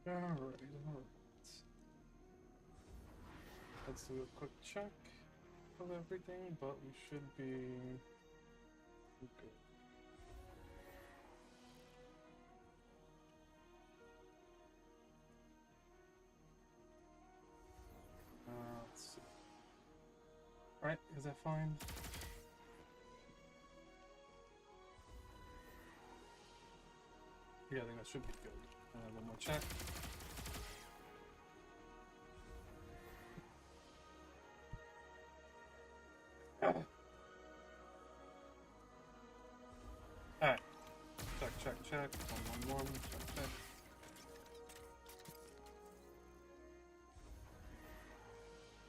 Alright. Let's do a quick check of everything, but we should be good. Let's see. Alright, is that fine? Yeah, I think that should be good. One more check. Alright. Check. 111. Check.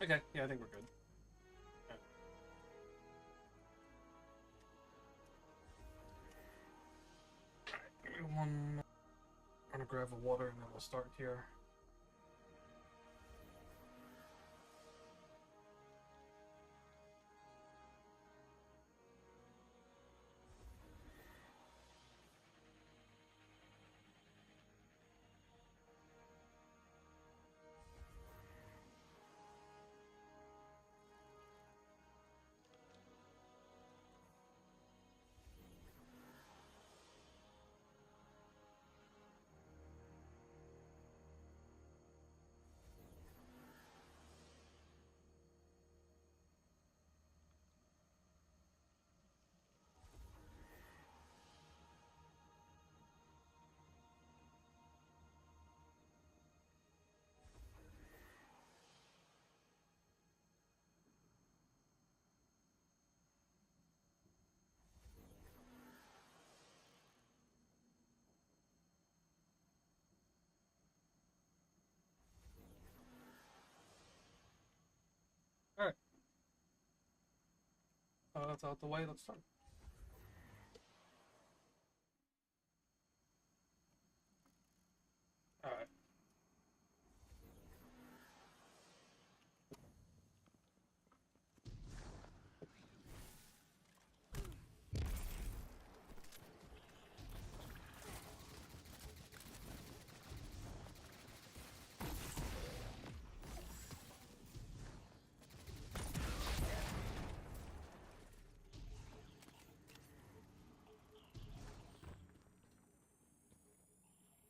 Okay, yeah, I think we're good. Alright. Give me one. I'm gonna grab a water and then we'll start here. Alright. That's out the way, let's start. Alright.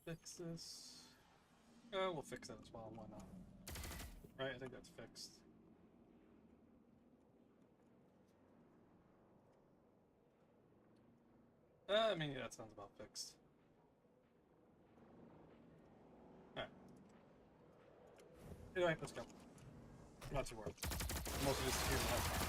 Fix this. We'll fix that as well, why not? Right, I think that's fixed. I mean, yeah, that sounds about fixed. Alright. Anyway, let's go. Not too worried. Mostly just here to have fun.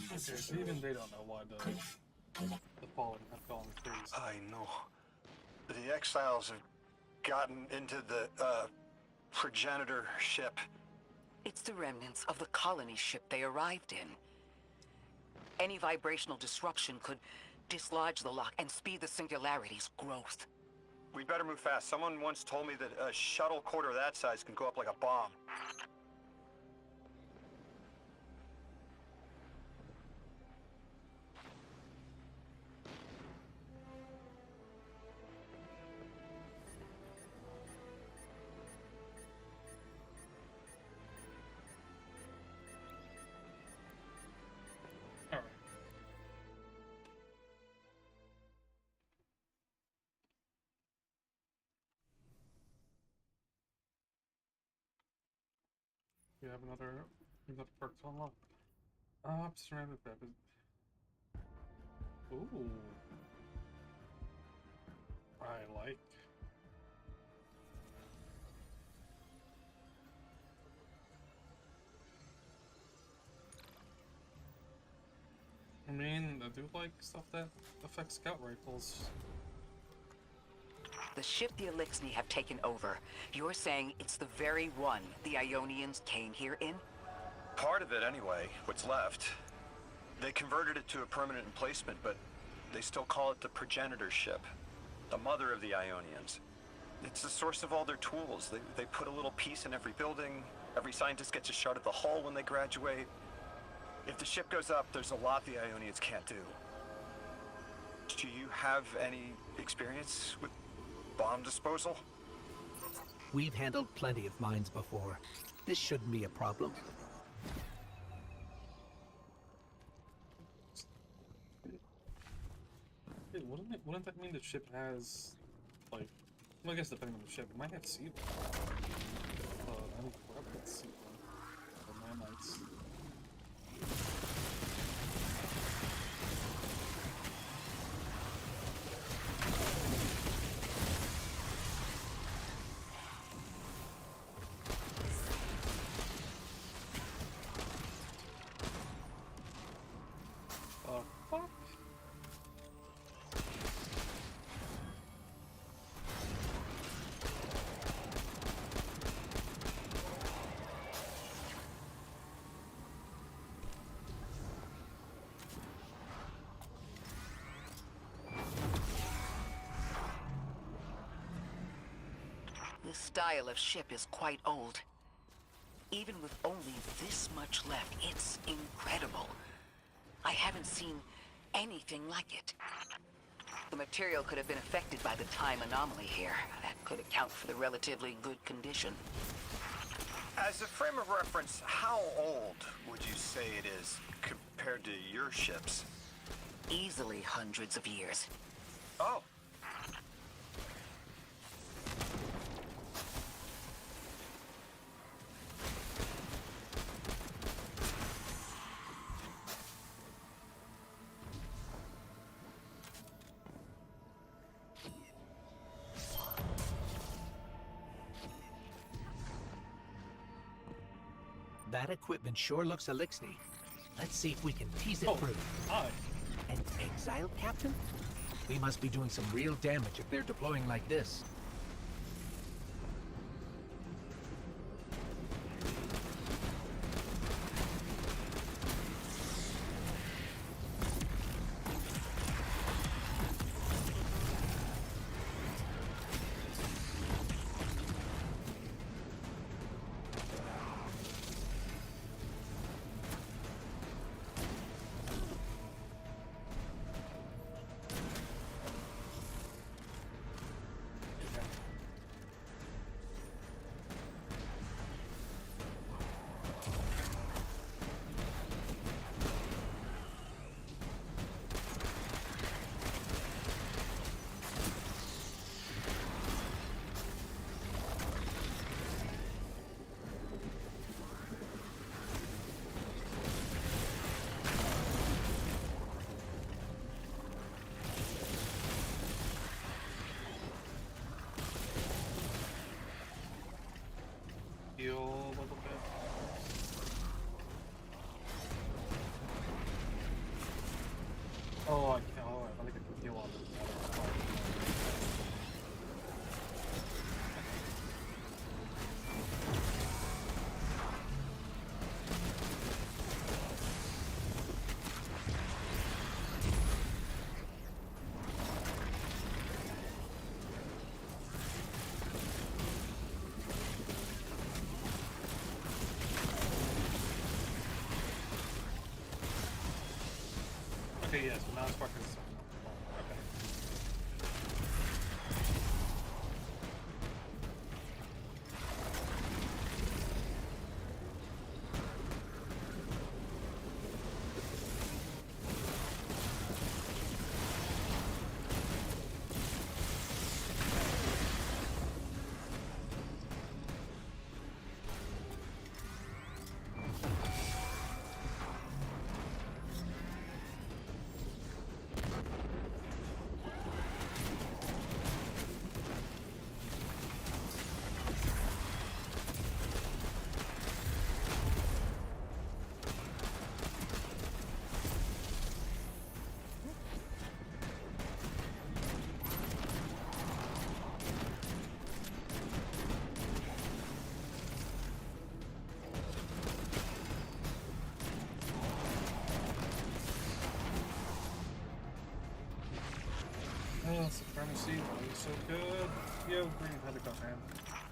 Okay, so even they don't know why the fallen have gone crazy. I know. The exiles have gotten into the progenitor ship. It's the remnants of the colony ship they arrived in. Any vibrational disruption could dislodge the lock and speed the singularity's growth. We'd better move fast. Someone once told me that a shuttle quarter that size can go up like a bomb. We have another perk to unlock. Surrounded by ooh. I like. mean, I do like stuff that affects scout rifles. The ship the Elixni have taken over, you're saying it's the very one the Ionians came here in? Part of it, anyway. What's left. They converted it to a permanent emplacement, but they still call it the progenitor ship. The mother of the Ionians. It's the source of all their tools. They put a little piece in every building. Every scientist gets a shot at the hull when they graduate. If the ship goes up, there's a lot the Ionians can't do. Do you have any experience with bomb disposal? We've handled plenty of mines before. This shouldn't be a problem. Hey, wouldn't that mean the ship has, like, well, I guess depending on the ship, it might have seed. I need to grab that seed for nanites. Fuck? This style of ship is quite old. Even with only this much left, it's incredible. I haven't seen anything like it. The material could have been affected by the time anomaly here. That could account for the relatively good condition. As a frame of reference, how old would you say it is compared to your ships? Easily hundreds of years. Oh. That equipment sure looks Elixni. Let's see if we can tease it through. Hi. An exile captain? We must be doing some real damage if they're deploying like this. Heal a little bit. Oh, I can't. Oh, I think I can heal on this. Okay, yes, but now it's fucking so. Okay. see? Why are you so good? Yo, green, how'd it go, man?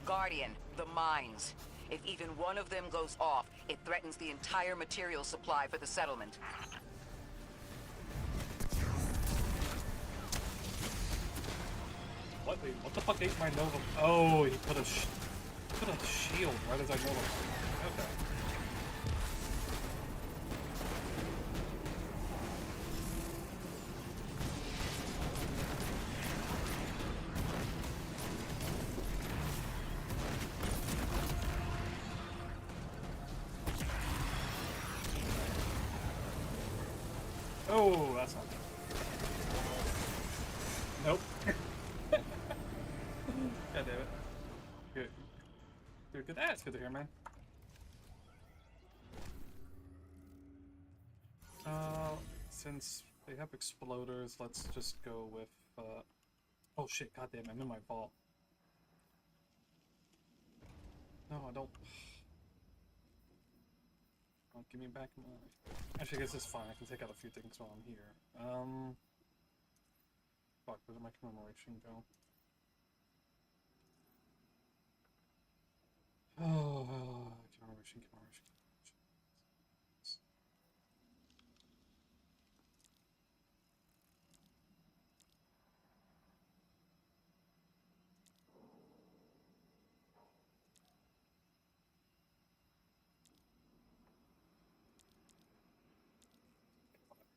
Guardian, the mines. If even one of them goes off, it threatens the entire material supply for the settlement. What? Wait, what the fuck ate my Nova? Oh, he put a shield right as I Nova. Okay. Oh, that's not good. Nope. God damn it. Good. Good, good. That's good to hear, man. Since they have exploders, let's just go with, oh shit, goddamn, I'm in my vault. No, I don't. Oh, give me back my... Actually, I guess it's fine. I can take out a few things while I'm here. Fuck, where did my commemoration go? Oh, commemoration.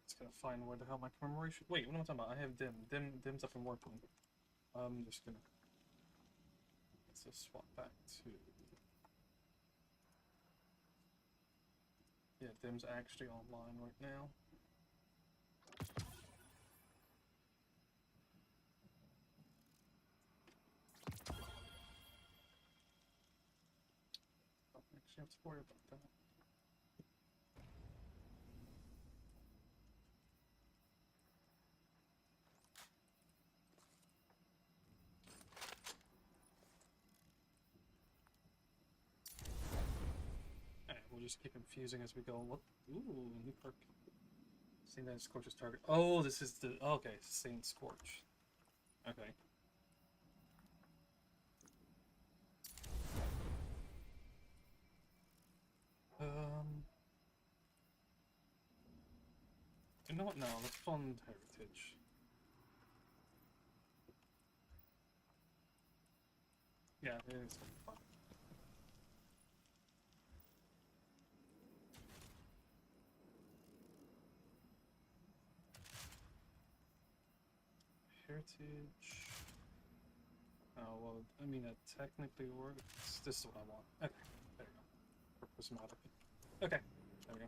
Just gotta find where the hell my commemoration. Wait, what am I talking about? I have Dim's up and working. I'm just gonna. Let's just swap back to. Yeah, Dim's actually online right now. Don't actually have to worry about that. We'll just keep infusing as we go. What? Ooh, new perk. Seeing that scorches target. Oh, this is the. Okay, Saint Scorch. Okay. You know what? No, let's fund Heritage. Yeah, it is fun. Heritage. Oh, well, I mean, it technically works. This is what I want. Okay, there we go. Purpose model. Okay, there we go.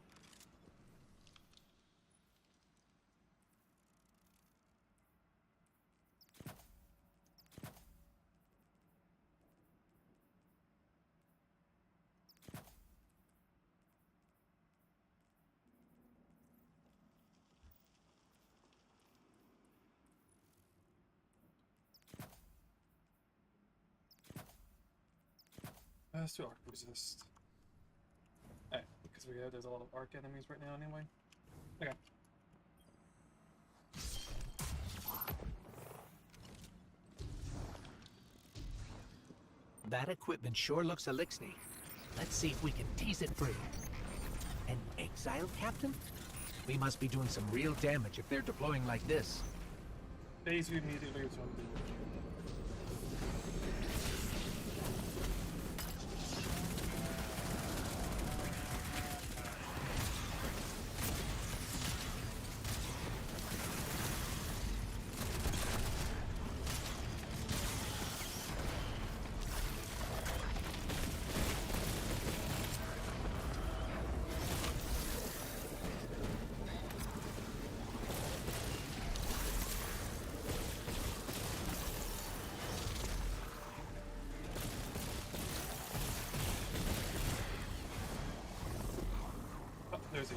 Let's do arc resist. Alright, because there's a lot of arc enemies right now anyway. Okay. That equipment sure looks elixir. Let's see if we can tease it free. An exile captain? We must be doing some real damage if they're deploying like this. Phase you immediately return to the there's a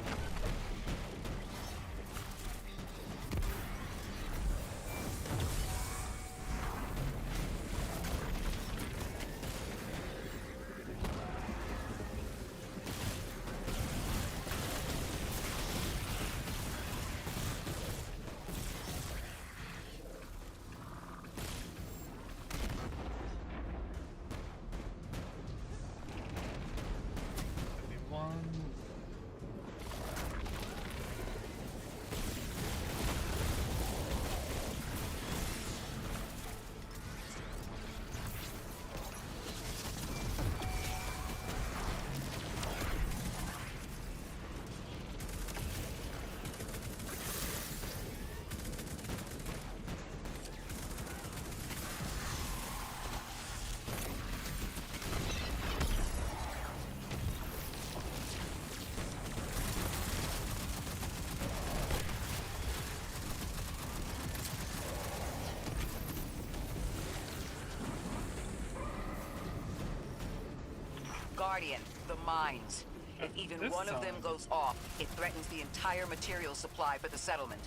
Guardian, the mines. If even This one of them time. goes off, it threatens the entire material supply for the settlement.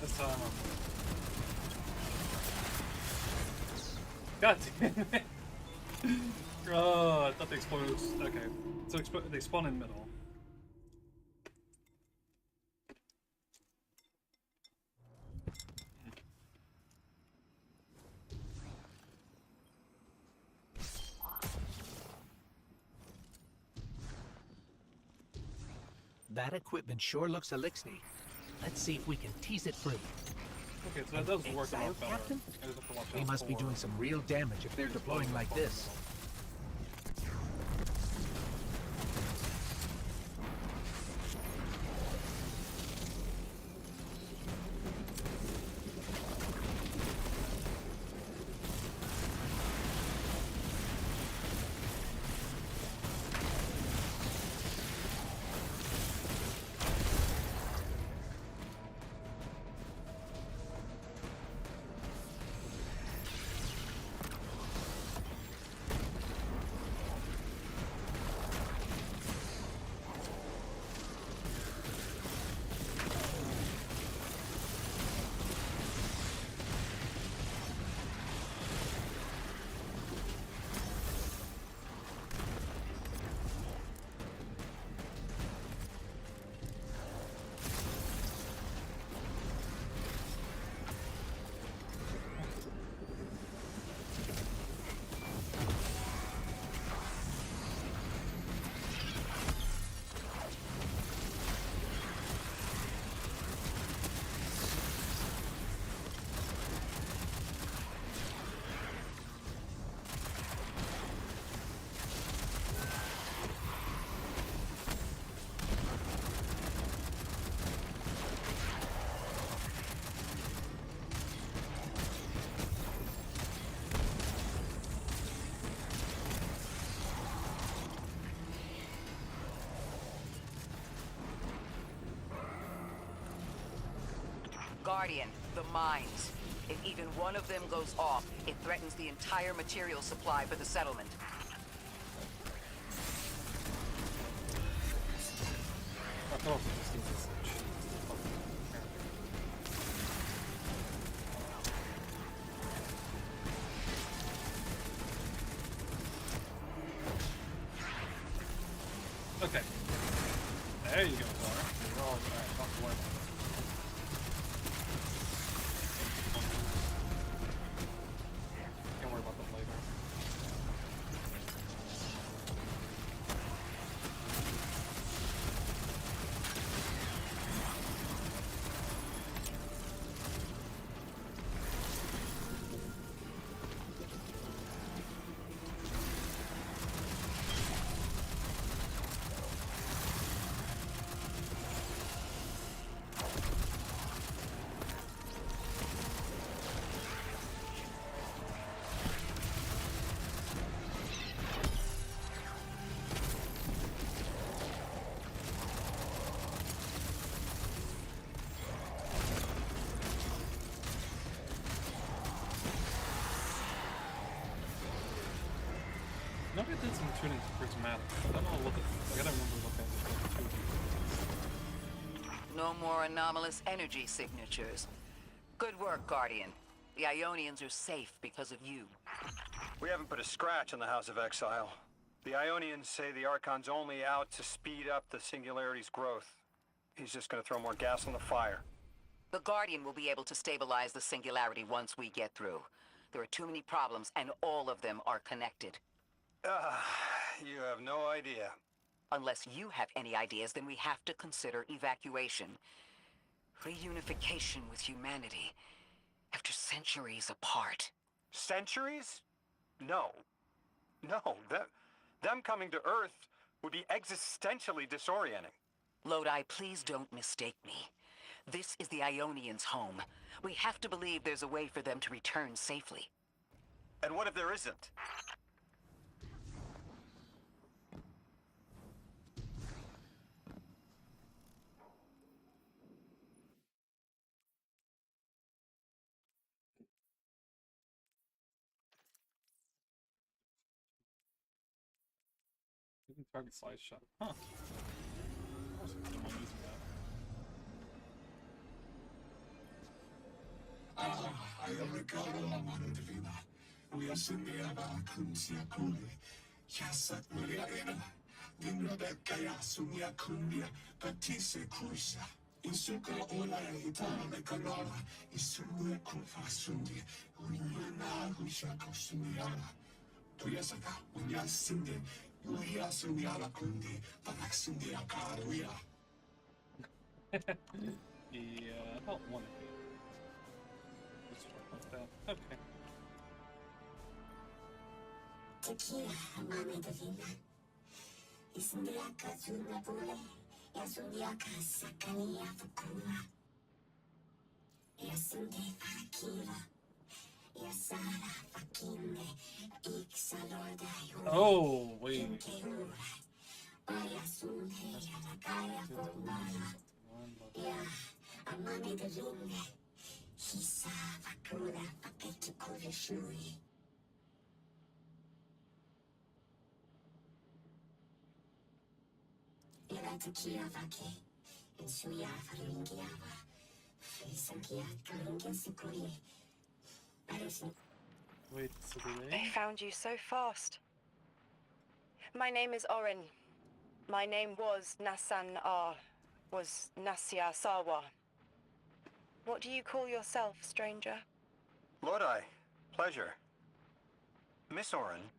This time. God damn it! Oh, I thought they exploded. Okay, so they spawn in middle. That equipment sure looks elixir. Let's see if we can tease it free. Okay, so that does work a Exile lot better. captain? I just have to watch We out must be for- doing some real damage if they're deploying like this. Guardian, the mines. If even one of them goes off, it threatens the entire material supply for the settlement. I thought it was just this shit. Okay. There you go, Taro. We're all right. Not to worry about it. Can't worry about that later. Maybe I did some tuning to prismatic. I don't know what the. I gotta remember what that was. No more anomalous energy signatures. Good work, Guardian. The Ionians are safe because of you. We haven't put a scratch on the House of Exile. The Ionians say the Archon's only out to speed up the Singularity's growth. He's just gonna throw more gas on the fire. The Guardian will be able to stabilize the Singularity once we get through. There are too many problems, and all of them are connected. You have no idea. Unless you have any ideas, then we have to consider evacuation. Reunification with humanity. After centuries apart. Centuries? No. No, them coming to Earth would be existentially disorienting. Lodi, please don't mistake me. This is the Ionians' home. We have to believe there's a way for them to return safely. And what if there isn't? Target slice shot. Huh. I was thinking about using that. Yeah, I don't want to be. Let's start like that. Okay. Oh, wait. Wait, so They found you so fast. My name is Orin. My name was Nasia Sawa. What do you call yourself, stranger? Lodi, pleasure. Miss Orin,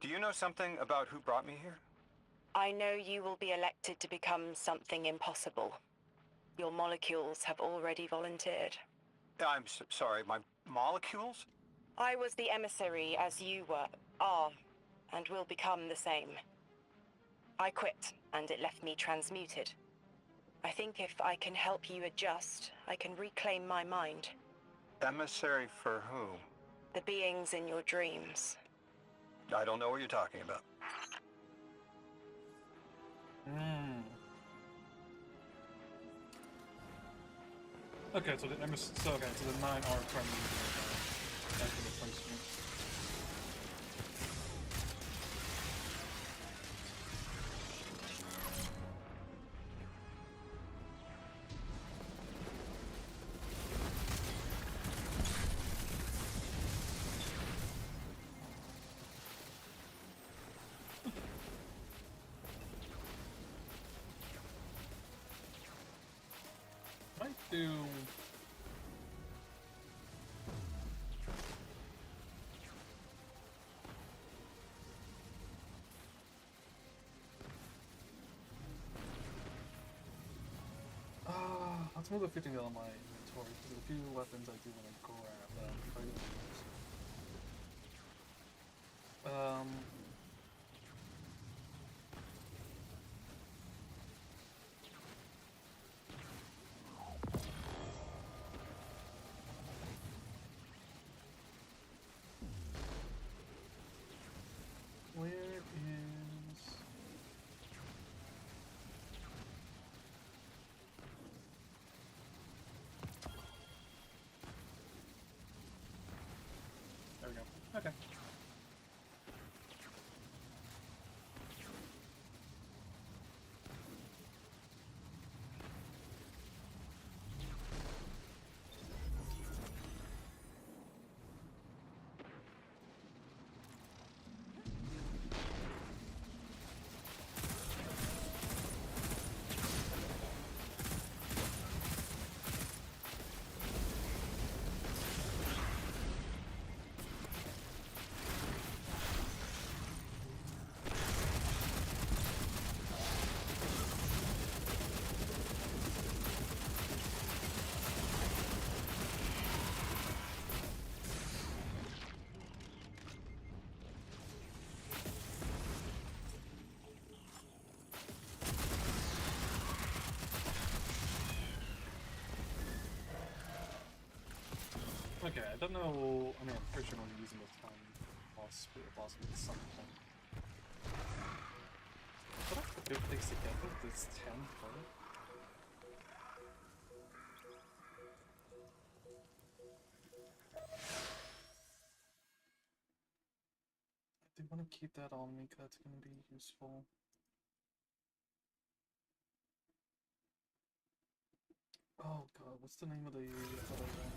do you know something about who brought me here? I know you will be elected to become something impossible. Your molecules have already volunteered. I'm sorry, my molecules? I was the emissary as you are, and will become the same. I quit, and it left me transmuted. I think if I can help you adjust, I can reclaim my mind. Emissary for who? The beings in your dreams. I don't know what you're talking about. Okay, so the 9 are friendly. Back to the first one. Might do. Let's move the 50 mil in my inventory because there's a few weapons I do want to grab that I'm trying to use. Where is... There we go. Okay. Okay, I don't know. I mean, I'm pretty sure I'm using the time spirit boss at some point. But I have to go things together. This 10 card. Do want to keep that on me because it's going to be useful. Oh god, what's the name of the other one?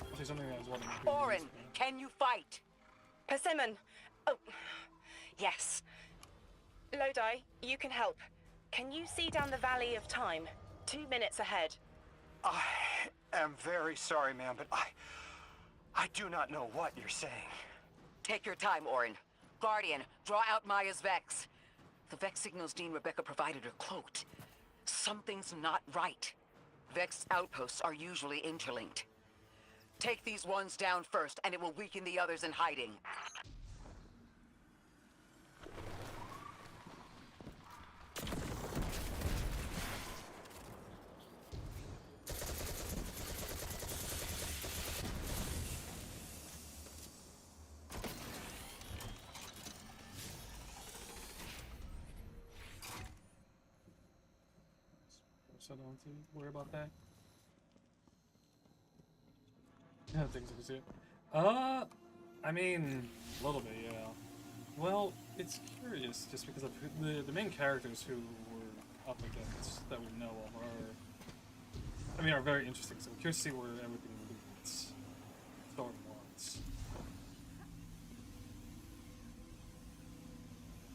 Actually, something that I was wondering. Orin, can you fight? Persimmon! Oh, yes. Lodi, you can help. Can you see down the Valley of Time? 2 minutes ahead. I am very sorry, ma'am, but I do not know what you're saying. Take your time, Orin. Guardian, draw out Maya's Vex. The Vex signals Dean Rebecca provided are cloaked. Something's not right. Vex outposts are usually interlinked. Take these ones down first, and it will weaken the others in hiding. So don't worry about that. Yeah, things I can see. I mean, a little bit, yeah. Well, it's curious just because of the main characters who we're up against that we know of are very interesting. So I'm curious to see where everything leads. Start once.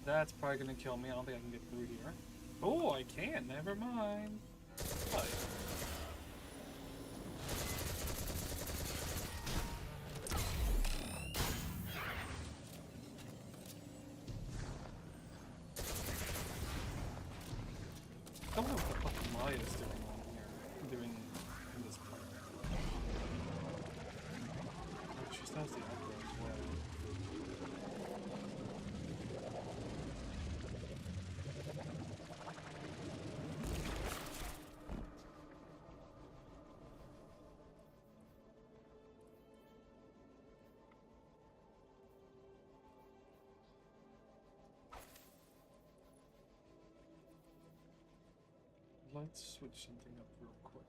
That's probably gonna kill me. I don't think I can get through here. Oh, I can. Never mind. But I don't know what the fuck Maya's doing on here. Doing in this part. Oh, she still has the aggro as well. Let's switch something up real quick.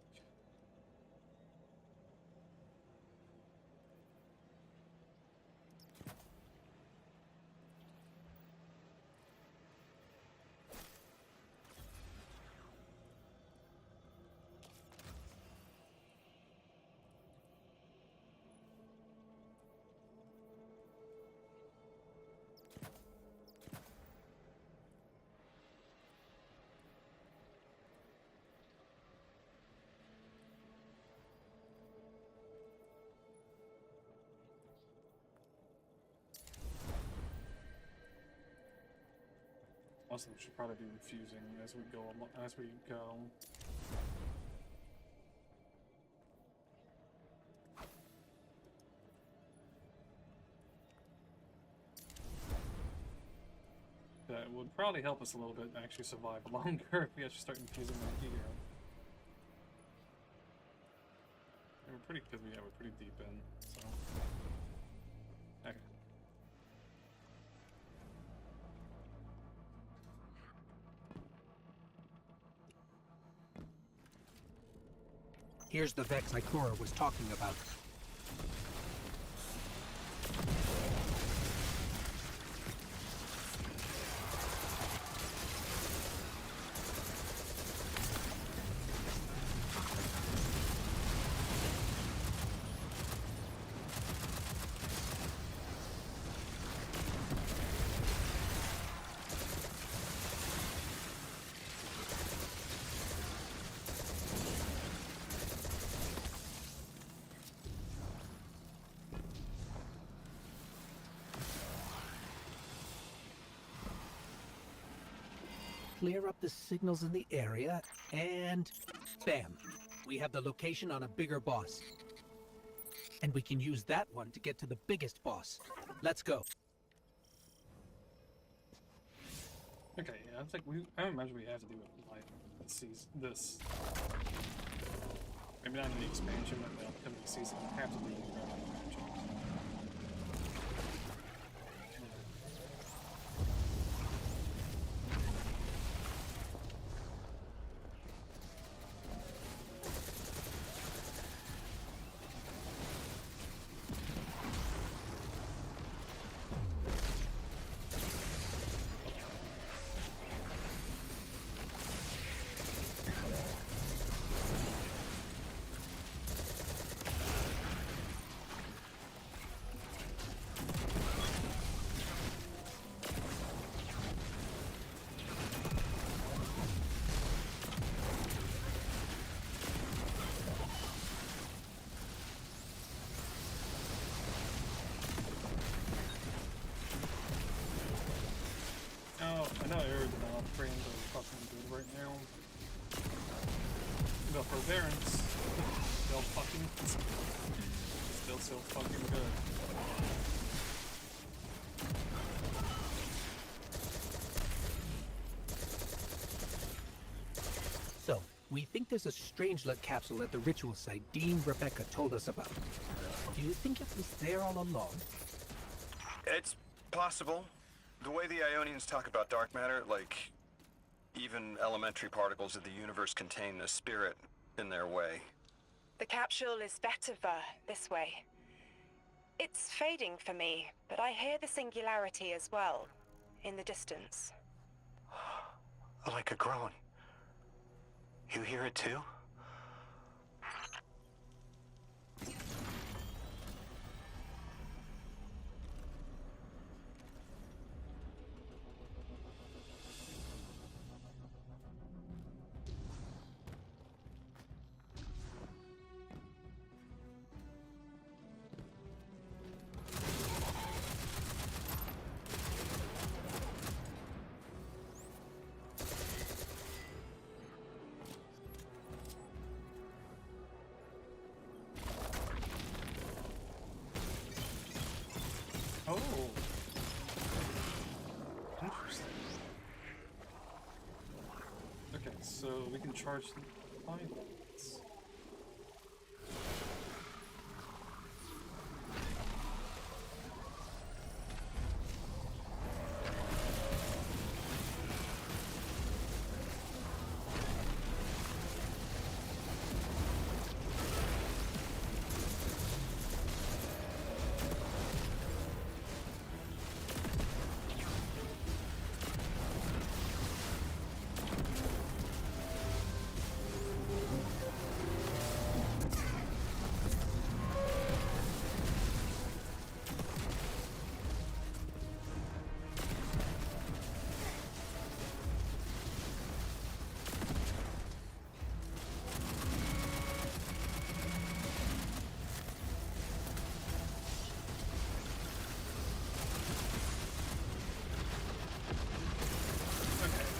Also, we should probably be refusing as we go. That would probably help us a little bit and actually survive longer if we actually start infusing our gear. And we're pretty, because we're pretty deep in, so. Okay. Here's the Vex Ikora was talking about. Clear up the signals in the area, and bam! We have the location on a bigger boss. And we can use that one to get to the biggest boss. Let's go. Okay, yeah, it's like I don't imagine we have to do it like this. Maybe not in the expansion, but the upcoming season we have to do the expansion. the forbearance. Still fucking... Still fucking good. So, we think there's a Strangelet capsule at the ritual site Dean Rebecca told us about. Do you think it was there all along? It's possible. The way the Ionians talk about dark matter, like, even elementary particles of the universe contain a spirit in their way. The capsule is better this way. It's fading for me, but I hear the singularity as well, in the distance. Like a groan. You hear it too? Oh. Interesting. Okay, so we can charge the pylons.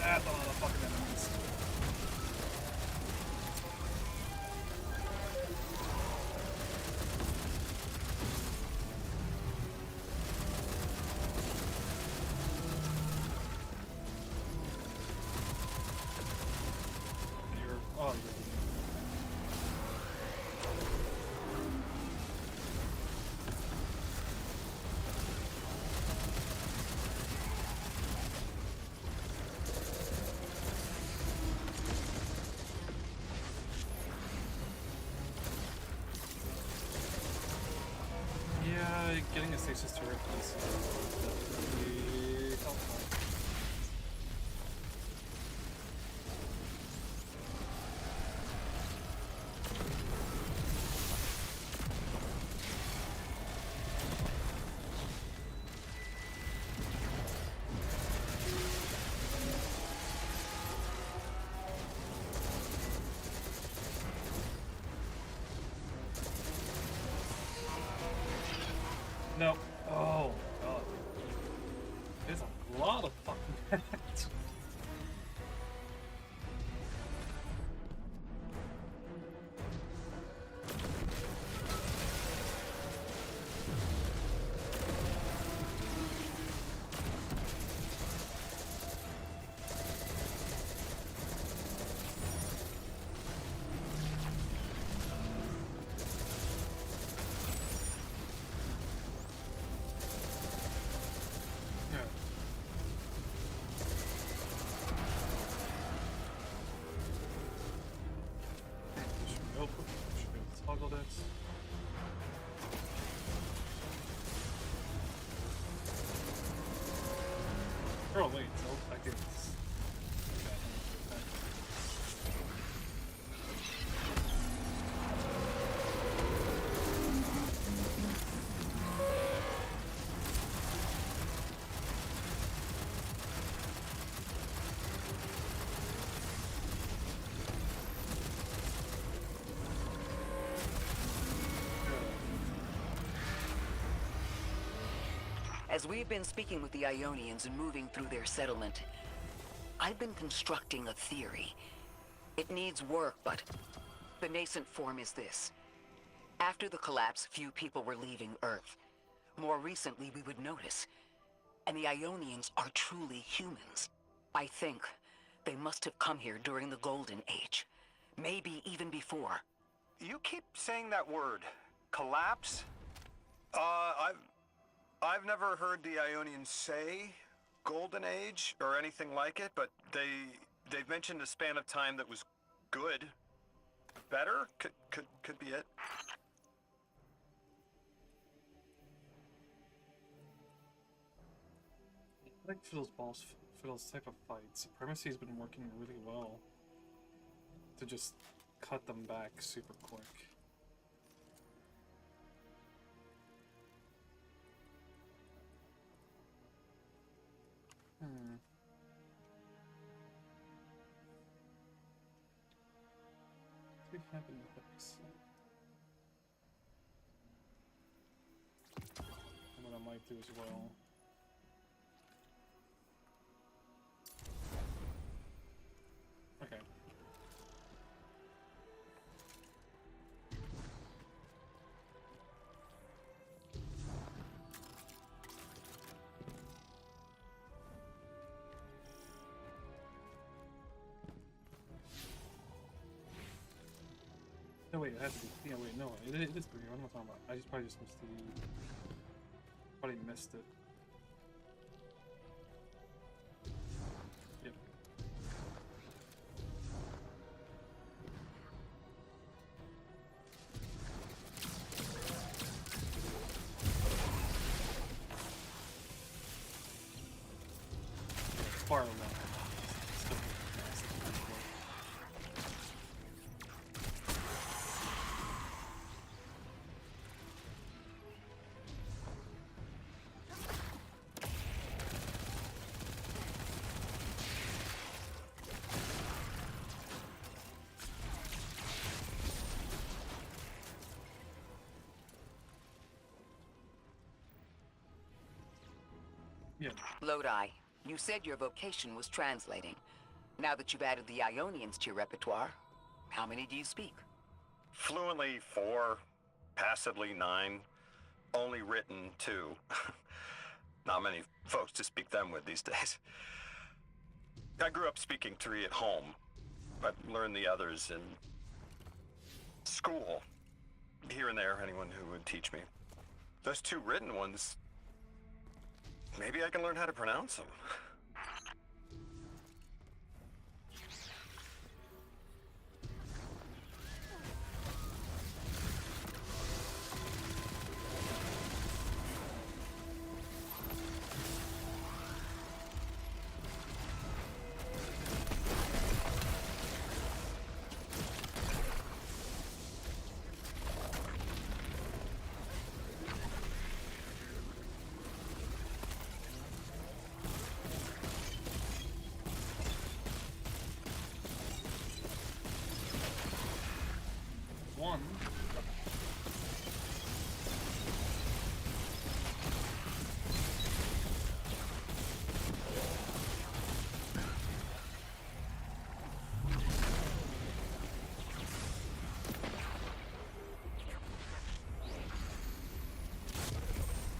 That's a lot of fucking enemies. Oh, yeah, getting a stasis turret is definitely helpful. No. Oh, God. There's a lot of fucking bats. Toggle this. Oh wait, so I can. As we've been speaking with the Ionians and moving through their settlement, I've been constructing a theory. It needs work, but The nascent form is this. After the collapse, few people were leaving Earth. More recently, we would notice. And the Ionians are truly humans. I think they must have come here during the Golden Age. Maybe even before. You keep saying that word, collapse? I've never heard the Ionians say Golden Age or anything like it, but they've mentioned a span of time that was good. Better? Could be it. I like Fiddle's type of fight. Supremacy's been working really well to just cut them back super quick. What happened with this? And what I might do as well. Okay. No, wait, it has to be. Yeah, wait, no, it is 3. What am I talking about? I just probably just missed the. Probably missed it. Yep. It's far along. Still nasty. Yeah. Lodi, you said your vocation was translating. Now that you've added the Ionians to your repertoire, how many do you speak? Fluently 4, passively 9, only written 2. Not many folks to speak them with these days. I grew up speaking 3 at home. I learned the others in school. Here and there, anyone who would teach me. Those 2 written ones, maybe I can learn how to pronounce them. One.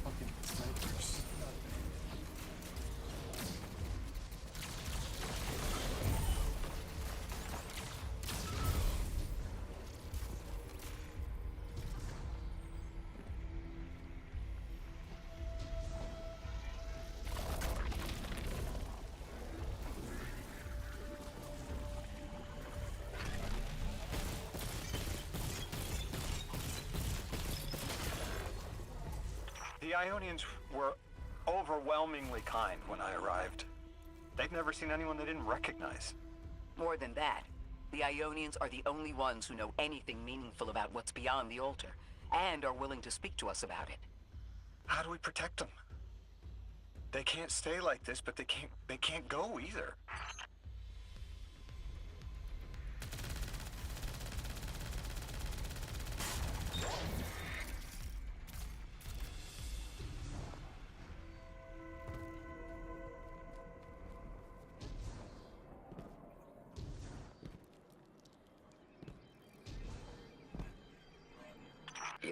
Fucking snipers. The Ionians were overwhelmingly kind when I arrived. They'd never seen anyone they didn't recognize. More than that, the Ionians are the only ones who know anything meaningful about what's beyond the altar, and are willing to speak to us about it. How do we protect them? They can't stay like this, but they can't go either.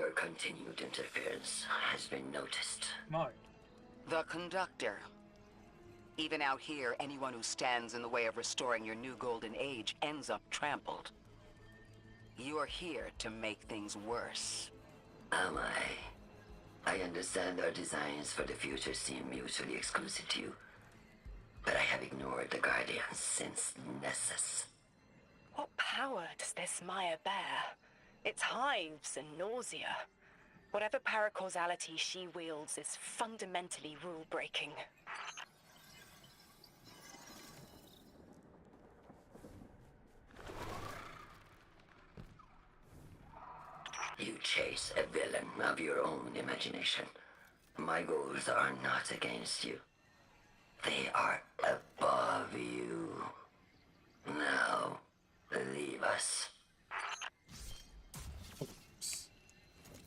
Your continued interference has been noticed. My. The conductor. Even out here, anyone who stands in the way of restoring your new golden age ends up trampled. You're here to make things worse. Am I? I understand our designs for the future seem mutually exclusive to you, but I have ignored the Guardians since Nessus. What power does this Maya bear? It's hives and nausea. Whatever paracausality she wields is fundamentally rule-breaking. You chase a villain of your own imagination. My goals are not against you. They are above you. Now, leave us.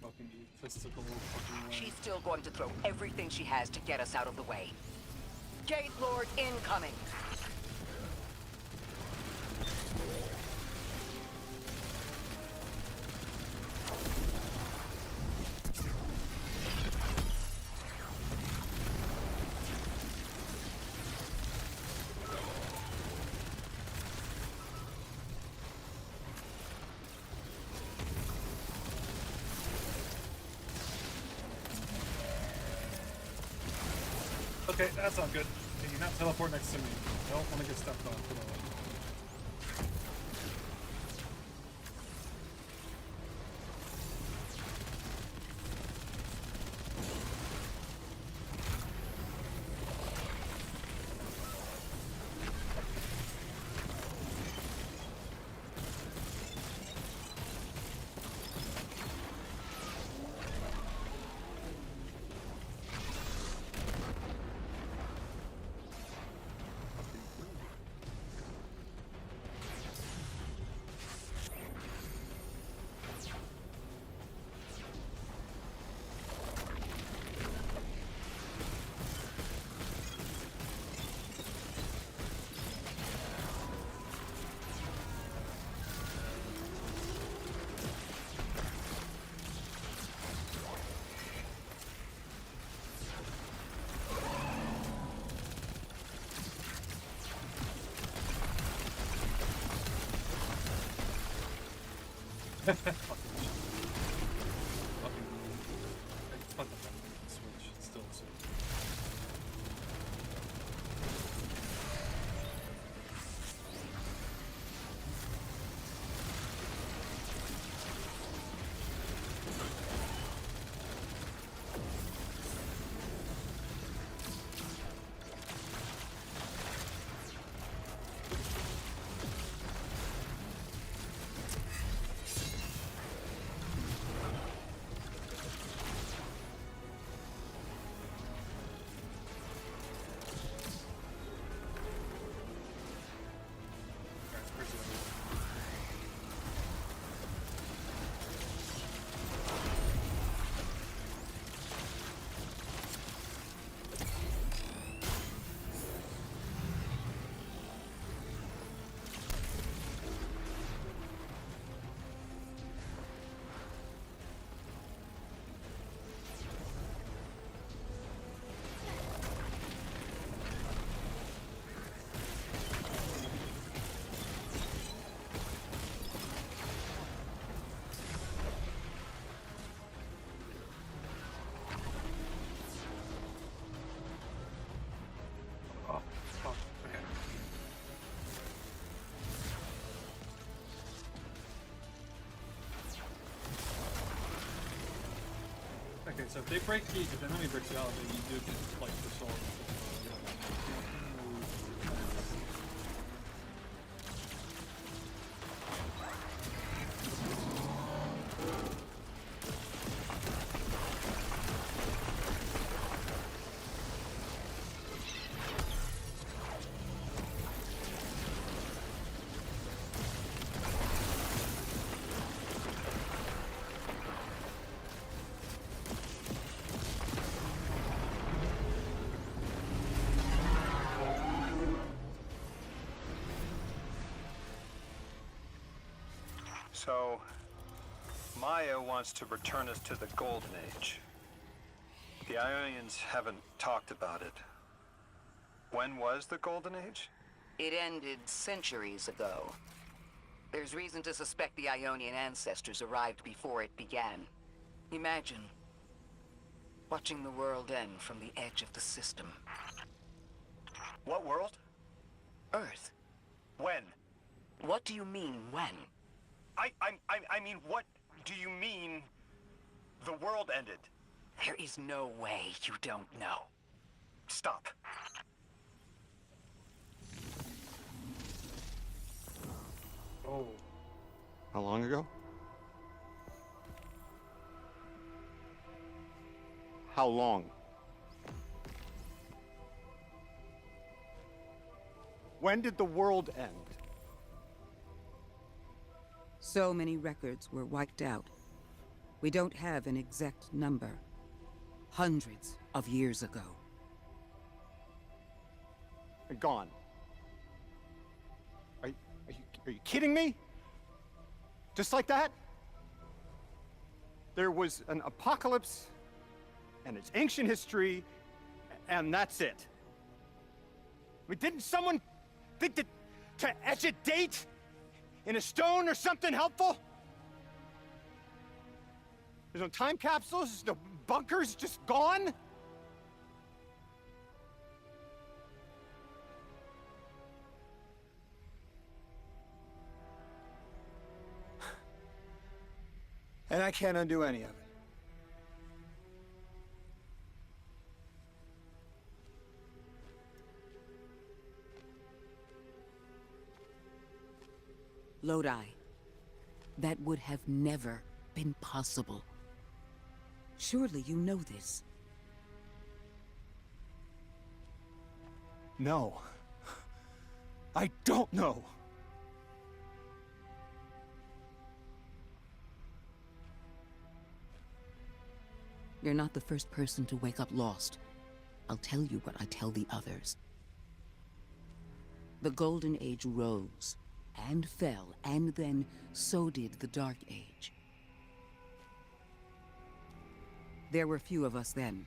Fucking egotistical fucking way. She's still going to throw everything she has to get us out of the way. Gate Lord incoming! Okay, that's not good. Can you not teleport next to me? I don't want to get stepped on. Put on. Fucking fuck the switch. Still so. Okay, so if they break the, if the enemy breaks it out, then you do get like the soul. So, Maya wants to return us to the Golden Age. The Ionians haven't talked about it. When was the Golden Age? It ended centuries ago. There's reason to suspect the Ionian ancestors arrived before it began. Imagine watching the world end from the edge of the system. What world? Earth. When? What do you mean, when? I mean, what do you mean the world ended? There is no way you don't know. Stop. Oh. How long ago? How long? When did the world end? So many records were wiped out. We don't have an exact number. Hundreds of years ago. Gone. Are you kidding me? Just like that? There was an apocalypse, and it's ancient history, and that's it. I mean, didn't someone think that to etch a date in a stone or something helpful? There's no time capsules, there's no bunkers, just gone? And I can't undo any of it. Lodi. That would have never been possible. Surely you know this. No. I don't know. You're not the first person to wake up lost. I'll tell you what I tell the others. The Golden Age rose, and fell, and then so did the Dark Age. There were few of us then,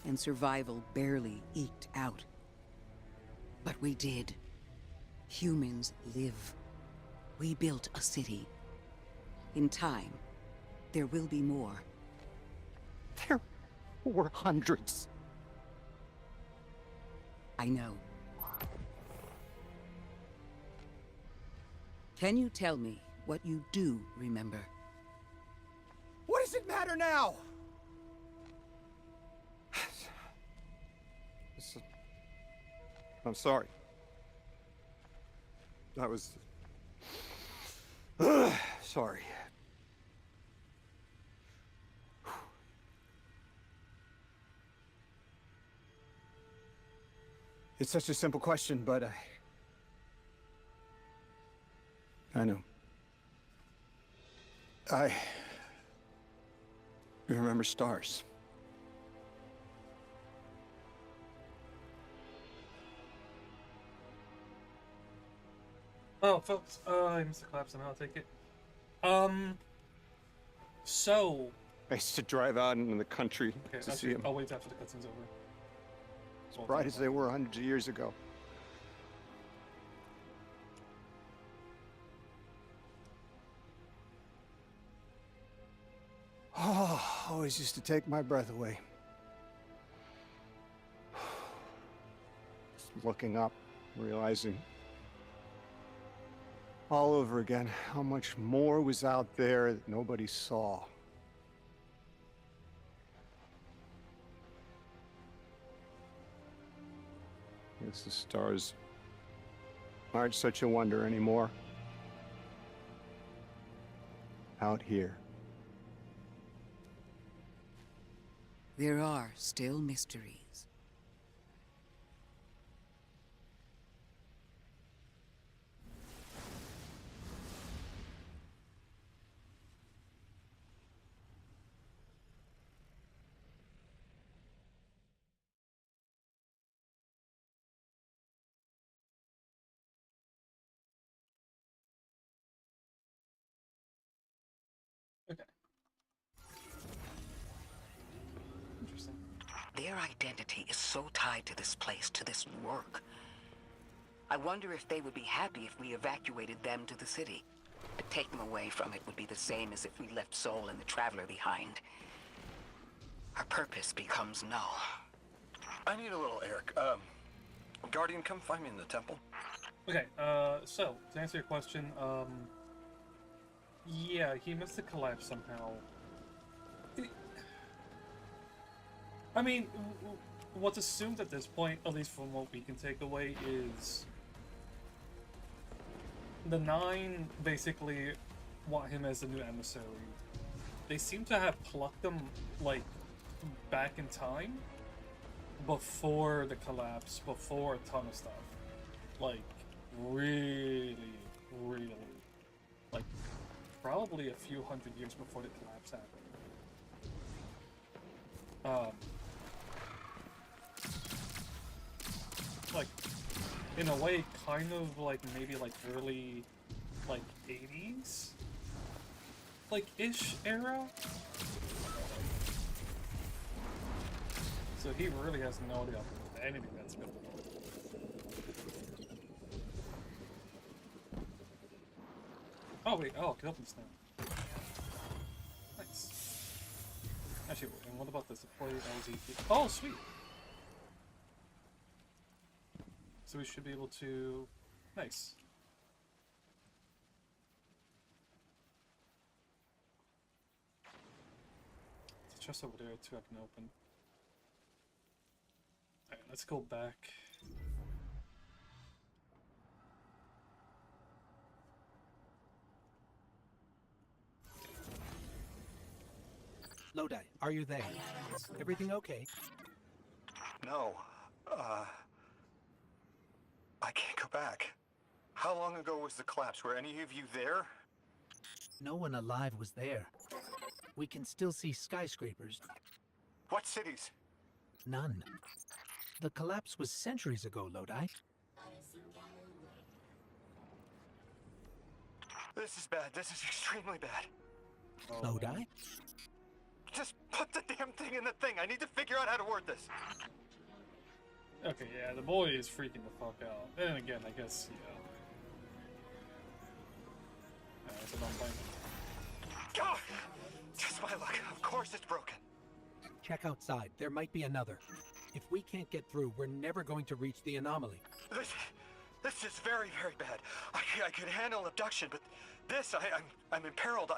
and survival barely eked out. But we did. Humans live. We built a city. In time, there will be more. There were hundreds. I know. Can you tell me what you do remember? What does it matter now? I'm sorry. That was... sorry. It's such a simple question, but I know. I remember stars. Oh, folks, I missed the collapse and I'll take it. So... I used to drive out into the country Okay, to see them. I'll wait after the cutscene's over. As bright as they were hundreds of years ago. Oh, always used to take my breath away. Just looking up, realizing all over again how much more was out there that nobody saw. Guess the stars aren't such a wonder anymore. Out here. There are still mysteries. Their identity is so tied to this place, to this work. I wonder if they would be happy if we evacuated them to the city. To take them away from it would be the same as if we left Soul and the Traveler behind. Our purpose becomes null. I need a little Eric. Guardian, come find me in the temple. Okay, so, to answer your question, yeah, he missed the collapse somehow. I mean, what's assumed at this point, at least from what we can take away, is the Nine basically want him as the new emissary. They seem to have plucked him, like, back in time, before the collapse, before a ton of stuff. Like, really, like, probably a few hundred years before the collapse happened. Like, in a way, kind of like, maybe like early, like, 80s? Like, ish era? So he really has no idea anything that's going on. Oh wait, oh, I can open this now. Nice. Actually, and what about this? Deploy LZ. Oh, sweet! So we should be able to... Nice. There's a chest over there too I can open. Alright, let's go back. Lodi, are you there? Everything okay? No, I can't go back. How long ago was the collapse? Were any of you there? No one alive was there. We can still see skyscrapers. What cities? None. The collapse was centuries ago, Lodi. This is bad. This is extremely bad. Oh, Lodi? Just put the damn thing in the thing. I need to figure out how to word this. Okay, yeah, the boy is freaking the fuck out. And again, I guess, yeah. So don't blame him. God! Just my luck. Of course it's broken. Check outside. There might be another. If we can't get through, we're never going to reach the anomaly. This is very, very bad. I could handle abduction, but this, I'm imperiled.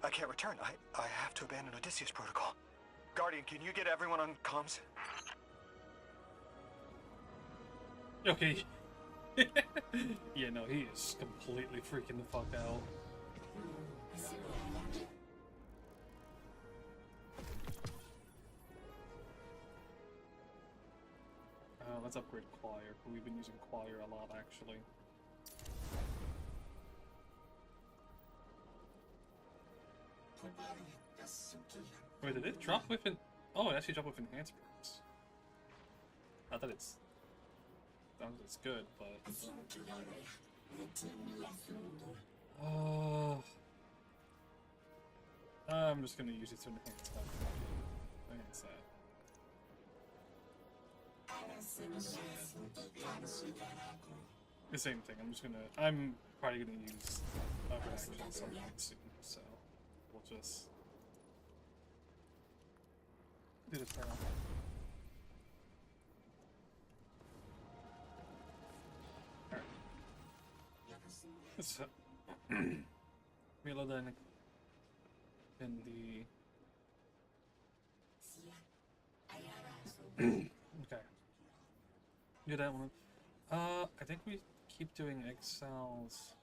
I can't return. I have to abandon Odysseus protocol. Guardian, can you get everyone on comms? Okay. Yeah, no, he is completely freaking the fuck out. Let's upgrade Choir. We've been using Choir a lot, actually. Wait, did it drop with an... Oh, it actually dropped with enhanced perks. Not that it's... Not that it's good, but... I'm just gonna use it to enhance that. Enhance that. The same thing. I'm probably gonna use something soon, so we'll just do this now. Alright. So reload then in the okay. Do that one. I think we keep doing exiles.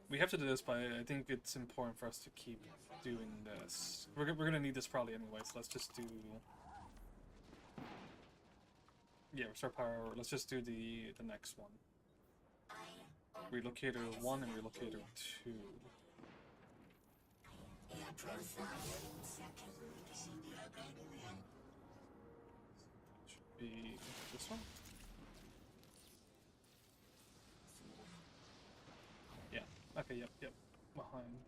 We have to do this, but I think it's important for us to keep doing this. We're gonna need this probably anyway, so let's just do... Yeah, restore power. Let's just do the next one. Relocator 1 and Relocator 2. Should be this one? Yeah. Okay, yep. Behind.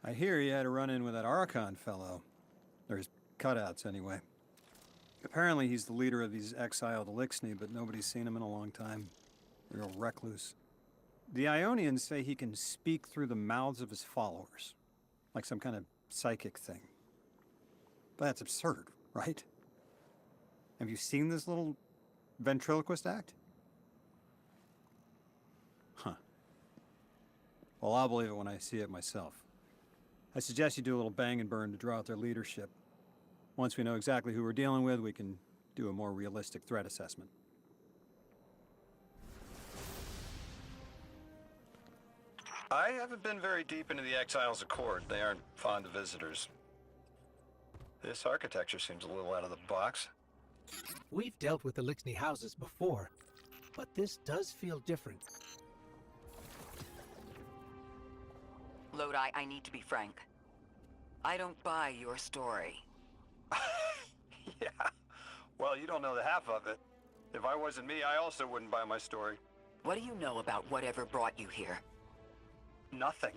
I hear you had a run-in with that Archon fellow. Or his cutouts, anyway. Apparently he's the leader of these exiled Elixni, but nobody's seen him in a long time. Real recluse. The Ionians say he can speak through the mouths of his followers. Like some kind of psychic thing. But that's absurd, right? Have you seen this little ventriloquist act? Huh. Well, I'll believe it when I see it myself. I suggest you do a little bang and burn to draw out their leadership. Once we know exactly who we're dealing with, we can do a more realistic threat assessment. I haven't been very deep into the Exiles' Accord. They aren't fond of visitors. This architecture seems a little out of the box. We've dealt with Elixni houses before, but this does feel different. Lodi, I need to be frank. I don't buy your story. Yeah. Well, you don't know the half of it. If I wasn't me, I also wouldn't buy my story. What do you know about whatever brought you here? Nothing.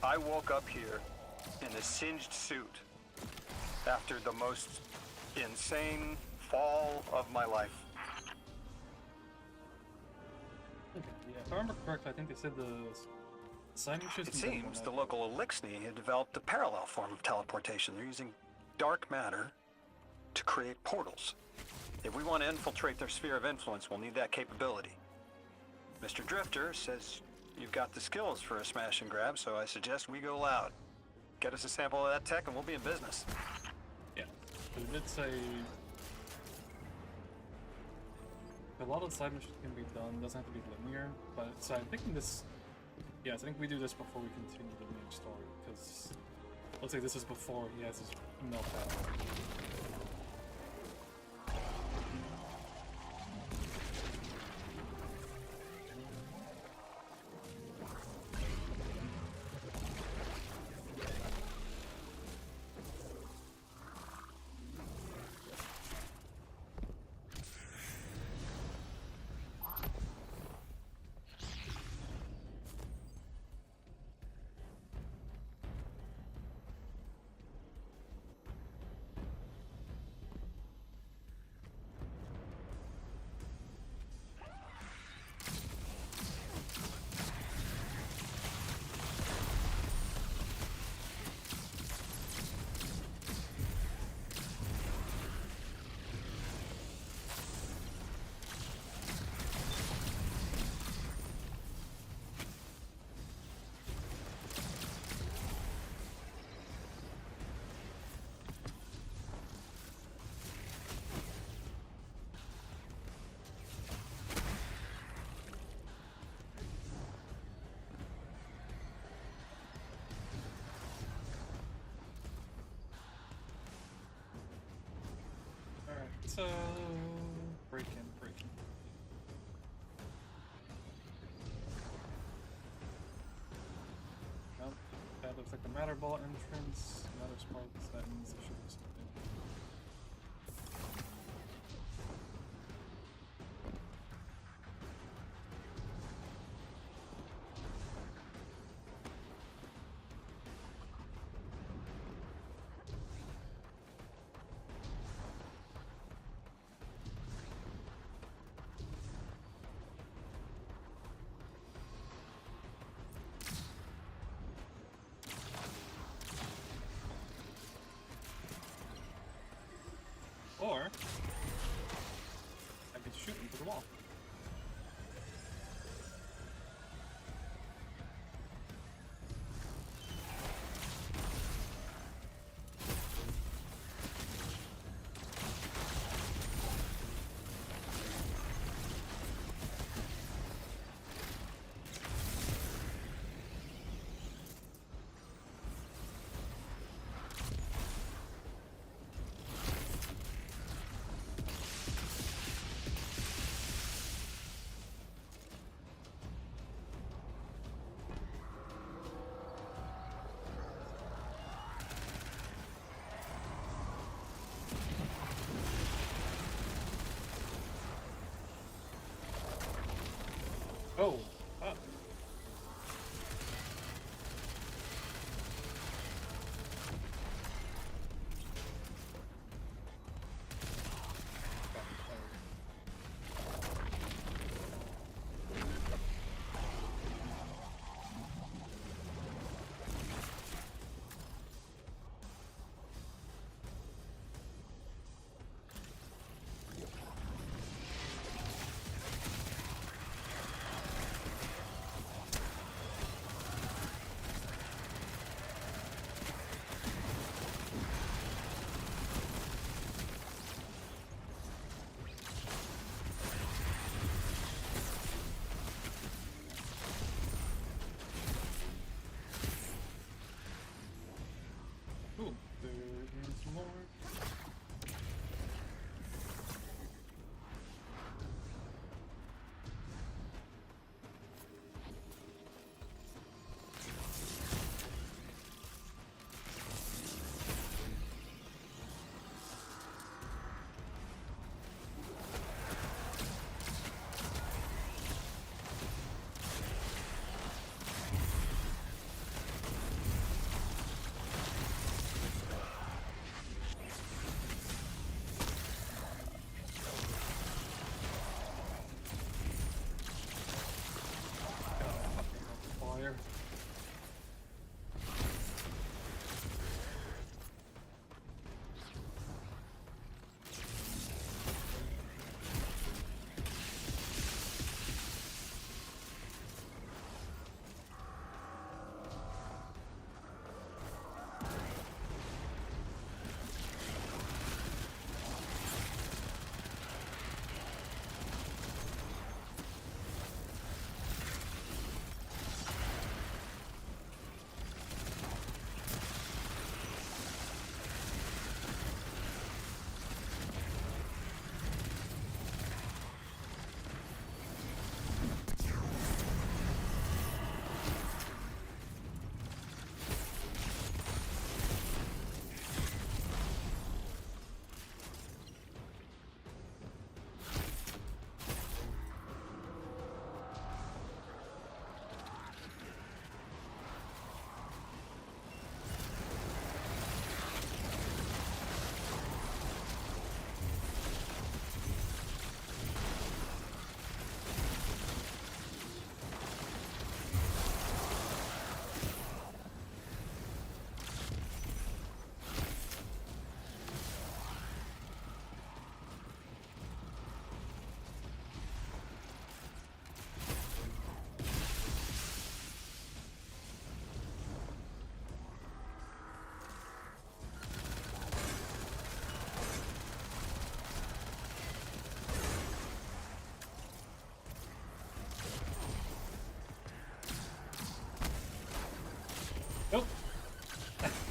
I woke up here in a singed suit after the most insane fall of my life. Okay, yeah, if I remember correctly, I think they said the signing system... It seems the local Elixni had developed a parallel form of teleportation. They're using dark matter to create portals. If we want to infiltrate their sphere of influence, we'll need that capability. Mr. Drifter says you've got the skills for a smash and grab, so I suggest we go loud. Get us a sample of that tech and we'll be in business. Yeah, but it did say... A lot of the side missions can be done, doesn't have to be linear, but so I think in this... Yes, I think we do this before we continue the main story, because... Let's say this is before he has his meltdown. So, break in. Nope, that looks like the Matter Ball entrance. Matter Sparks, that means there should be something.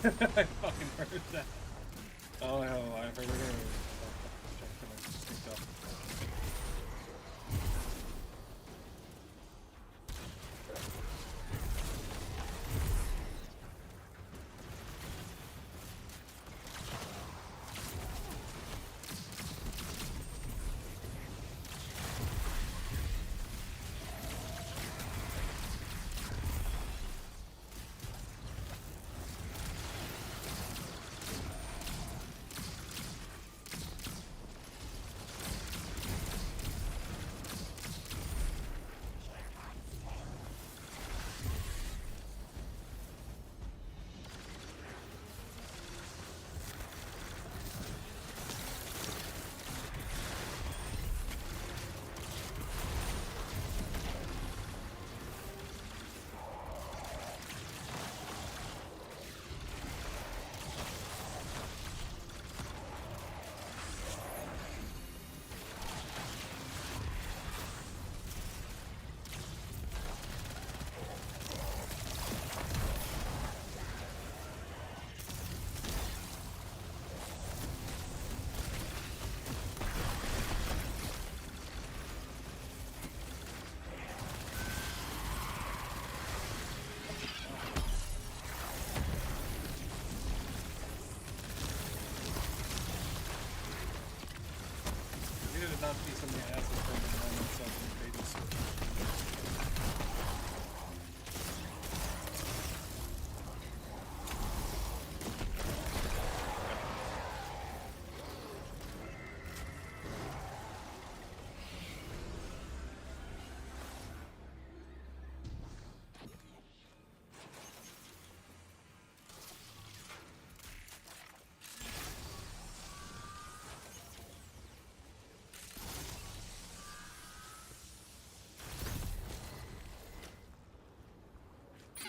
I fucking heard that. Oh hell, I heard it. Not be something I asked for the moment, so they just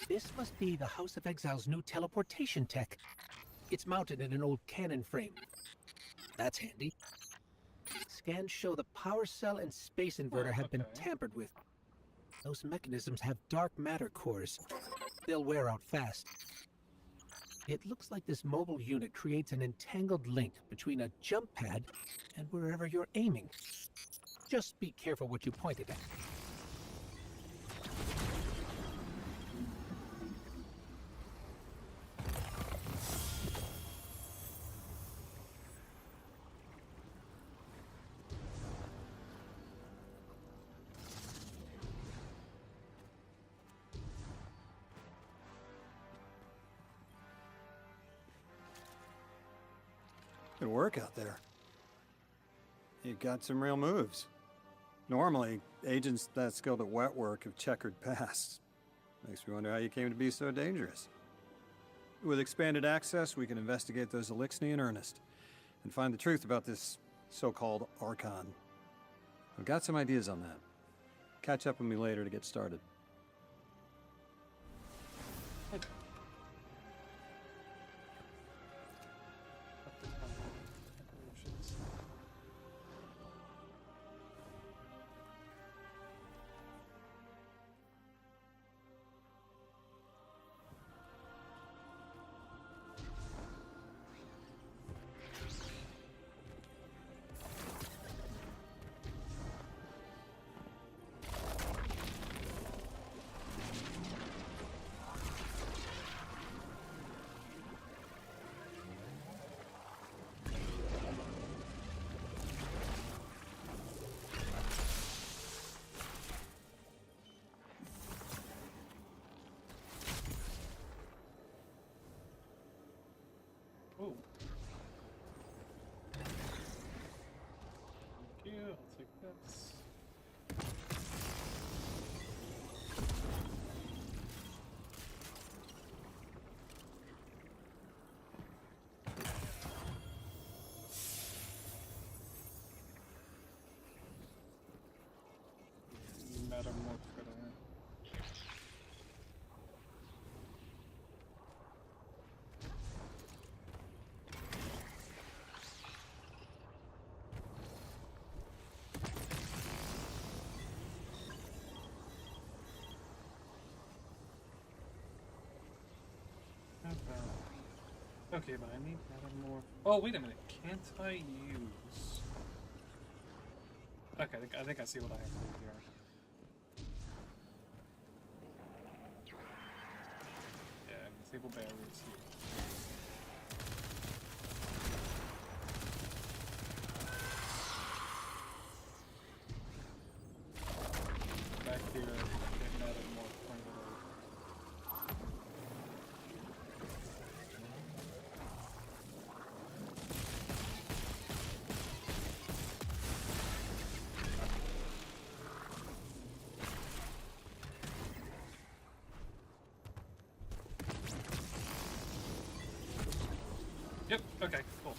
This must be the House of Exile's new teleportation tech. It's mounted in an old cannon frame. That's handy. Scans show the power cell and space inverter have been tampered with. Those mechanisms have dark matter cores. They'll wear out fast. It looks like this mobile unit creates an entangled link between a jump pad and wherever you're aiming. Just be careful what you pointed at. Good work out there. You got some real moves. Normally, agents that skilled at wet work have checkered pasts. Makes me wonder how you came to be so dangerous. With expanded access, we can investigate those Elixni in earnest and find the truth about this so-called Archon. I've got some ideas on that. Catch up with me later to get started. Oh. Thank you, I'll take this. Okay, but I need more. Oh, wait a minute. Can't I use? Okay, I think I see what I have to do here. Yeah, disable barriers here. Back here, getting that at more pointed. Yep, okay, cool.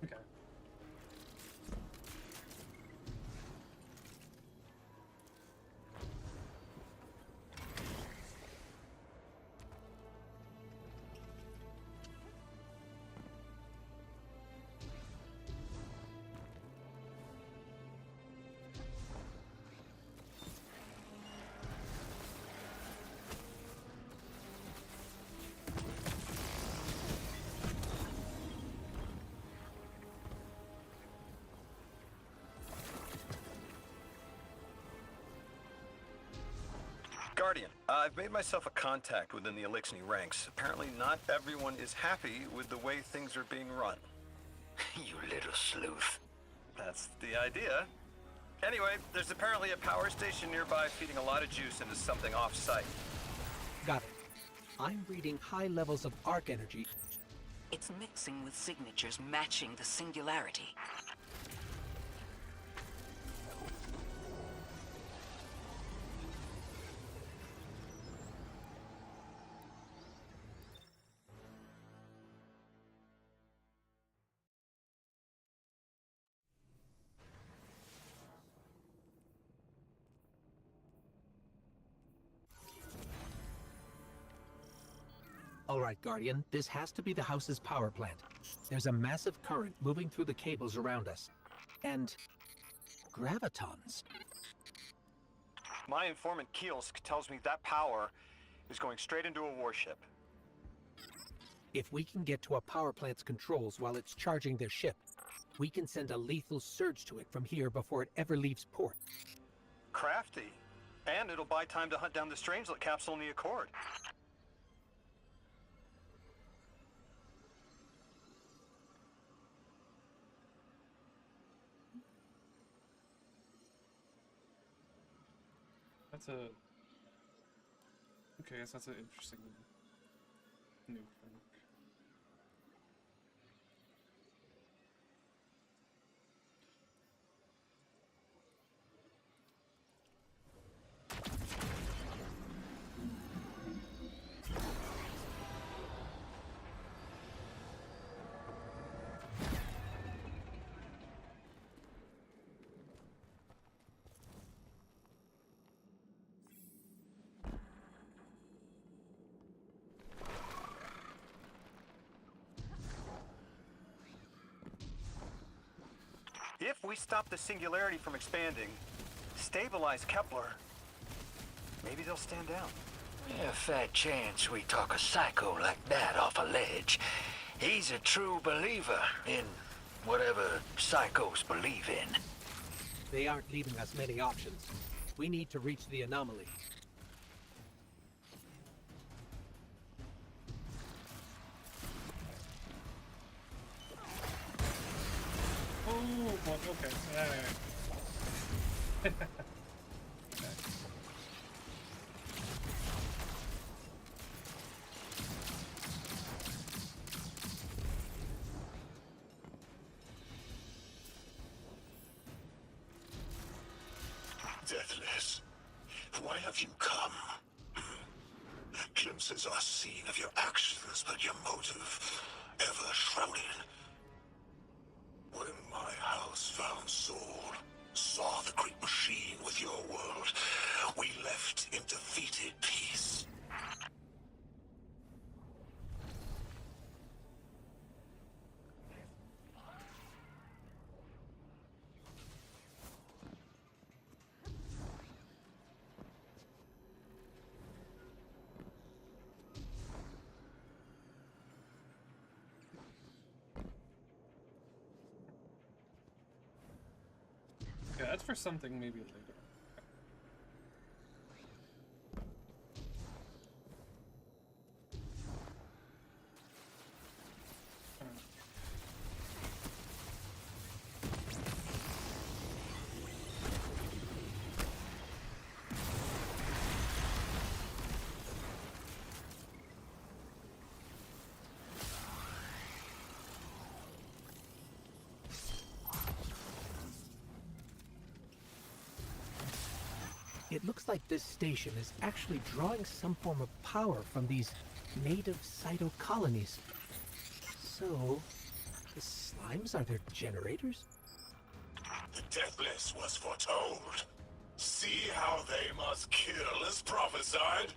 Okay. Guardian, I've made myself a contact within the Elixni ranks. Apparently not everyone is happy with the way things are being run. You little sleuth. That's the idea. Anyway, there's apparently a power station nearby feeding a lot of juice into something off-site. Got it. I'm reading high levels of arc energy. It's mixing with signatures matching the singularity. All right, Guardian, this has to be the house's power plant. There's a massive current moving through the cables around us. And gravitons. My informant Kielsk tells me that power is going straight into a warship. If we can get to a power plant's controls while it's charging their ship, we can send a lethal surge to it from here before it ever leaves port. Crafty. And it'll buy time to hunt down the Strangelet capsule in the Accord. That's a... Okay, I guess that's an interesting new thing. If we stop the singularity from expanding, stabilize Kepler, maybe they'll stand down. A fat chance we talk a psycho like that off a ledge. He's a true believer in whatever psychos believe in. They aren't leaving us many options. We need to reach the anomaly. Well, okay. Okay. Deathless, why have you come? Glimpses are seen of your actions, but your motive ever shrouded. When my house found Soul, saw the great machine with your world, we left in defeated peace. Yeah, that's for something maybe later. It looks like this station is actually drawing some form of power from these native cyto colonies. So, the slimes are their generators? The Deathless was foretold. See how they must kill as prophesied?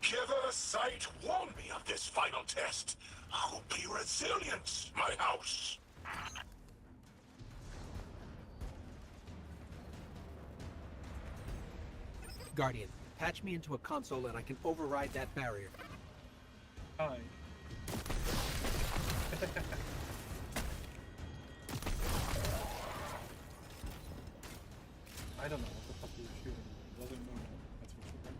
Giver Sight warned me of this final test. I'll be resilient, my house. Guardian, patch me into a console and I can override that barrier. Hi. I don't know what the fuck you were shooting. It wasn't moving. That's what you think.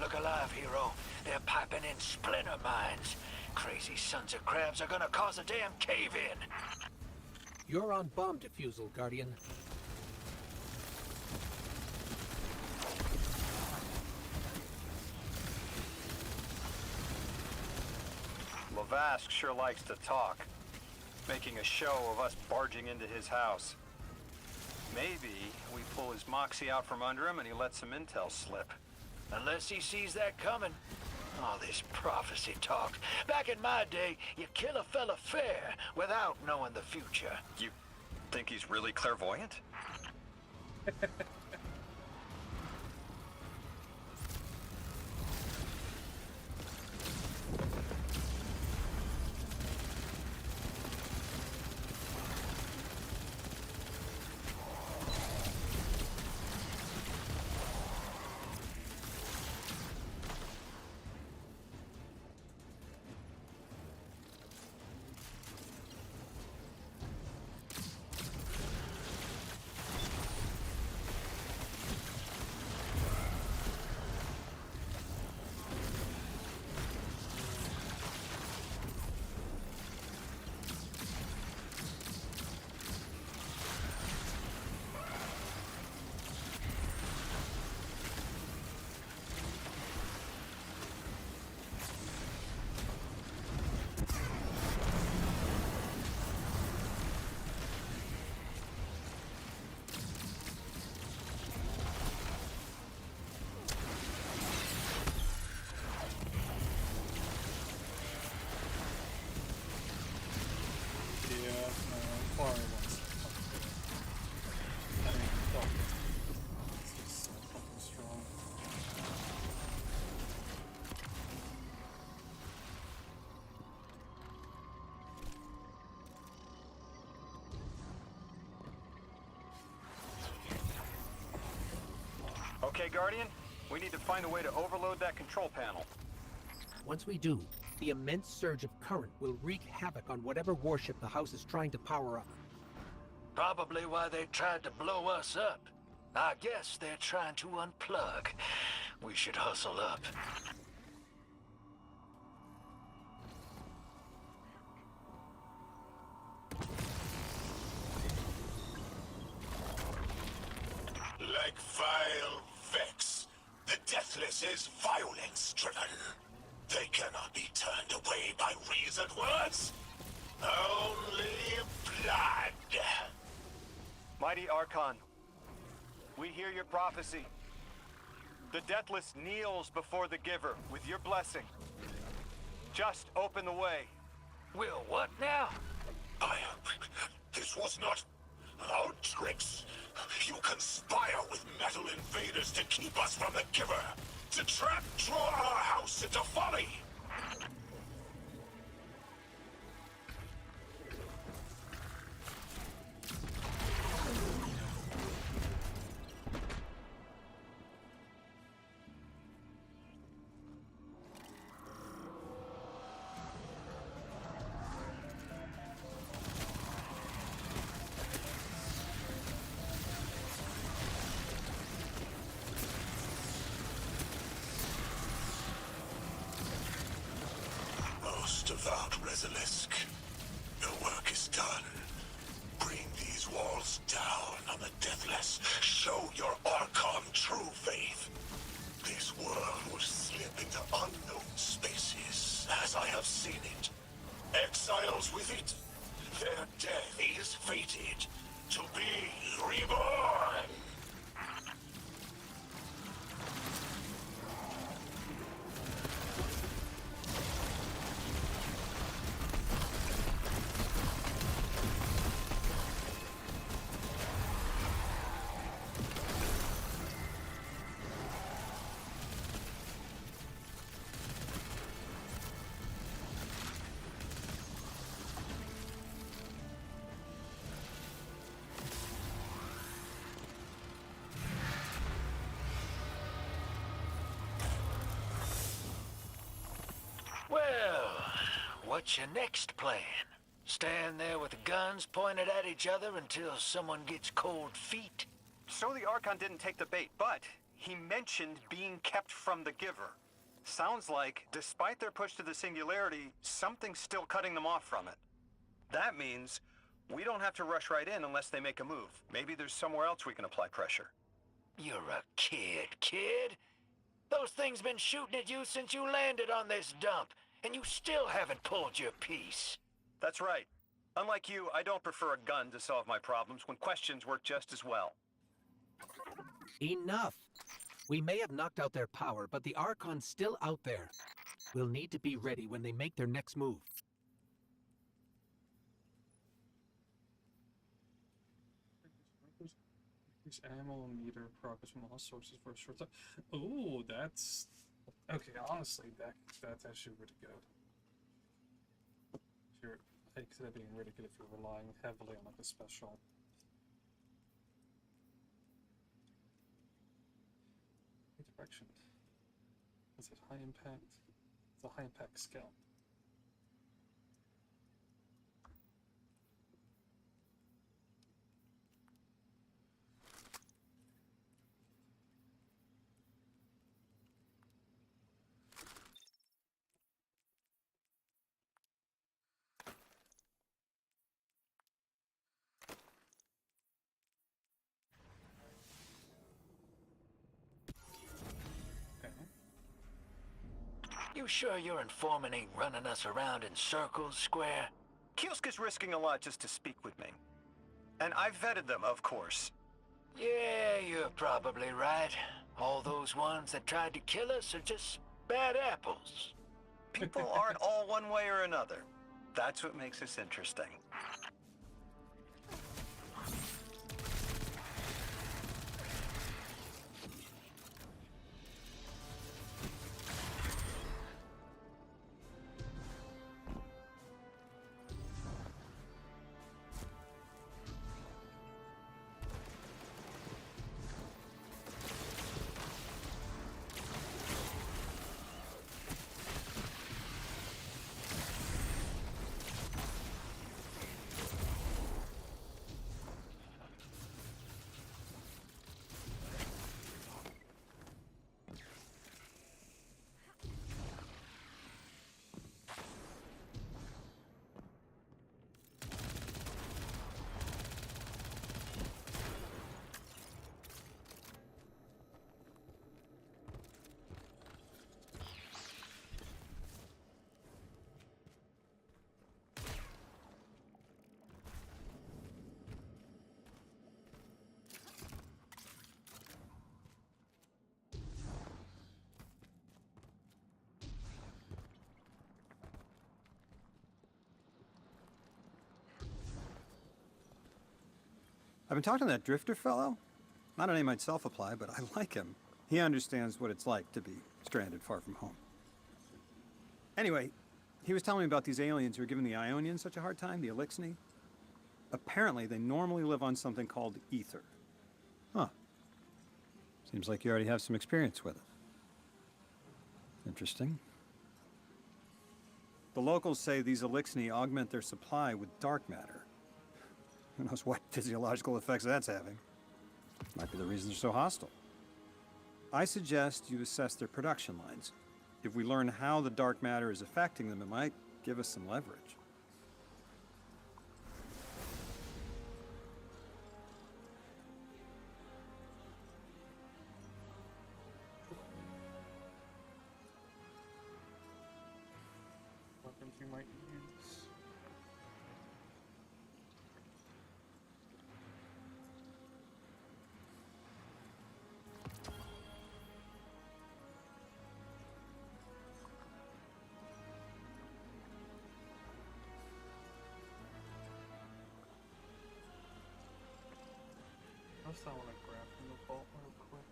Look alive, hero. They're piping in splinter mines. Crazy sons of crabs are gonna cause a damn cave-in. You're on bomb defusal, Guardian. Lavask sure likes to talk, making a show of us barging into his house. Maybe we pull his moxie out from under him and he lets some intel slip. Unless he sees that coming. All this prophecy talk. Back in my day, you kill a fella fair without knowing the future. You think he's really clairvoyant? Okay, Guardian? We need to find a way to overload that control panel. Once we do, the immense surge of current will wreak havoc on whatever warship the house is trying to power up. Probably why they tried to blow us up. I guess they're trying to unplug. We should hustle up. Like vile Vex, the Deathless is violence-driven. They cannot be turned away by reasoned words. Only blood. Mighty Archon, we hear your prophecy. The Deathless kneels before the Giver with your blessing. Just open the way. Will what now? This was not our tricks. You conspire with metal invaders to keep us from the Giver. To draw our house into folly. Devout Resilisk, your work is done. Bring these walls down on the Deathless. Show your Archon true faith. This world will slip into unknown spaces, as I have seen it. Exiles with it. Their death is fated to be reborn. Well, what's your next plan? Stand there with the guns pointed at each other until someone gets cold feet? So the Archon didn't take the bait, but he mentioned being kept from the Giver. Sounds like, despite their push to the Singularity, something's still cutting them off from it. That means we don't have to rush right in unless they make a move. Maybe there's somewhere else we can apply pressure. You're a kid. Those things been shooting at you since you landed on this dump, and you still haven't pulled your piece. That's right. Unlike you, I don't prefer a gun to solve my problems when questions work just as well. Enough! We may have knocked out their power, but the Archon's still out there. We'll need to be ready when they make their next move. Increase ammo meter progress from all sources for a short time. Ooh, that's okay. Honestly, that's actually really good. Sure, I could have been really good if you're relying heavily on like a special. Direction. Is it high impact? It's a high impact skill. You sure your informant ain't running us around in circles, Square? Kielska's risking a lot just to speak with me. And I've vetted them, of course. Yeah, you're probably right. All those ones that tried to kill us are just bad apples. People aren't all one way or another. That's what makes us interesting. I've been talking to that drifter fellow. Not a name I'd self-apply, but I like him. He understands what it's like to be stranded far from home. Anyway, he was telling me about these aliens who are giving the Ionians such a hard time, the Elixni. Apparently, they normally live on something called ether. Huh. Seems like you already have some experience with it. Interesting. The locals say these Elixni augment their supply with dark matter. Who knows what physiological effects that's having. Might be the reason they're so hostile. I suggest you assess their production lines. If we learn how the dark matter is affecting them, it might give us some leverage. Weapons you might use. First I want to grab from the vault real quick.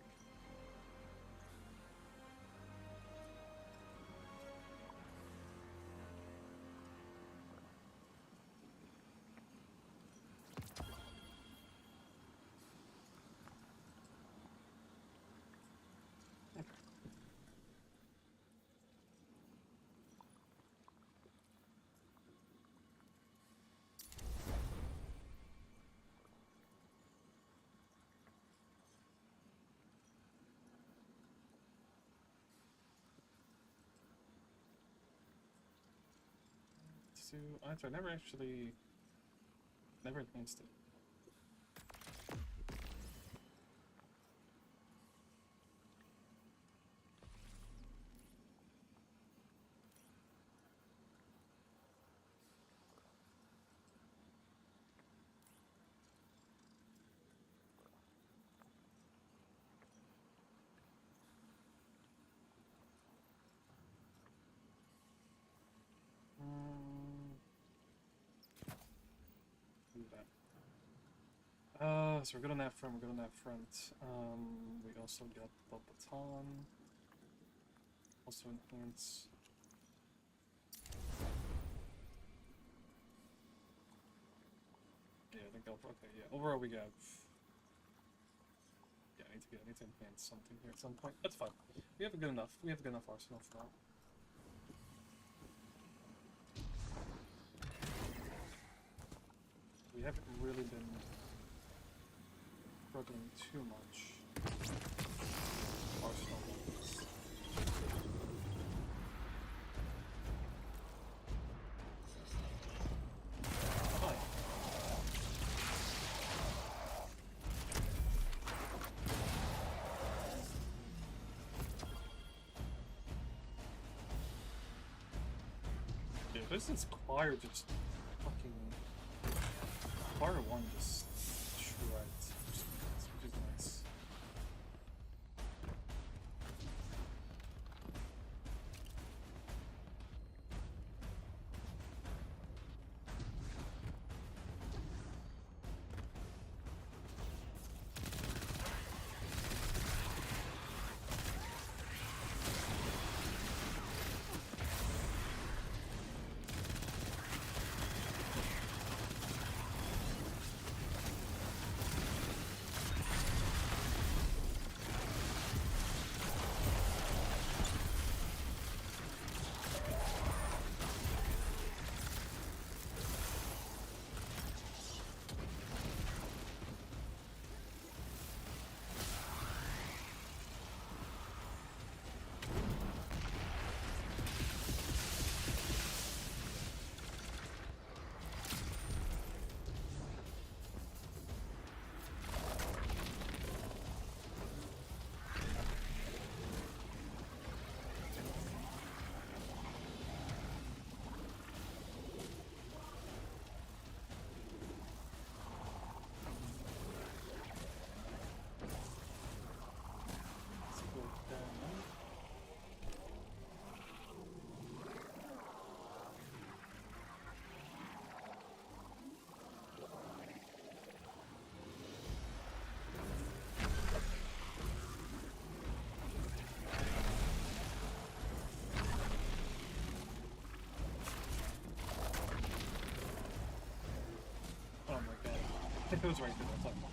So, I never advanced it. Do that. So we're good on that front, we also got the baton. Also enhance. Yeah, I think okay, yeah. Overall we got yeah, I need to enhance something here at some point. That's fine. We have a good enough arsenal for that. We haven't really been struggling too much. Arsenal wise. Oh. Yeah, this is choir just fucking. Choir 1 just shreds, which is nice. It goes right through that platform.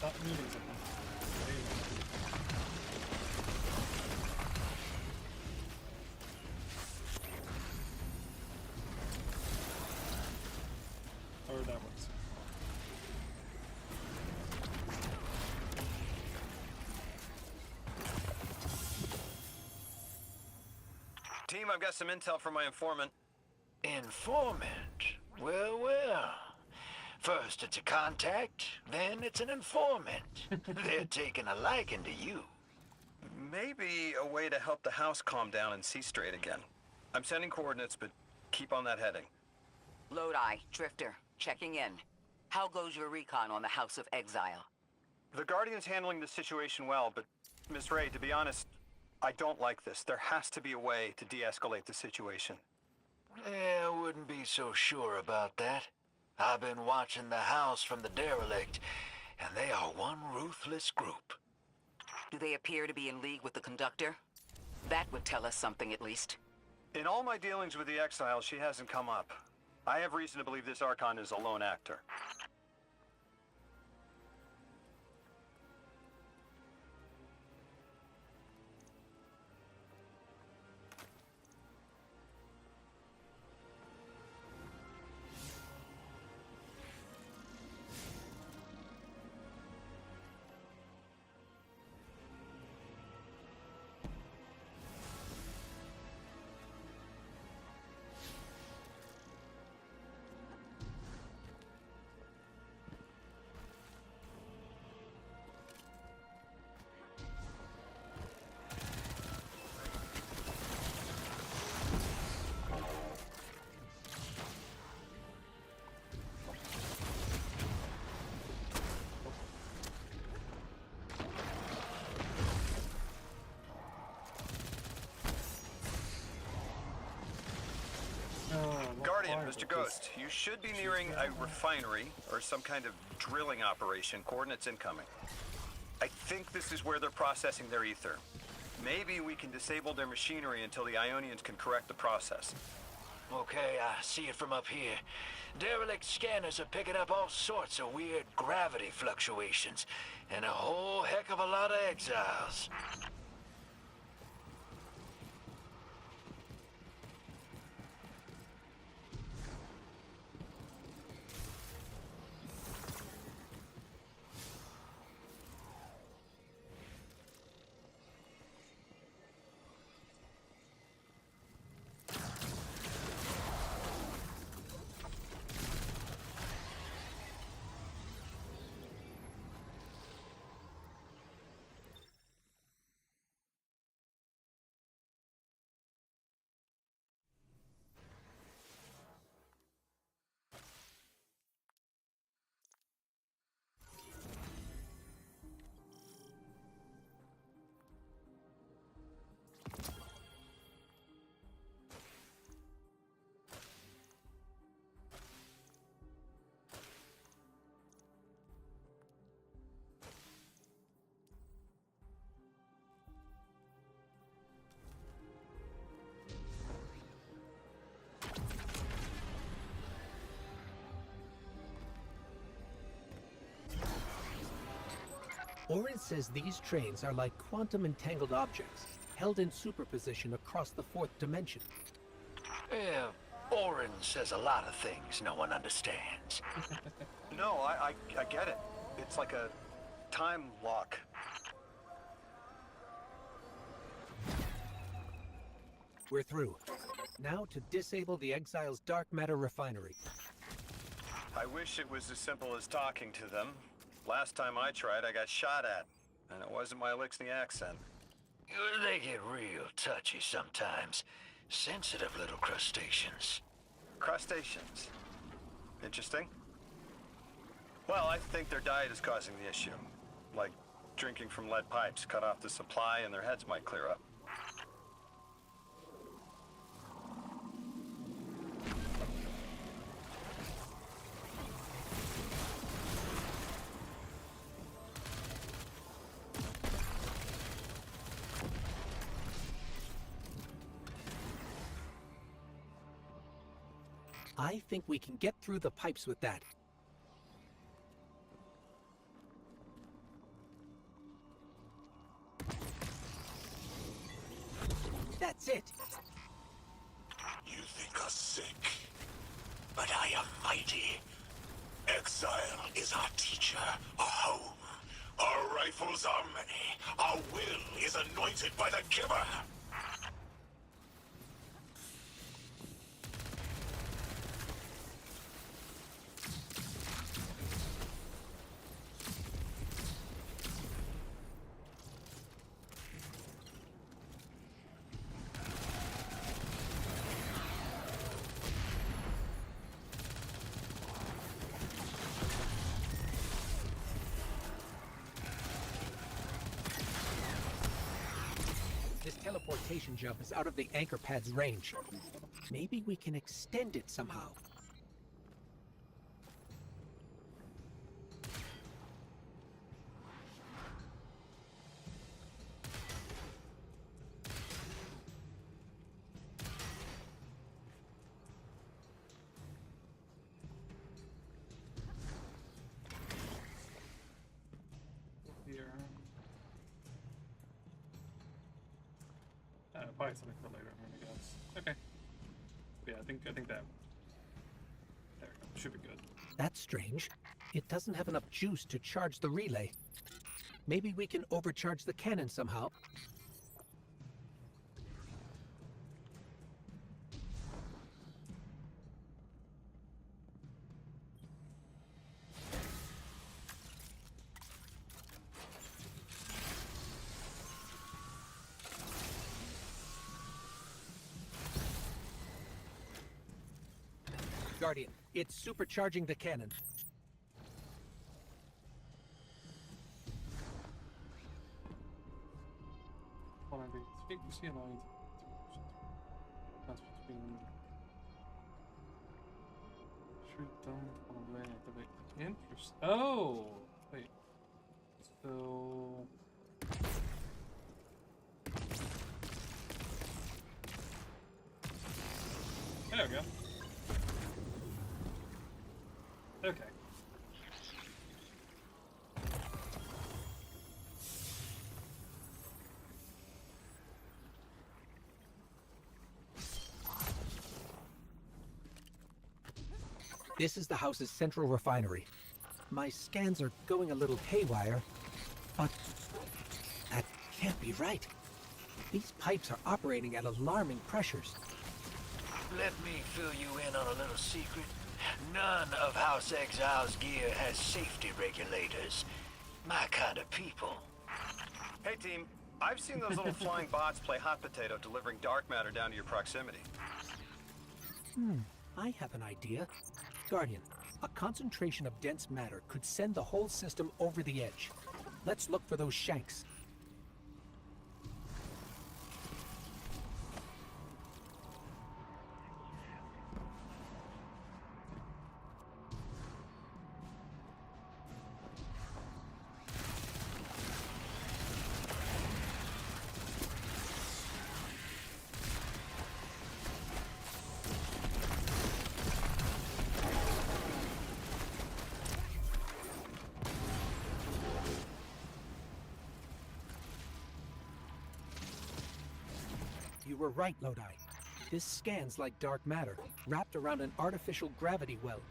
Stop moving something. Or that works. Team, I've got some intel from my informant. Informant? Well, well. First it's a contact, then it's an informant. They're taking a liking to you. Maybe a way to help the house calm down and see straight again. I'm sending coordinates, but keep on that heading. Lodi, Drifter, checking in. How goes your recon on the House of Exile? The Guardian's handling the situation well, but Miss Ray, to be honest, I don't like this. There has to be a way to de-escalate the situation. I wouldn't be so sure about that. I've been watching the house from the derelict, and they are one ruthless group. Do they appear to be in league with the conductor? That would tell us something at least. In all my dealings with the Exile, she hasn't come up. I have reason to believe this Archon is a lone actor. Mr. Ghost, you should be nearing a refinery or some kind of drilling operation. Coordinates incoming. I think this is where they're processing their ether. Maybe we can disable their machinery until the Ionians can correct the process. Okay, I see it from up here. Derelict scanners are picking up all sorts of weird gravity fluctuations, and a whole heck of a lot of exiles. Orin says these trains are like quantum entangled objects, held in superposition across the fourth dimension. Yeah, Orin says a lot of things no one understands. No, I get it. It's like a time lock. We're through. Now to disable the Exile's dark matter refinery. I wish it was as simple as talking to them. Last time I tried, I got shot at. And it wasn't my Lixney accent. They get real touchy sometimes. Sensitive little crustaceans. Crustaceans. Interesting. Well, I think their diet is causing the issue. Like drinking from lead pipes, cut off the supply and their heads might clear up. I think we can get through the pipes with that. That's it. You think us sick, but I am mighty. Exile is our teacher, our home. Our rifles are many. Our will is anointed by the giver. This teleportation jump is out of the anchor pad's range. Maybe we can extend it somehow. Here. Probably something for later, I guess. Okay. Yeah, I think that there we go. Should be good. That's strange. It doesn't have enough juice to charge the relay. Maybe we can overcharge the cannon somehow. Guardian, it's supercharging the cannon. Hold on, speak to aligned. That's between Shoot them on the way. Activate. Interesting. Oh! Wait. So. There we go. Okay. This is the house's central refinery. My scans are going a little haywire, but that can't be right. These pipes are operating at alarming pressures. Let me fill you in on a little secret. None of House Exile's gear has safety regulators. My kind of people. Hey team, I've seen those little flying bots play hot potato delivering dark matter down to your proximity. I have an idea. Guardian, a concentration of dense matter could send the whole system over the edge. Let's look for those shanks. You were right, Lodi. This scans like dark matter, wrapped around an artificial gravity well.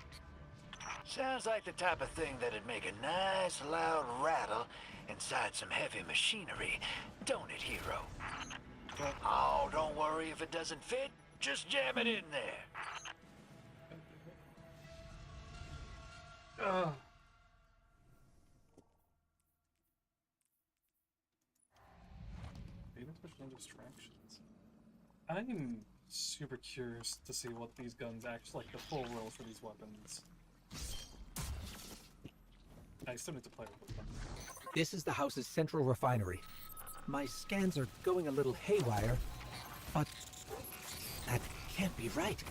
Sounds like the type of thing that'd make a nice loud rattle inside some heavy machinery, don't it, hero? Oh, don't worry if it doesn't fit. Just jam it in there. Even push no distractions. I'm super curious to see what these guns actually, like the full role for these weapons. I still need to play with them. This is the house's central refinery. My scans are going a little haywire, but that can't be right.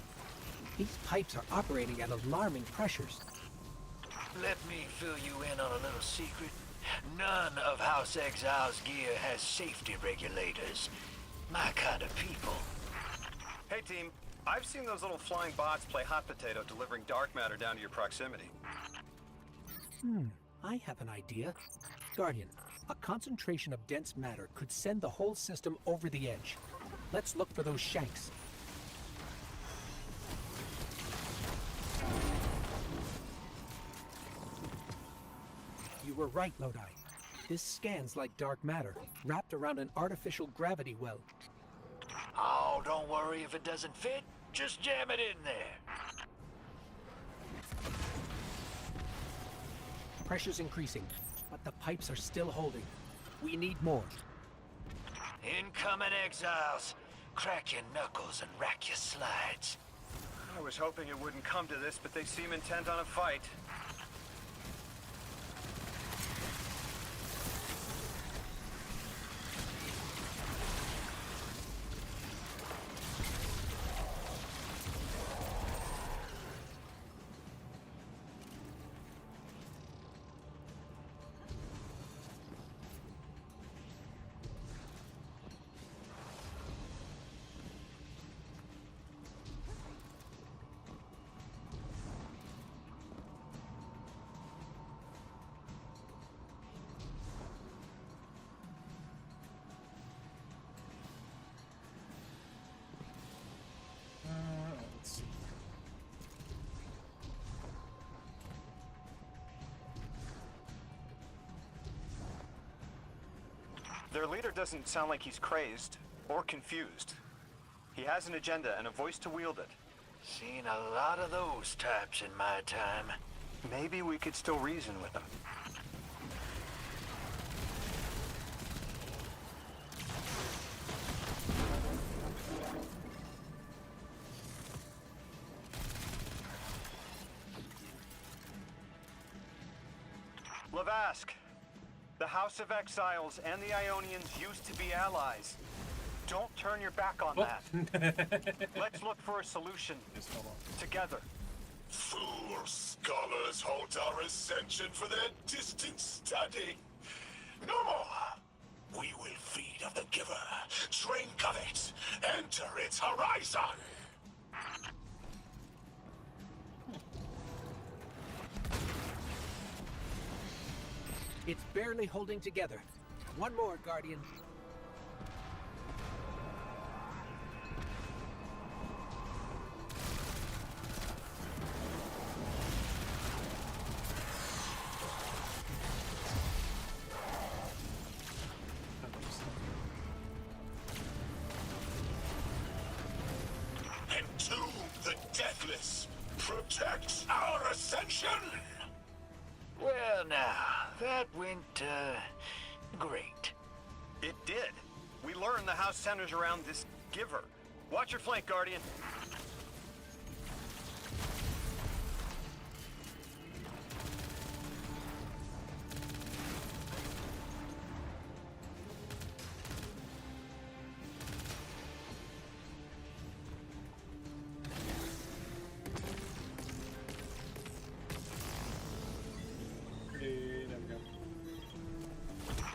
These pipes are operating at alarming pressures. Let me fill you in on a little secret. None of House Exile's gear has safety regulators. My kind of people. Hey team, I've seen those little flying bots play hot potato delivering dark matter down to your proximity. I have an idea. Guardian, a concentration of dense matter could send the whole system over the edge. Let's look for those shanks. You were right, Lodi. This scans like dark matter, wrapped around an artificial gravity well. Oh, don't worry if it doesn't fit. Just jam it in there. Pressure's increasing, but the pipes are still holding. We need more. Incoming exiles. Crack your knuckles and rack your slides. I was hoping it wouldn't come to this, but they seem intent on a fight. Let's see. Their leader doesn't sound like he's crazed or confused. He has an agenda and a voice to wield it. Seen a lot of those types in my time. Maybe we could still reason with him. Lavask, the House of Exiles and the Ionians used to be allies. Don't turn your back on that. Let's look for a solution Just hold on. together. Fool scholars hold our ascension for their distant study. No more. We will feed of the giver, drink of it, enter its horizon. It's barely holding together. One more, Guardian. Entomb the deathless. Protect our ascension. Well, now, that went, great. It did. We learned the house centers around this giver. Watch your flank, Guardian.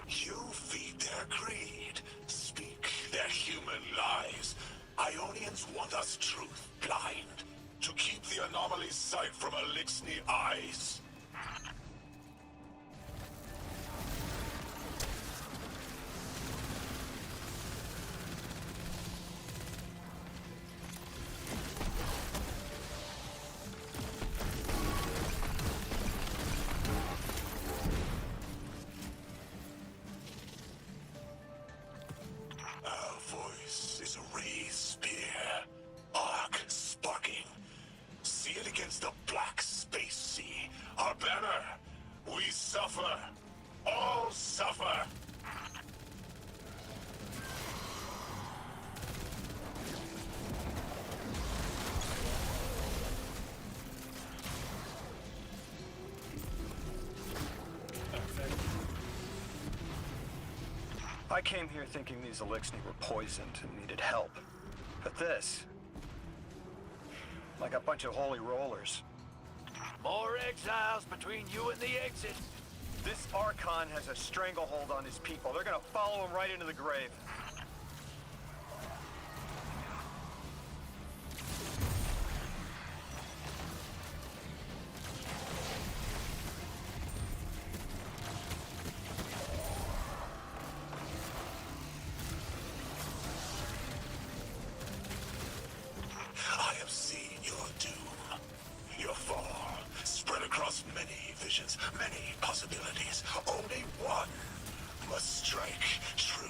You feed their greed, speak their human lies. Ionians want us truth blind, to keep the anomaly's sight from Elixni eyes. Our voice is a raised spear, arc sparking. See it against the black space sea. Our banner. We suffer. All suffer. I came here thinking these Elixni were poisoned and needed help. But this... like a bunch of holy rollers. More exiles between you and the exit. This Archon has a stranglehold on his people. They're gonna follow him right into the grave. I have seen your doom, your fall, spread across many visions, many possibilities. Only one must strike true.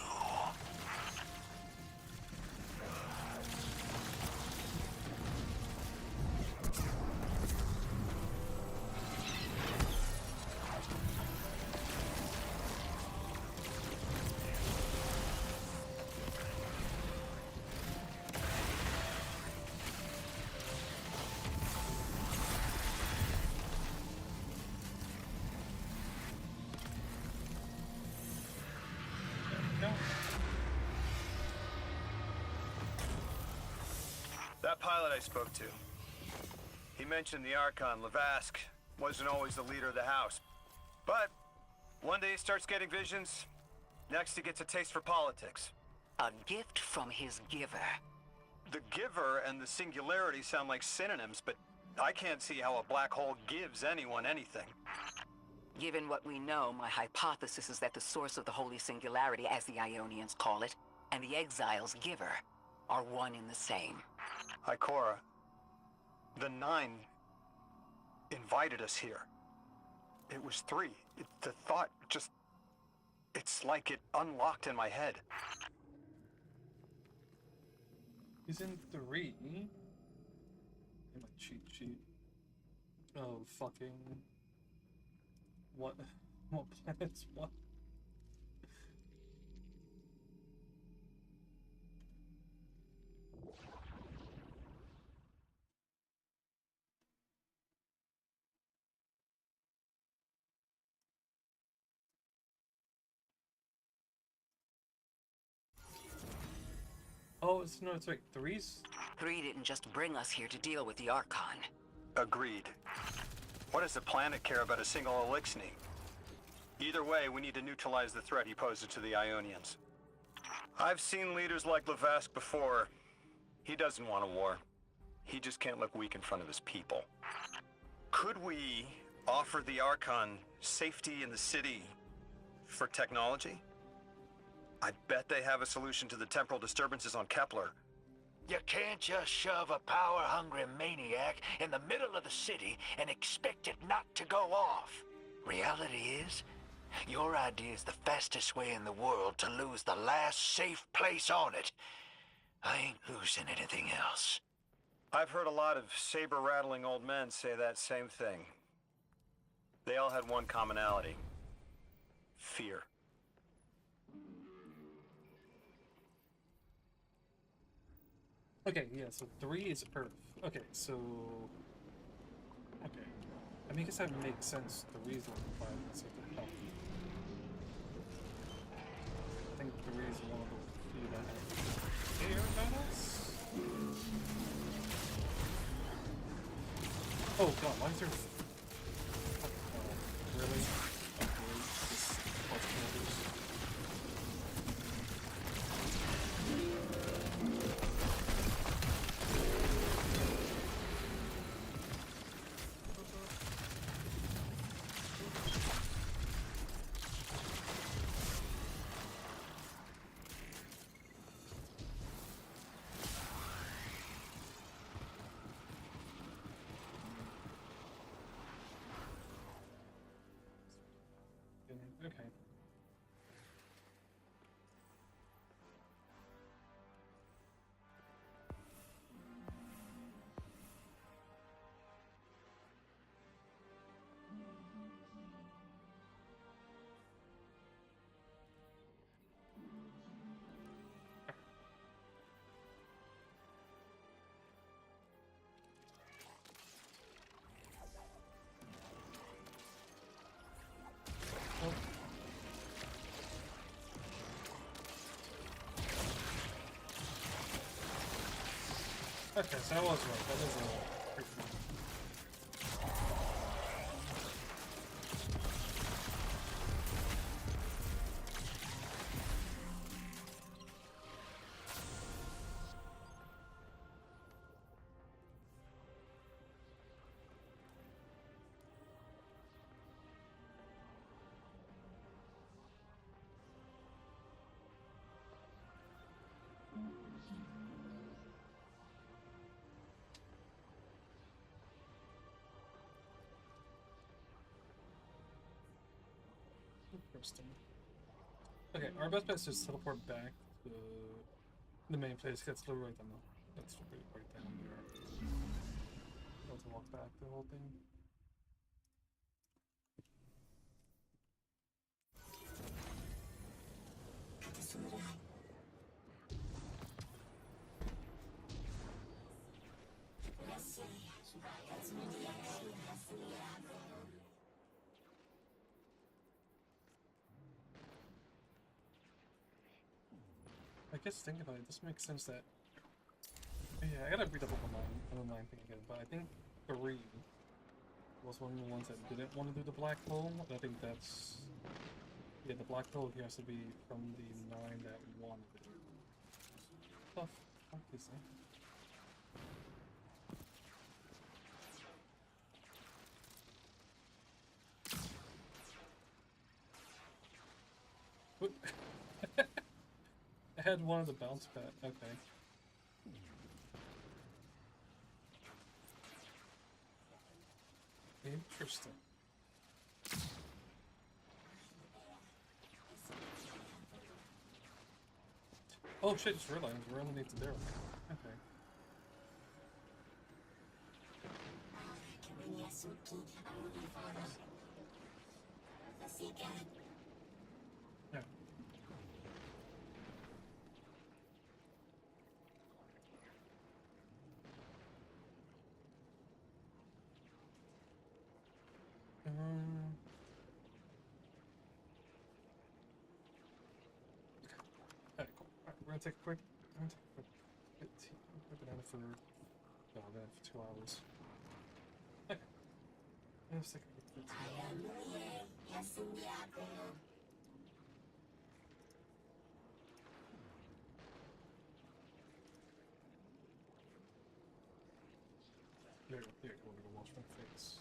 That pilot I spoke to, he mentioned the Archon, Lavask, wasn't always the leader of the house. But one day he starts getting visions, next he gets a taste for politics. A gift from his giver. The giver and the singularity sound like synonyms, but I can't see how a black hole gives anyone anything. Given what we know, my hypothesis is that the source of the Holy Singularity, as the Ionians call it, and the Exile's giver are one and the same. Ikora, the Nine invited us here. It was 3. The thought just... it's like it unlocked in my head. He's in 3. In my cheat sheet. Oh, fucking... What? What planets? What? Oh, it's no, it's right. 3's? 3 didn't just bring us here to deal with the Archon. Agreed. What does the planet care about a single Elixni? Either way, we need to neutralize the threat he poses to the Ionians. I've seen leaders like Lavask before. He doesn't want a war. He just can't look weak in front of his people. Could we offer the Archon safety in the city for technology? I bet they have a solution to the temporal disturbances on Kepler. You can't just shove a power-hungry maniac in the middle of the city and expect it not to go off. Reality is, your idea is the fastest way in the world to lose the last safe place on it. I ain't losing anything else. I've heard a lot of saber-rattling old men say that same thing. They all had one commonality. Fear. Okay, yeah, so 3 is Earth. Okay, so... Okay. I mean, I guess that makes sense. 3 is the one that's like healthy. I think 3 is one of the few that have air battles? Oh god, why is there... Oh, really? Okay, this plus characters. Okay. Okay, so I was right. That is a pretty cool. Interesting. Okay, our best bet is just teleport back to the main place. That's literally right down the, that's right down there. Don't have to walk back the whole thing. I guess thinking about it, this makes sense that... Yeah, I gotta read up on the 9 thing again, but I think 3 was one of the ones that didn't want to do the black hole. I think that's... Yeah, the black hole here has to be from the 9 that wanted it. What the fuck is that? I had one of the bounce pad. Okay. Interesting. Oh shit, just realized we're underneath the barrel. Okay. Yeah. Alright, cool. Alright, we're gonna take a quick banana for 2 hours. let's take a look at the There you go, there you go, we're gonna wash my face.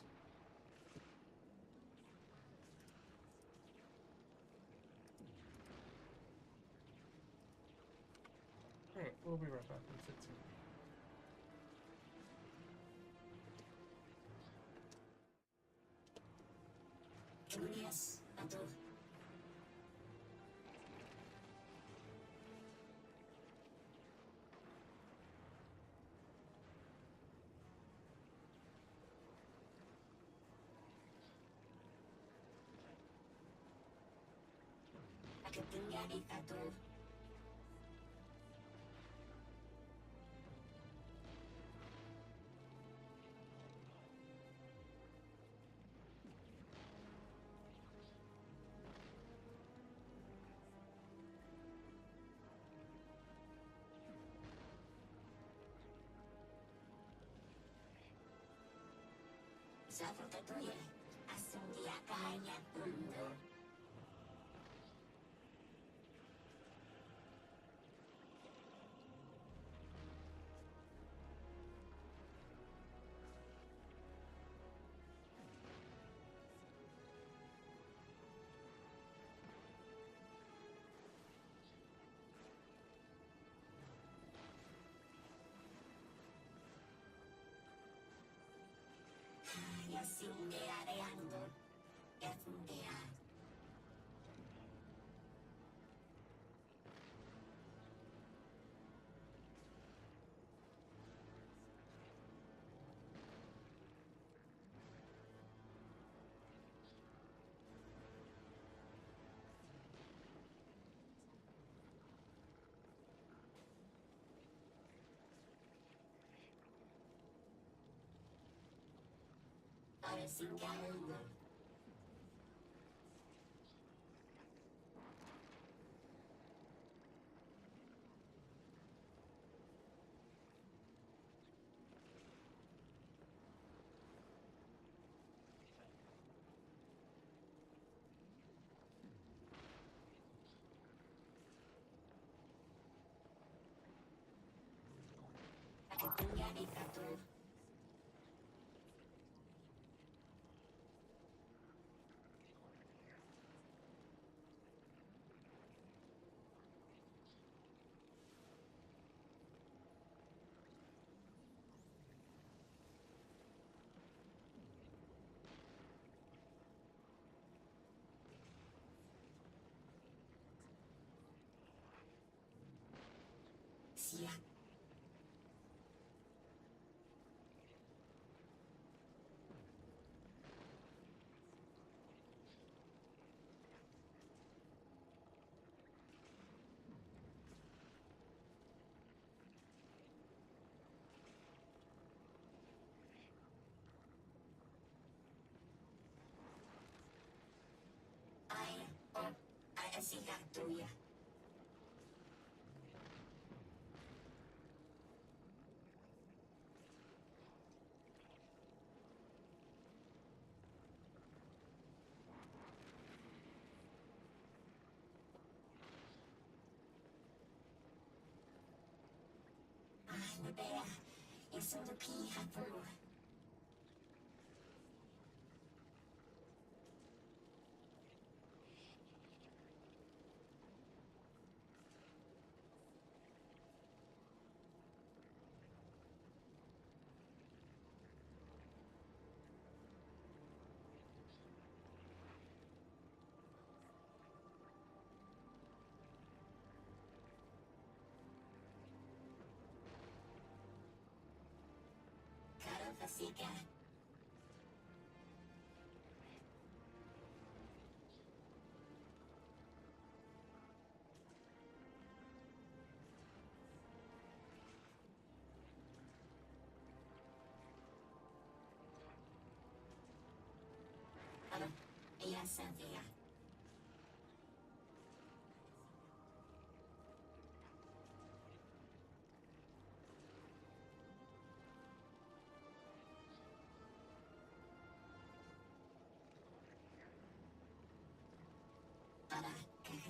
Alright, we'll be right back in 15.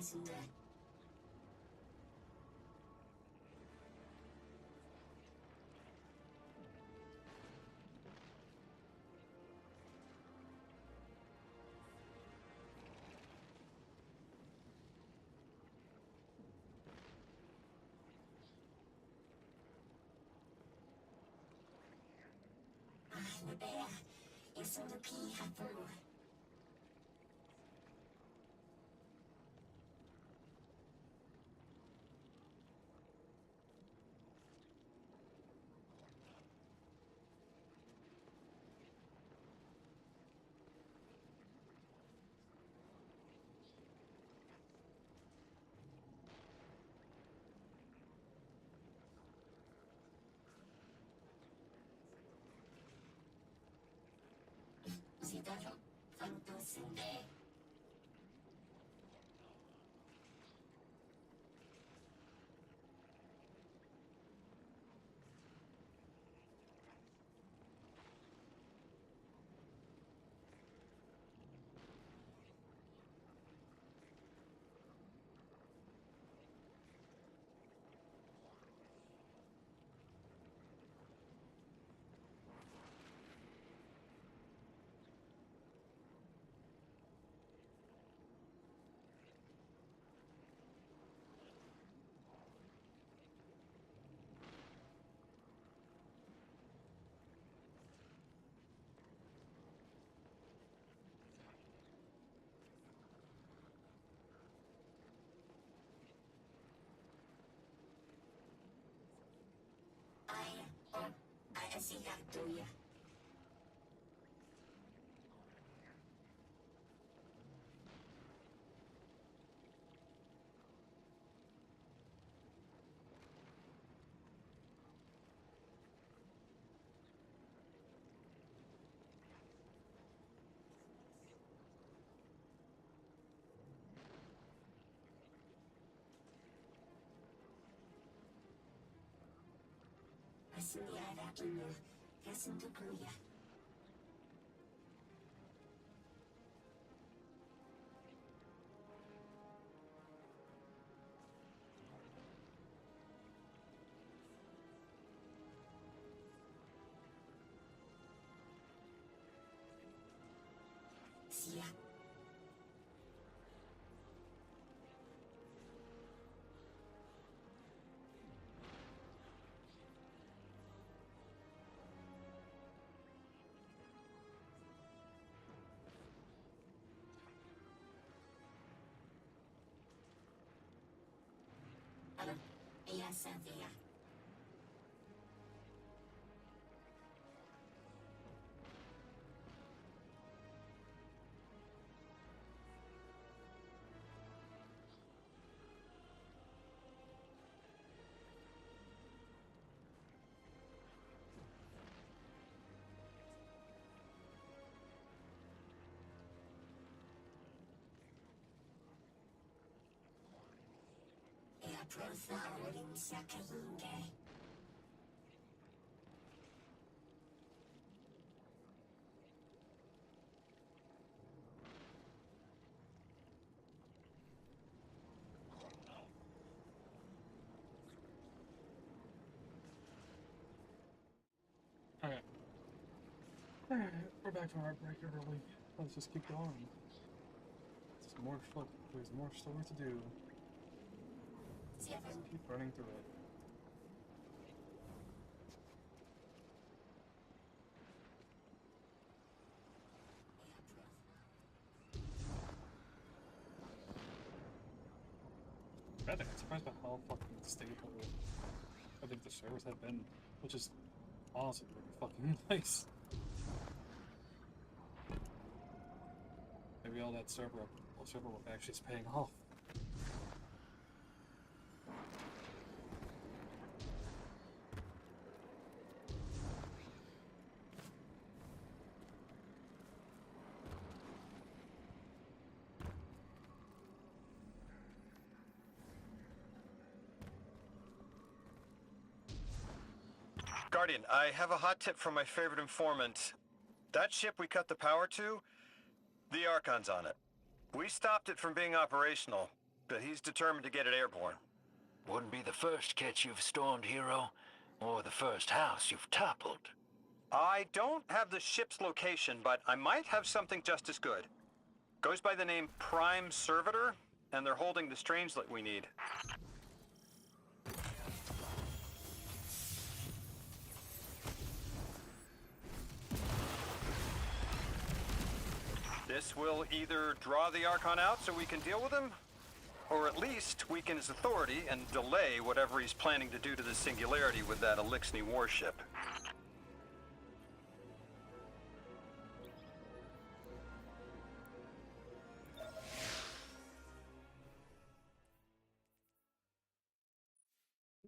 Okay. Alright, we're back to our break early. Let's just keep going. There's more there's more story to do. Let's keep running through it. I think I'm surprised by how fucking stable I think the servers have been, which is honestly pretty fucking nice. Maybe all that server work actually is paying off. Guardian, I have a hot tip from my favorite informant. That ship we cut the power to, the Archon's on it. We stopped it from being operational, but he's determined to get it airborne. Wouldn't be the first catch you've stormed, hero, or the first house you've toppled. I don't have the ship's location, but I might have something just as good. Goes by the name Prime Servitor, and they're holding the strangelet we need. This will either draw the Archon out so we can deal with him, or at least weaken his authority and delay whatever he's planning to do to the Singularity with that Elixni warship.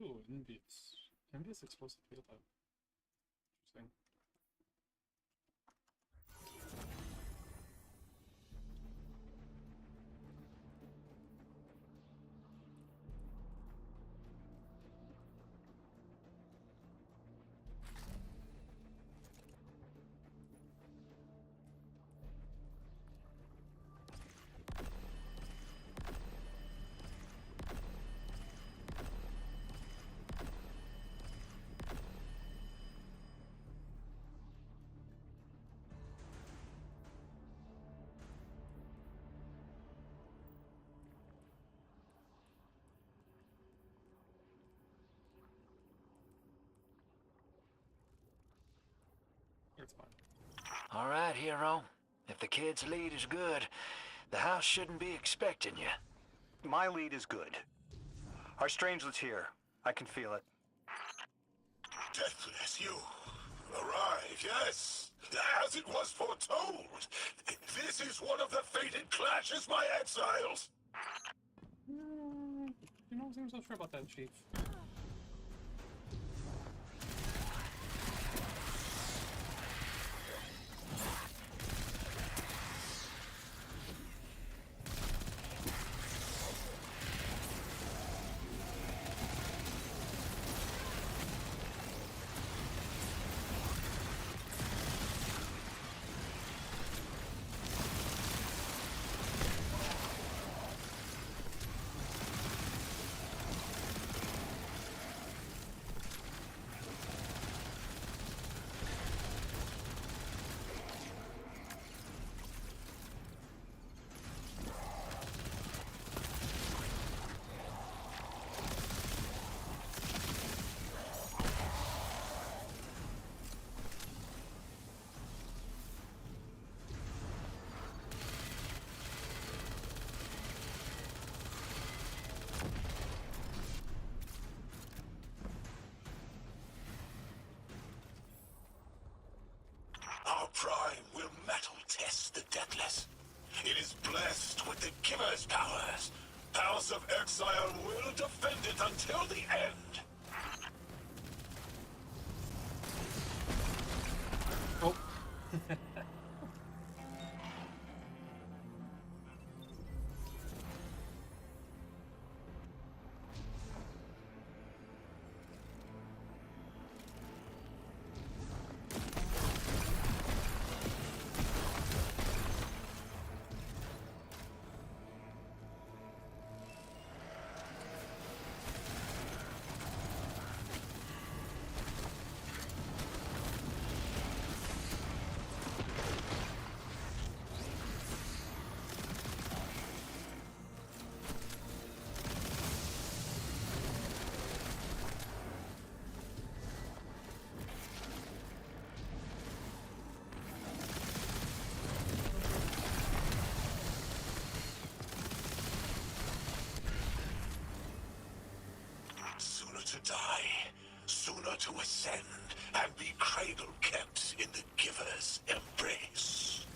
Ooh, envious. Envious explosive field type. Interesting. It's fine. All right, hero. If the kid's lead is good, the house shouldn't be expecting you. My lead is good. Our strangelet's here. I can feel it. Deathless, you arrived, yes, as it was foretold. This is one of the fated clashes, my exiles. You know, I'm so sure about that, Chief. Our prime will metal test the deathless. It is blessed with the giver's powers. House of Exile will defend it until the end. Oh. Sooner to die, sooner to ascend, and be cradle kept in the giver's embrace.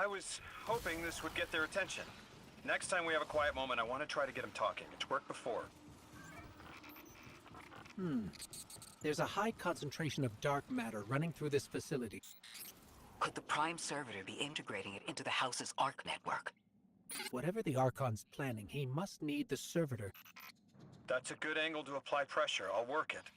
I was hoping this would get their attention. Next time we have a quiet moment, I want to try to get them talking. It's worked before. There's a high concentration of dark matter running through this facility. Could the Prime Servitor be integrating it into the house's ARC network? Whatever the Archon's planning, he must need the servitor. That's a good angle to apply pressure. I'll work it.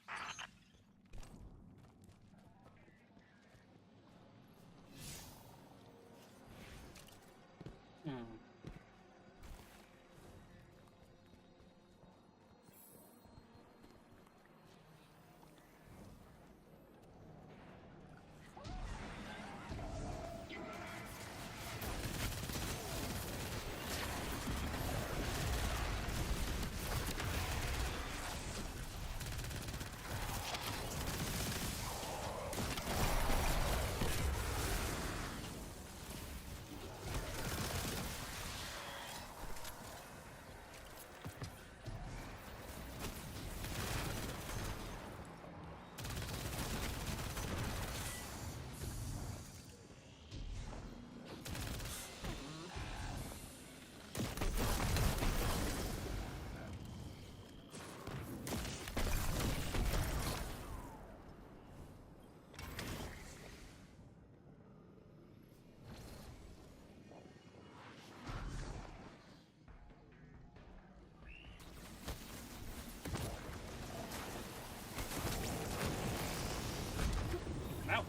Ow.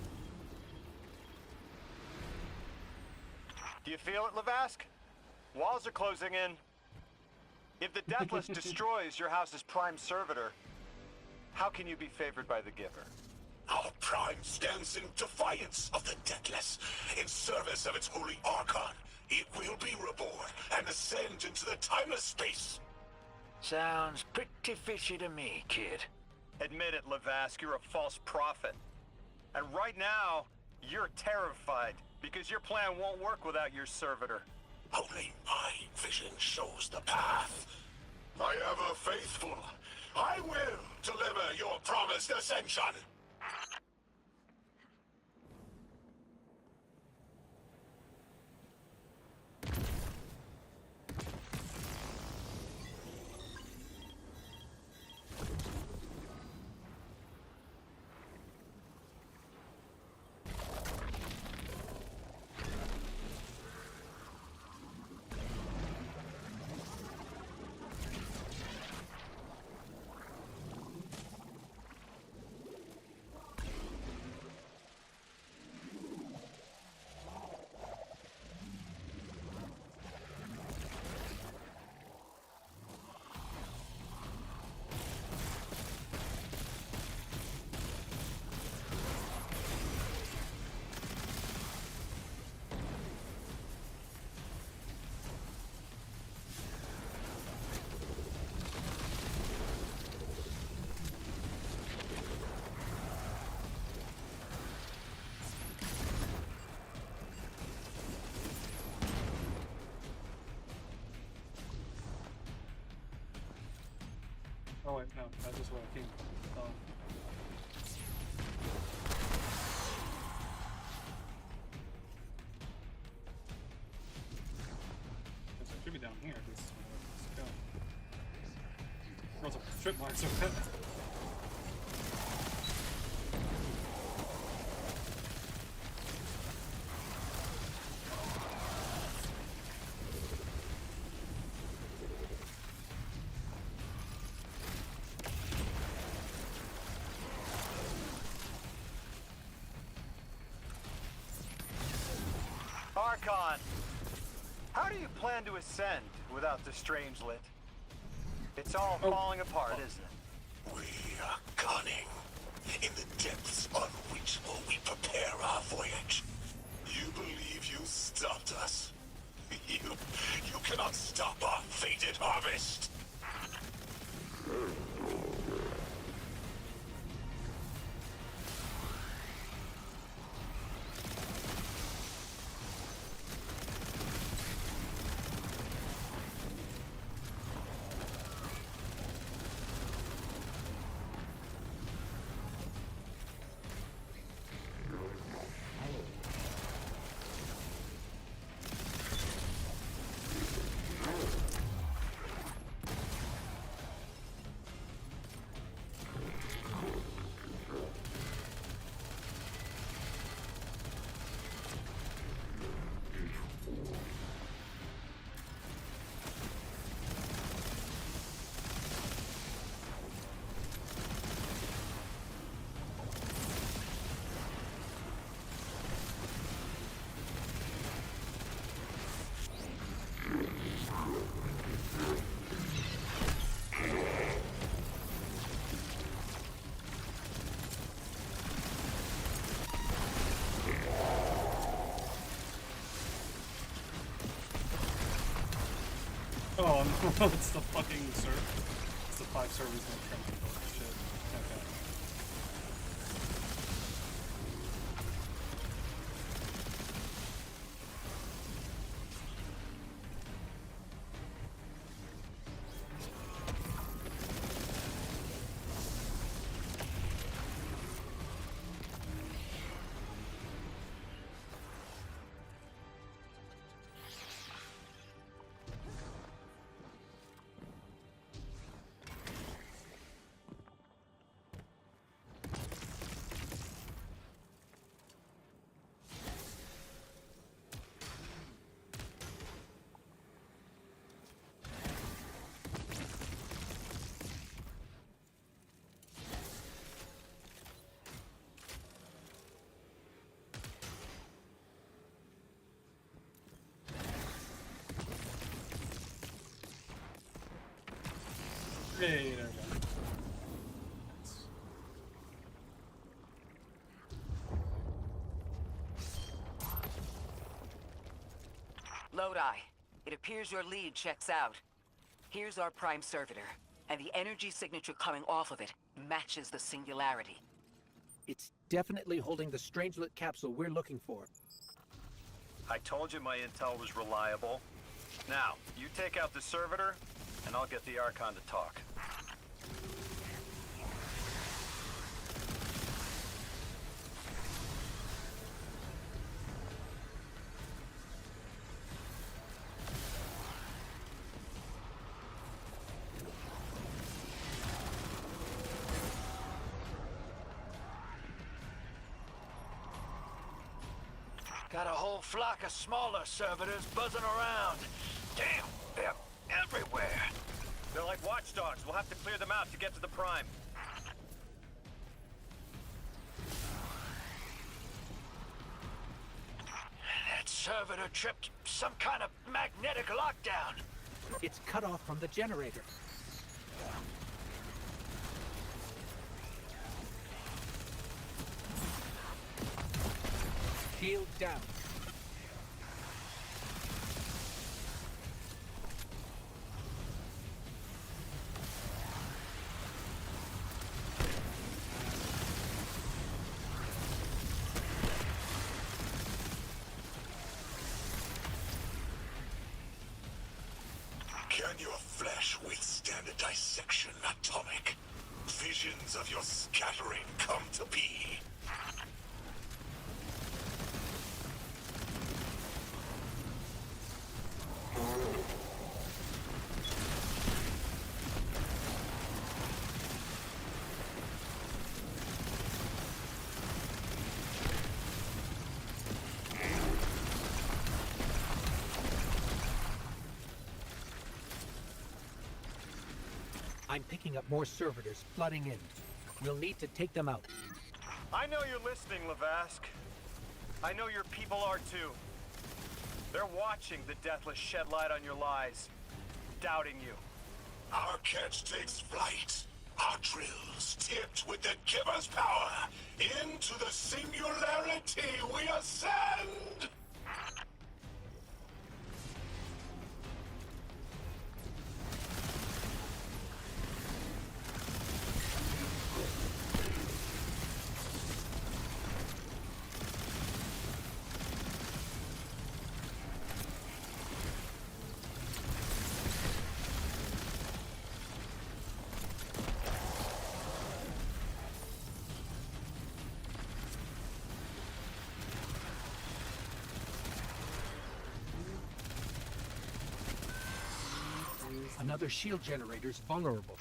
Do you feel it, Lavask? Walls are closing in. If the Deathless destroys your house's prime servitor, how can you be favored by the Giver? Our Prime stands in defiance of the Deathless. In service of its holy Archon, it will be reborn and ascend into the timeless space. Sounds pretty fishy to me, kid. Admit it, Lavask, you're a false prophet. And right now, you're terrified because your plan won't work without your servitor. Only my vision shows the path. My ever faithful, I will deliver your promised ascension. Oh wait, no, that's just where I came from. Oh. Guess I should be down here. This is where let's go. Girls are strip mines so bad. Archon, how do you plan to ascend without the Strangelit? It's all falling apart, isn't it? We are cunning. In the depths on which will we prepare our voyage. You believe you stopped us? You cannot stop our fated harvest. Oh, no, it's the fucking server. It's the 5 servers that are trying to shit. Okay. Hey, there we go. Lodi, it appears your lead checks out. Here's our prime servitor, and the energy signature coming off of it matches the singularity. It's definitely holding the Strangelet capsule we're looking for. I told you my intel was reliable. Now, you take out the servitor, and I'll get the Archon to talk. Got a whole flock of smaller servitors buzzing around. Damn, they're everywhere. They're like watchdogs. We'll have to clear them out to get to the Prime. That servitor tripped some kind of magnetic lockdown. It's cut off from the generator. Shield down. Can your flesh withstand a dissection, Atomic? Visions of your scattering come to be. I'm picking up more servitors flooding in. We'll need to take them out. I know you're listening, Lavask. I know your people are too. They're watching the Deathless shed light on your lies, doubting you. Our catch takes flight. Our drills tipped with the Giver's power. Into the singularity we ascend! Another shield generator's vulnerable.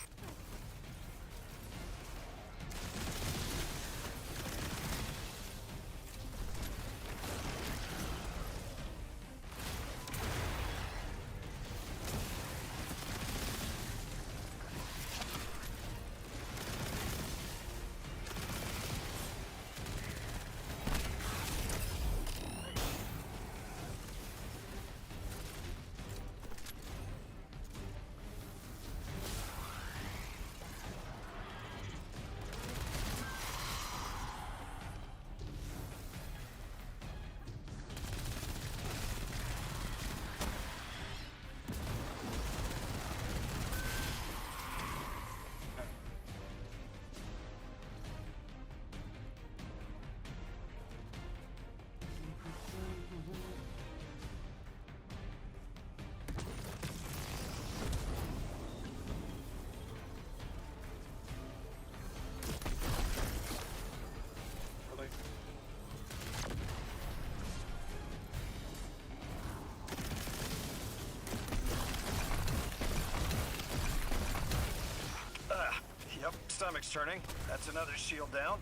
stomach's turning. That's another shield down.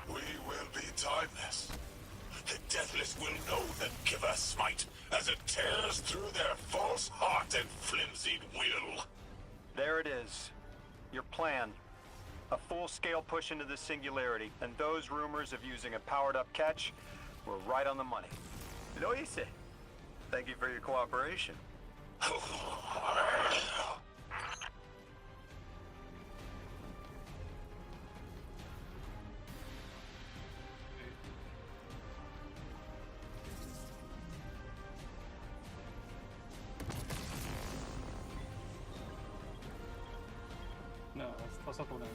We will be timeless. The Deathless will know the Giver Smite as it tears through their false heart and flimsied will. There it is. Your plan. A full-scale push into the singularity, and those rumors of using a powered-up catch were right on the money. Lo hice. Thank you for your cooperation. No, let's up on that.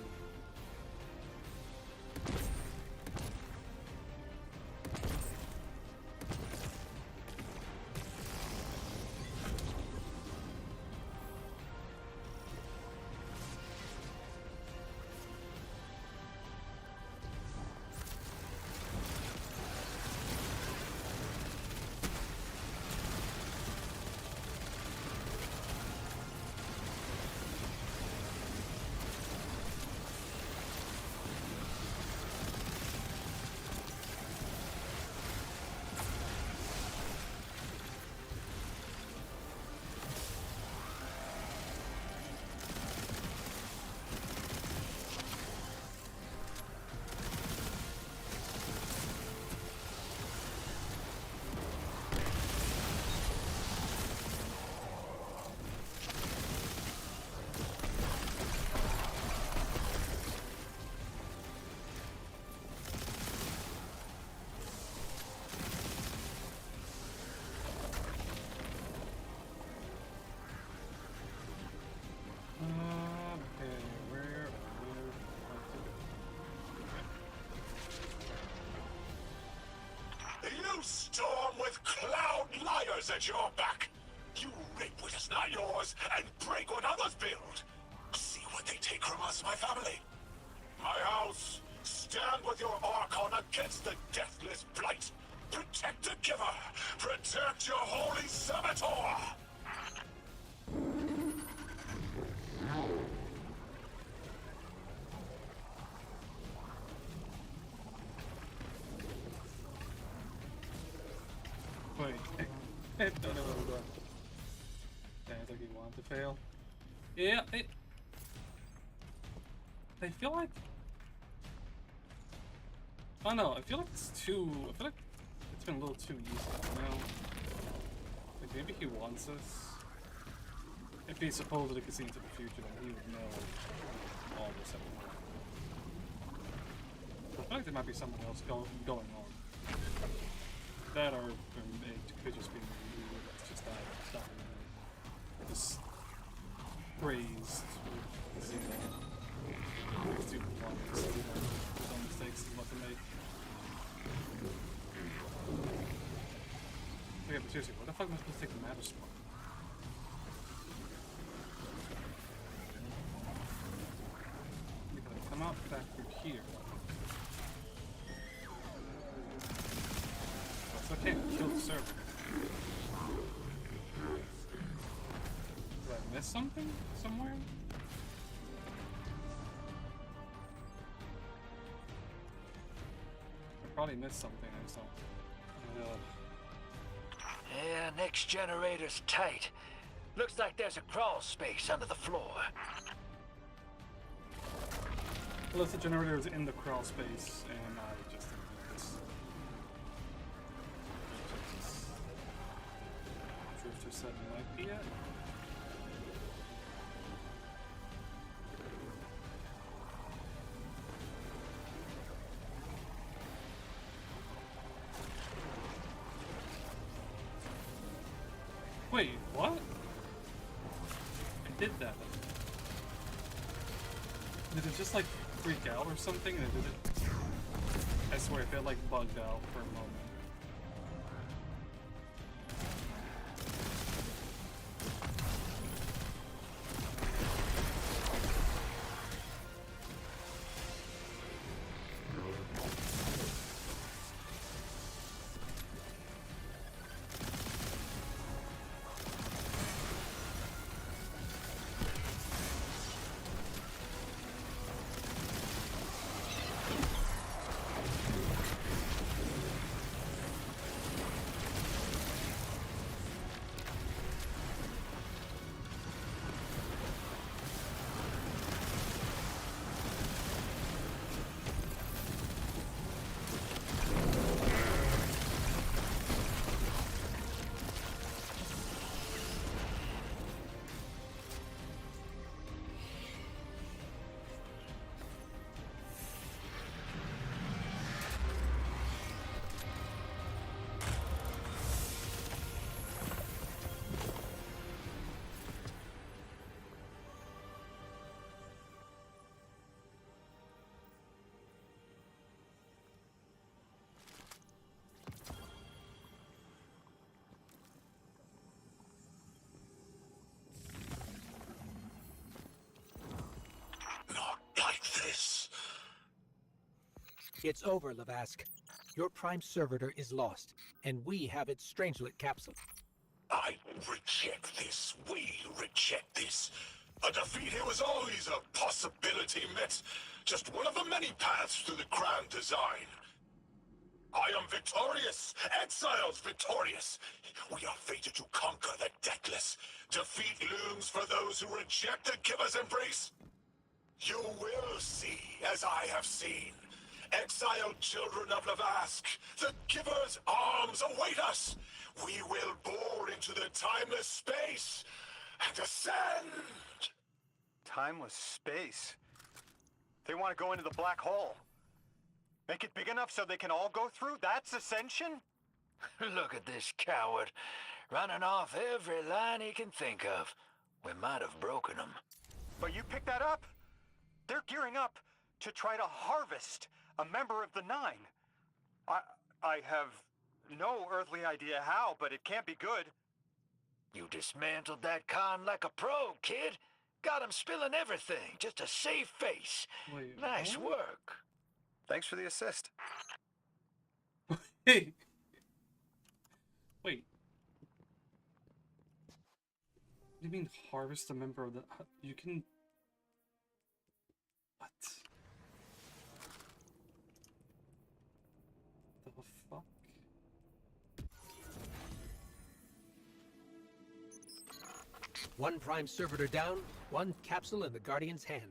You storm with cloud liars at your back. You rape what is not yours and break what others build. See what they take from us, my family. My house, stand with your Archon against the Deathless Blight. Protect the Giver. Protect your holy Saboteur. Wait. I don't know what I'm doing. Yeah, I think you want to fail. Yeah, I feel like... I don't know, I feel like it's too... I feel like it's been a little too easy, you know? Like, maybe he wants us. If he supposedly could see into the future, then he would know all this at once. I feel like there might be something else going on. That or it could just be weird. It's just that stuff. Just praised with Zeno. It's too long to see his own mistakes he's about to make. Okay, but seriously, where the fuck am I supposed to take the matter spot? Because I come out back through here. So I can't kill the server. Did I miss something somewhere? I probably missed something or something. Yeah, next generator's tight. Looks like there's a crawl space under the floor. Unless the generator is in the crawl space, and I just didn't do this. that might be it. Wait, what? I did that. Did it just like freak out or something? And did it? I swear, if it like bugged out for a moment. Not like this. It's over, Lavask. Your prime servitor is lost, and we have its Strangelet capsule. I reject this. We reject this. A defeat here was always a possibility, Met. Just one of the many paths to the grand design. I am victorious. Exiles victorious. We are fated to conquer the deathless. Defeat looms for those who reject the giver's embrace. You will see, as I have seen. Exiled children of Lavask, the giver's arms await us. We will bore into the timeless space and ascend. Timeless space? They want to go into the black hole. Make it big enough so they can all go through? That's ascension? Look at this coward, running off every line he can think of. We might have broken him. But you picked that up? They're gearing up to try to harvest a member of the Nine. I have no earthly idea how, but it can't be good. You dismantled that con like a pro, kid. Got him spilling everything, just to save face. Wait, Nice what? work. Thanks for the assist. Hey! Wait. What do you mean harvest a member of the... You can... What? The fuck? One prime servitor down, one capsule in the Guardian's hand.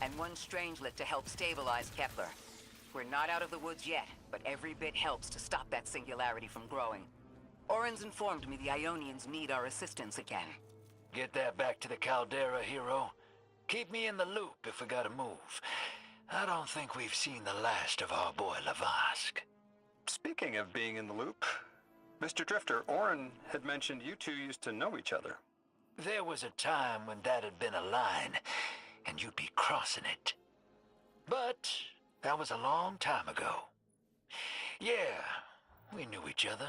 And one Strangelet to help stabilize Kepler. We're not out of the woods yet, but every bit helps to stop that singularity from growing. Orin's informed me the Ionians need our assistance again. Get that back to the Caldera, hero. Keep me in the loop if we gotta move. I don't think we've seen the last of our boy Lavask. Speaking of being in the loop, Mr. Drifter, Orin had mentioned you two used to know each other. There was a time when that had been a line, and you'd be crossing it. But that was a long time ago. Yeah, we knew each other.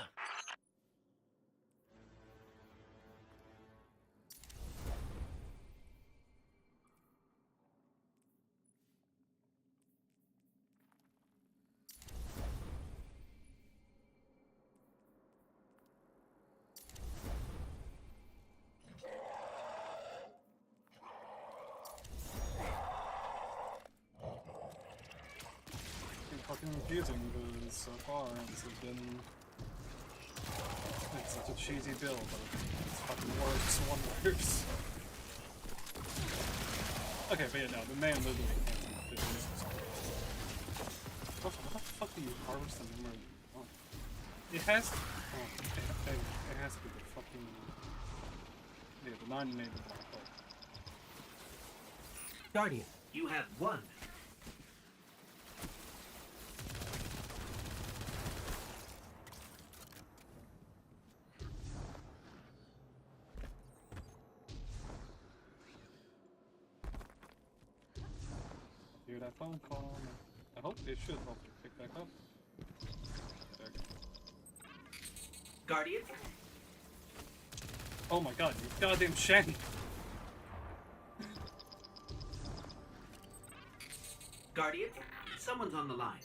Fucking confusing because so far this has been... It's such a cheesy build, but it's fucking works wonders. Okay, but yeah, no, the man literally can't do this. What the fuck do you harvest the memory? Oh. It has. Oh, it has to be the fucking. Yeah, the non-native black hole. Guardian, you have one. Hear that phone call? I hope it should hopefully pick back up. There we go. Guardian? Oh my god, you goddamn Shanny! Guardian? Someone's on the line.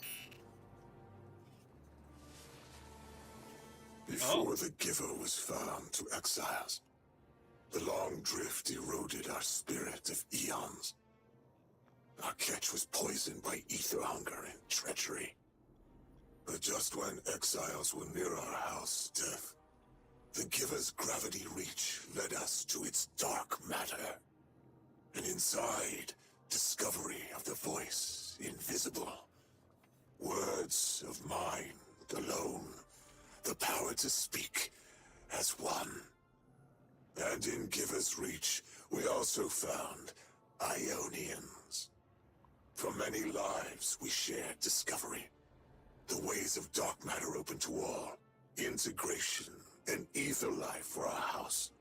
Before the Giver was found to exiles, the long drift eroded our spirit of eons. Our catch was poisoned by ether hunger and treachery. But just when exiles were near our house, death, the Giver's gravity reach led us to its dark matter. And inside, discovery of the voice invisible. Words of mind alone, the power to speak as one. And in Giver's reach, we also found Ionians. For many lives, we shared discovery. The ways of dark matter open to all. Integration and ether life for our house.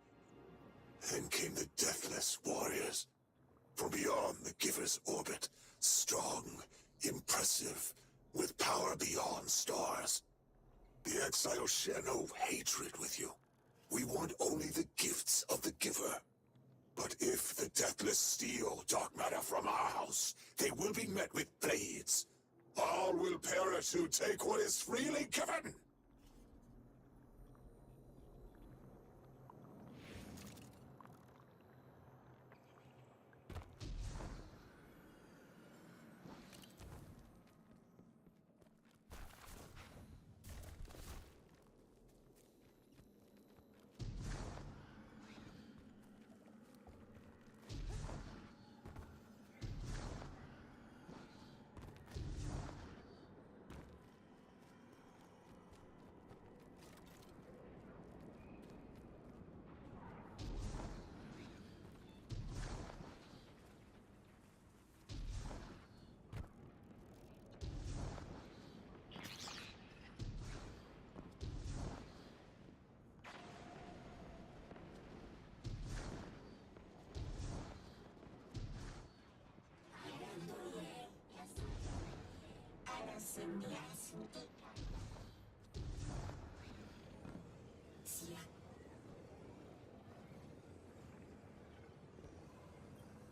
Then came the Deathless Warriors. From beyond the Giver's orbit. Strong, impressive, with power beyond stars. The exiles share no hatred with you. We want only the gifts of the Giver. But if the Deathless steal dark matter from our house, they will be met with blades. All will perish who take what is freely given.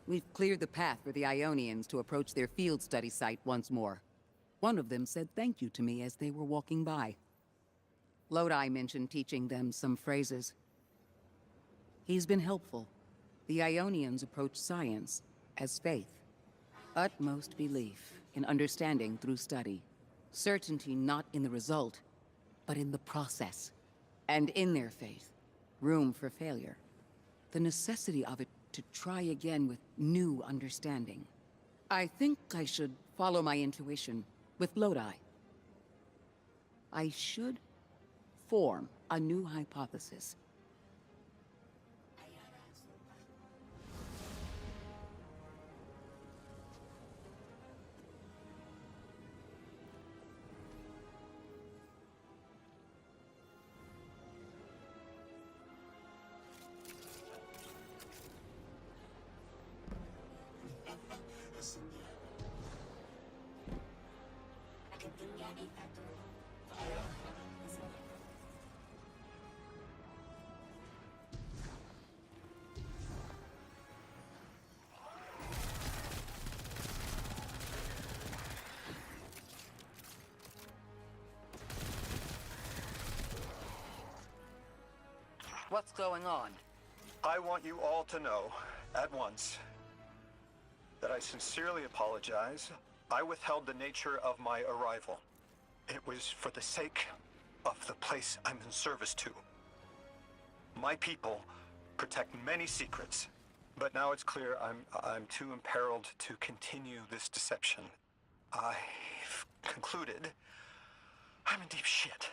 We've cleared the path for the Ionians to approach their field study site once more. One of them said thank you to me as they were walking by. Lodi mentioned teaching them some phrases. He's been helpful. The Ionians approach science as faith. Utmost belief in understanding through study. Certainty not in the result, but in the process. And in their faith, room for failure. The necessity of it to try again with new understanding. I think I should follow my intuition with Lodi. I should form a new hypothesis. What's going on? I want you all to know, at once, that I sincerely apologize. I withheld the nature of my arrival. It was for the sake of the place I'm in service to. My people protect many secrets, but now it's clear I'm too imperiled to continue this deception. I've concluded I'm in deep shit.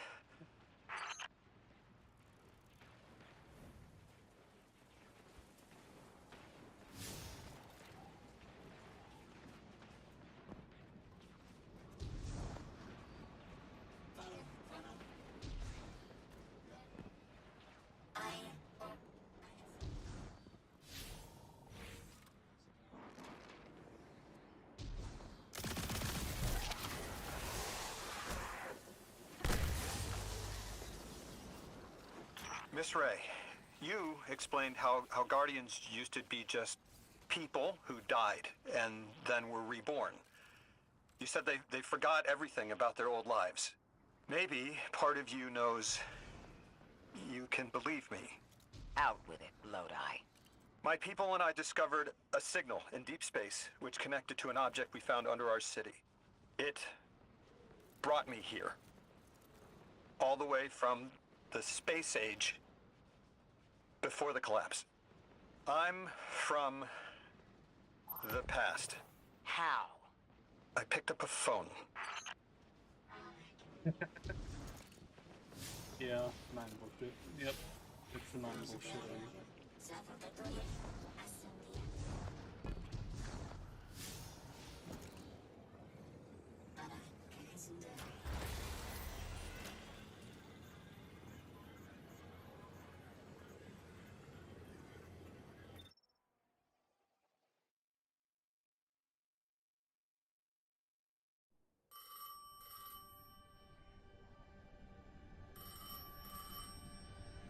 Miss Ray, you explained how Guardians used to be just people who died and then were reborn. You said they forgot everything about their old lives. Maybe part of you knows you can believe me. Out with it, Lodi. My people and I discovered a signal in deep space which connected to an object we found under our city. It brought me here. All the way from the space age before the collapse. I'm from the past. How? I picked up a phone. Yeah, man booked it. Yep. It's the man bullshit.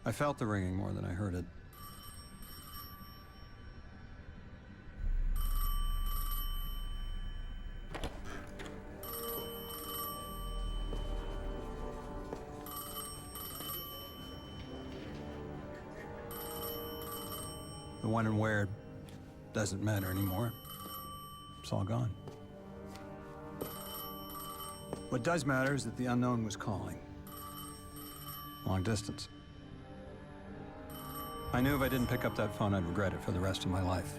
I felt the ringing more than I heard it. The when and where doesn't matter anymore. It's all gone. What does matter is that the unknown was calling. Long distance. I knew if I didn't pick up that phone, I'd regret it for the rest of my life.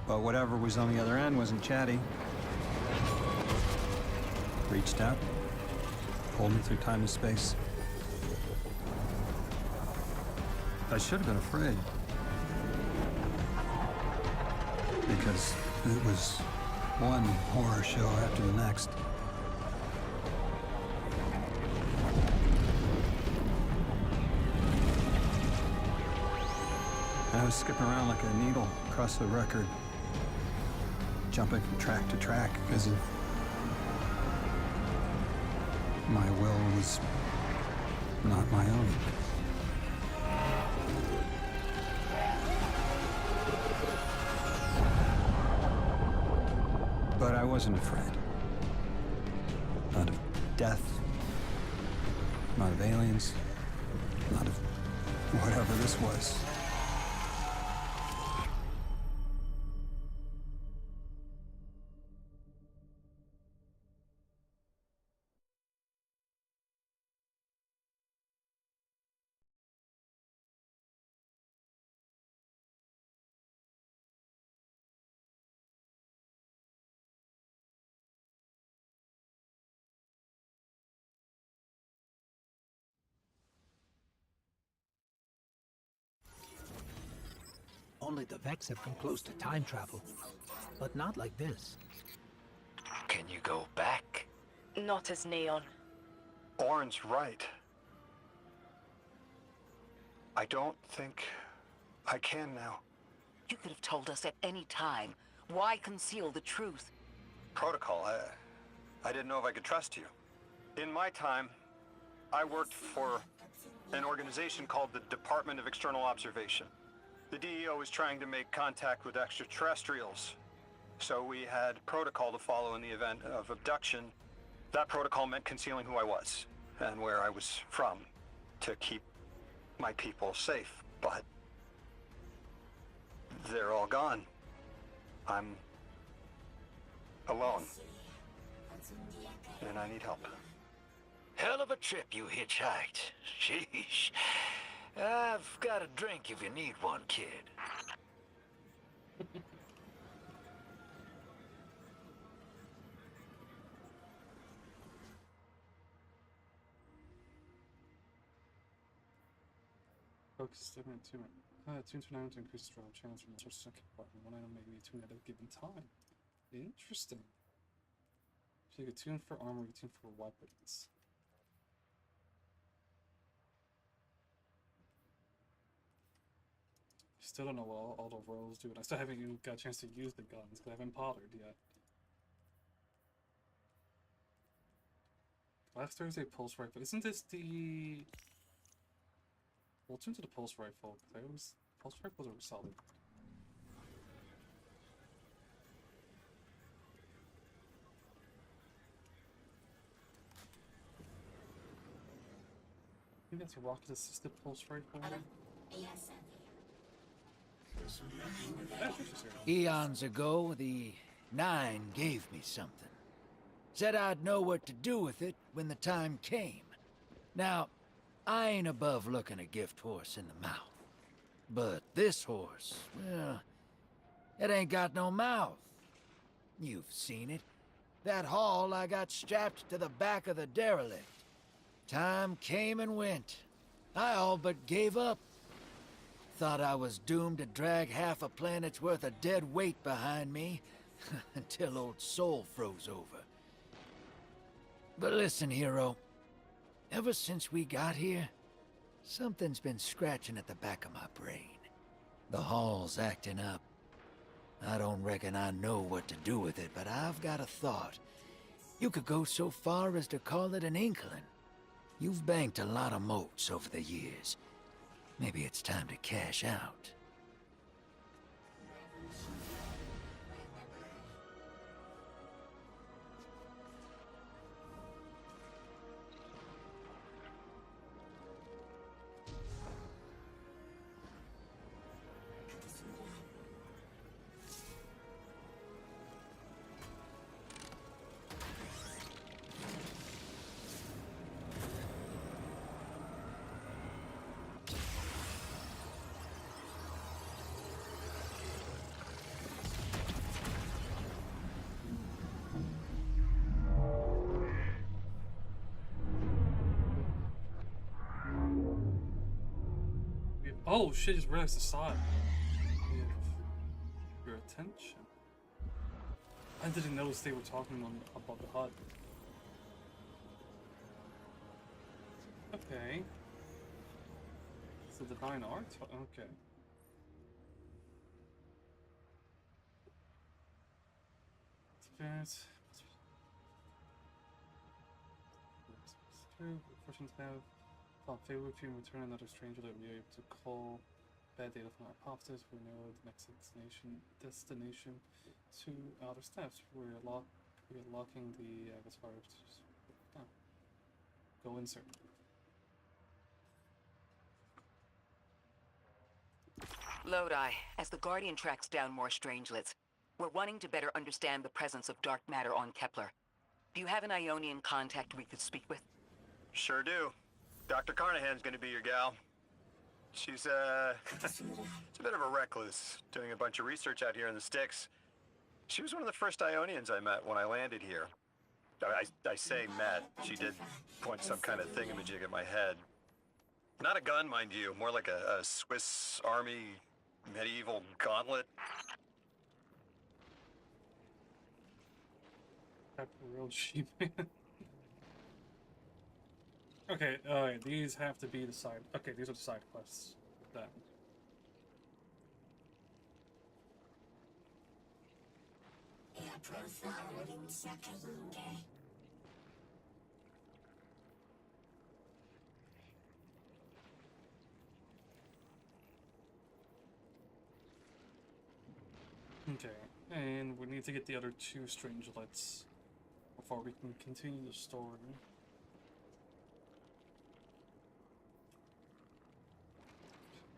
But whatever was on the other end wasn't chatty. Reached out, pulled me through time and space. I should have been afraid. Because it was one horror show after the next. I was skipping around like a needle across the record, jumping from track to track because of my will was not my own. But I wasn't afraid. Not of death, not of aliens, not of whatever this was. Only the Vex have come close to time travel, but not like this. Can you go back? Not as Neon. Oren's right. I don't think I can now. You could have told us at any time. Why conceal the truth? Protocol, I didn't know if I could trust you. In my time, I worked for an organization called the Department of External Observation. The DEO was trying to make contact with extraterrestrials, so we had protocol to follow in the event of abduction. That protocol meant concealing who I was and where I was from to keep my people safe, but they're all gone. I'm alone, and I need help. Hell of a trip you hitchhiked. Sheesh. I've got a drink if you need one, kid. Focus statement 2. Tune to an item to increase the draw chance from the source of button. One item may be tuned at a given time. Interesting. So you could tune for armor, you tune for weapons. still don't know what all the roles do, and I still haven't even got a chance to use the guns because I haven't bothered yet. Last Thursday, pulse rifle. Isn't this the? Well, turn to the pulse rifle. Pulse rifles are solid. I think that's a rocket-assisted pulse rifle. That's interesting. Eons ago, the Nine gave me something. Said I'd know what to do with it when the time came. Now, I ain't above looking a gift horse in the mouth. But this horse, well, it ain't got no mouth. You've seen it. That haul I got strapped to the back of the derelict. Time came and went. I all but gave up. Thought I was doomed to drag half a planet's worth of dead weight behind me until old Soul froze over. But listen, hero. Ever since we got here, something's been scratching at the back of my brain. The hall's acting up. I don't reckon I know what to do with it, but I've got a thought. You could go so far as to call it an inkling. You've banked a lot of motes over the years. Maybe it's time to cash out. Oh shit, just realized the side. We have your attention. I didn't notice they were talking about the HUD. Okay. It's the divine art? Okay. Experience. Questions have. Favor if you return another stranger that we are able to call bad data from our hypothesis. We know the next destination to outer steps. We're locking the avatar. Go insert. Lodi, as the Guardian tracks down more strangelets, we're wanting to better understand the presence of dark matter on Kepler. Do you have an Ionian contact we could speak with? Sure do. Dr. Carnahan's gonna be your gal. She's, it's a bit of a recluse, doing a bunch of research out here in the sticks. She was one of the first Ionians I met when I landed here. I say met. She did point some kind of thingamajig at my head. Not a gun, mind you, more like a Swiss Army medieval gauntlet. That's a real sheep. Okay, these have to be the side. Okay, these are the side quests. Then. Okay, and we need to get the other two strangelets before we can continue the story.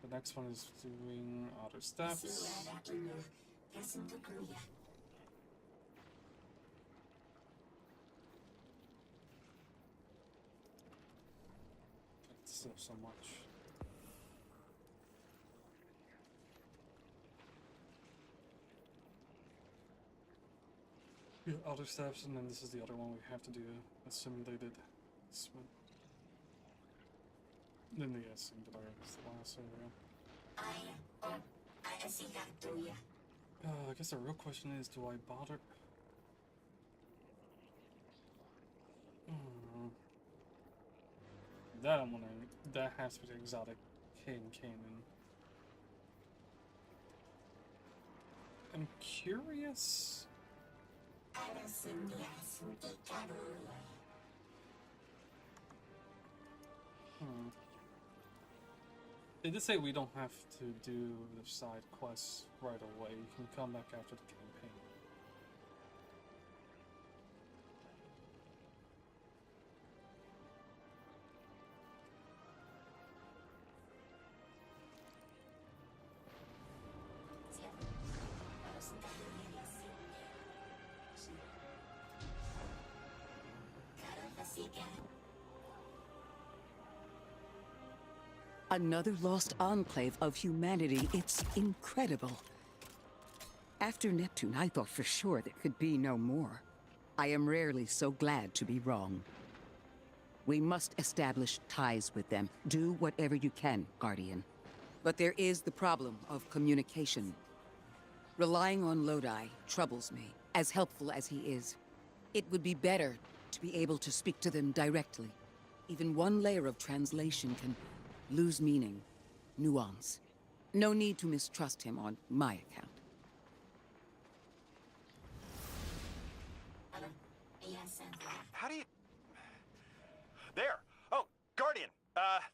The next one is doing outer steps. It's still so much. Yeah, outer steps, and then this is the other one we have to do a simulated swim. Then the simulated is the last area. I guess the real question is, do I bother? That I'm wondering. That has to be the exotic King Canaan. am curious. They did say we don't have to do the side quests right away. You can come back after the campaign. Another lost enclave of humanity. It's incredible. After Neptune, I thought for sure there could be no more. I am rarely so glad to be wrong. We must establish ties with them. Do whatever you can, Guardian. But there is the problem of communication. Relying on Lodi troubles me, as helpful as he is. It would be better to be able to speak to them directly. Even one layer of translation can lose meaning, nuance. No need to mistrust him on my account. How do you... There! Oh, Guardian!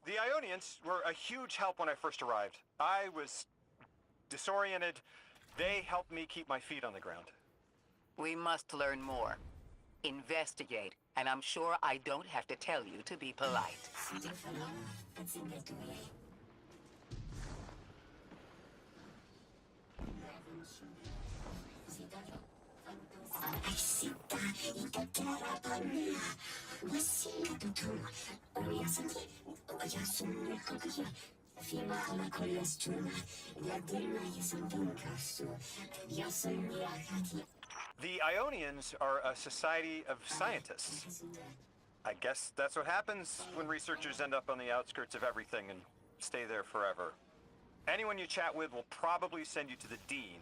The Ionians were a huge help when I first arrived. I was disoriented. They helped me keep my feet on the ground. We must learn more. Investigate, and I'm sure I don't have to tell you to be polite. The Ionians are a society of scientists. I guess that's what happens when researchers end up on the outskirts of everything and stay there forever. Anyone you chat with will probably send you to the Dean.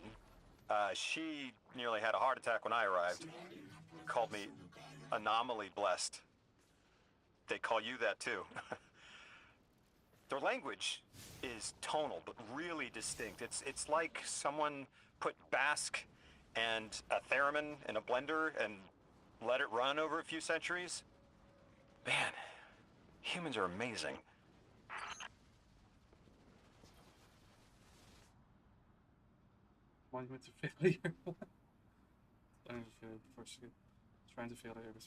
She nearly had a heart attack when I arrived. Called me anomaly blessed. They call you that too. Their language is tonal, but really distinct. It's like someone put Basque and a theremin in a blender and let it run over a few centuries. Man, humans are amazing. Monument to failure. Trying to fail before she trying to fail at every.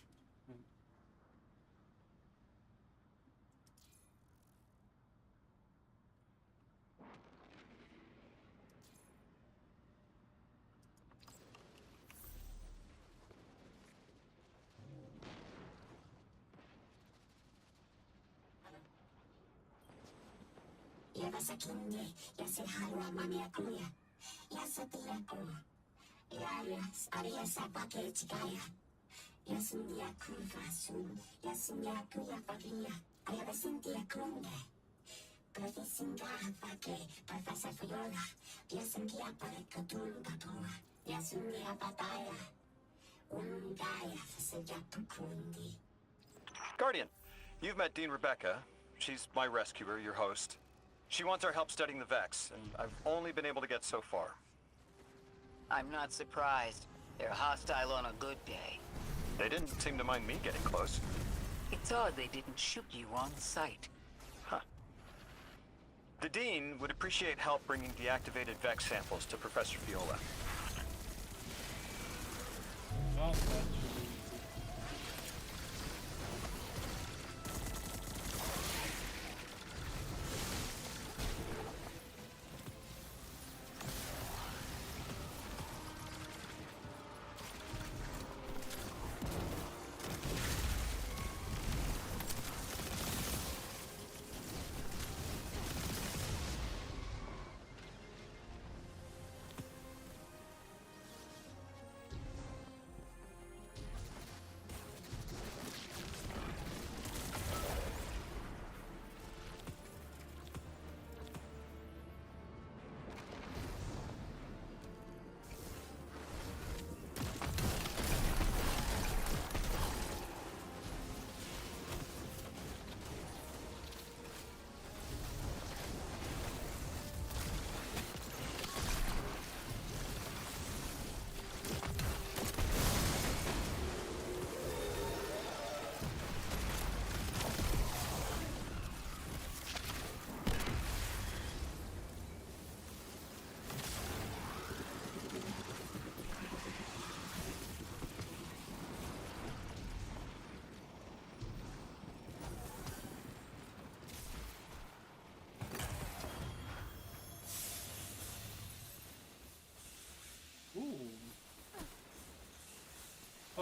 Guardian, you've met Dean Rebecca. She's my rescuer, your host. She wants our help studying the Vex, and I've only been able to get so far. I'm not surprised. They're hostile on a good day. They didn't seem to mind me getting close. It's odd they didn't shoot you on sight. Huh. The Dean would appreciate help bringing deactivated Vex samples to Professor Viola. Oh, that should be easy.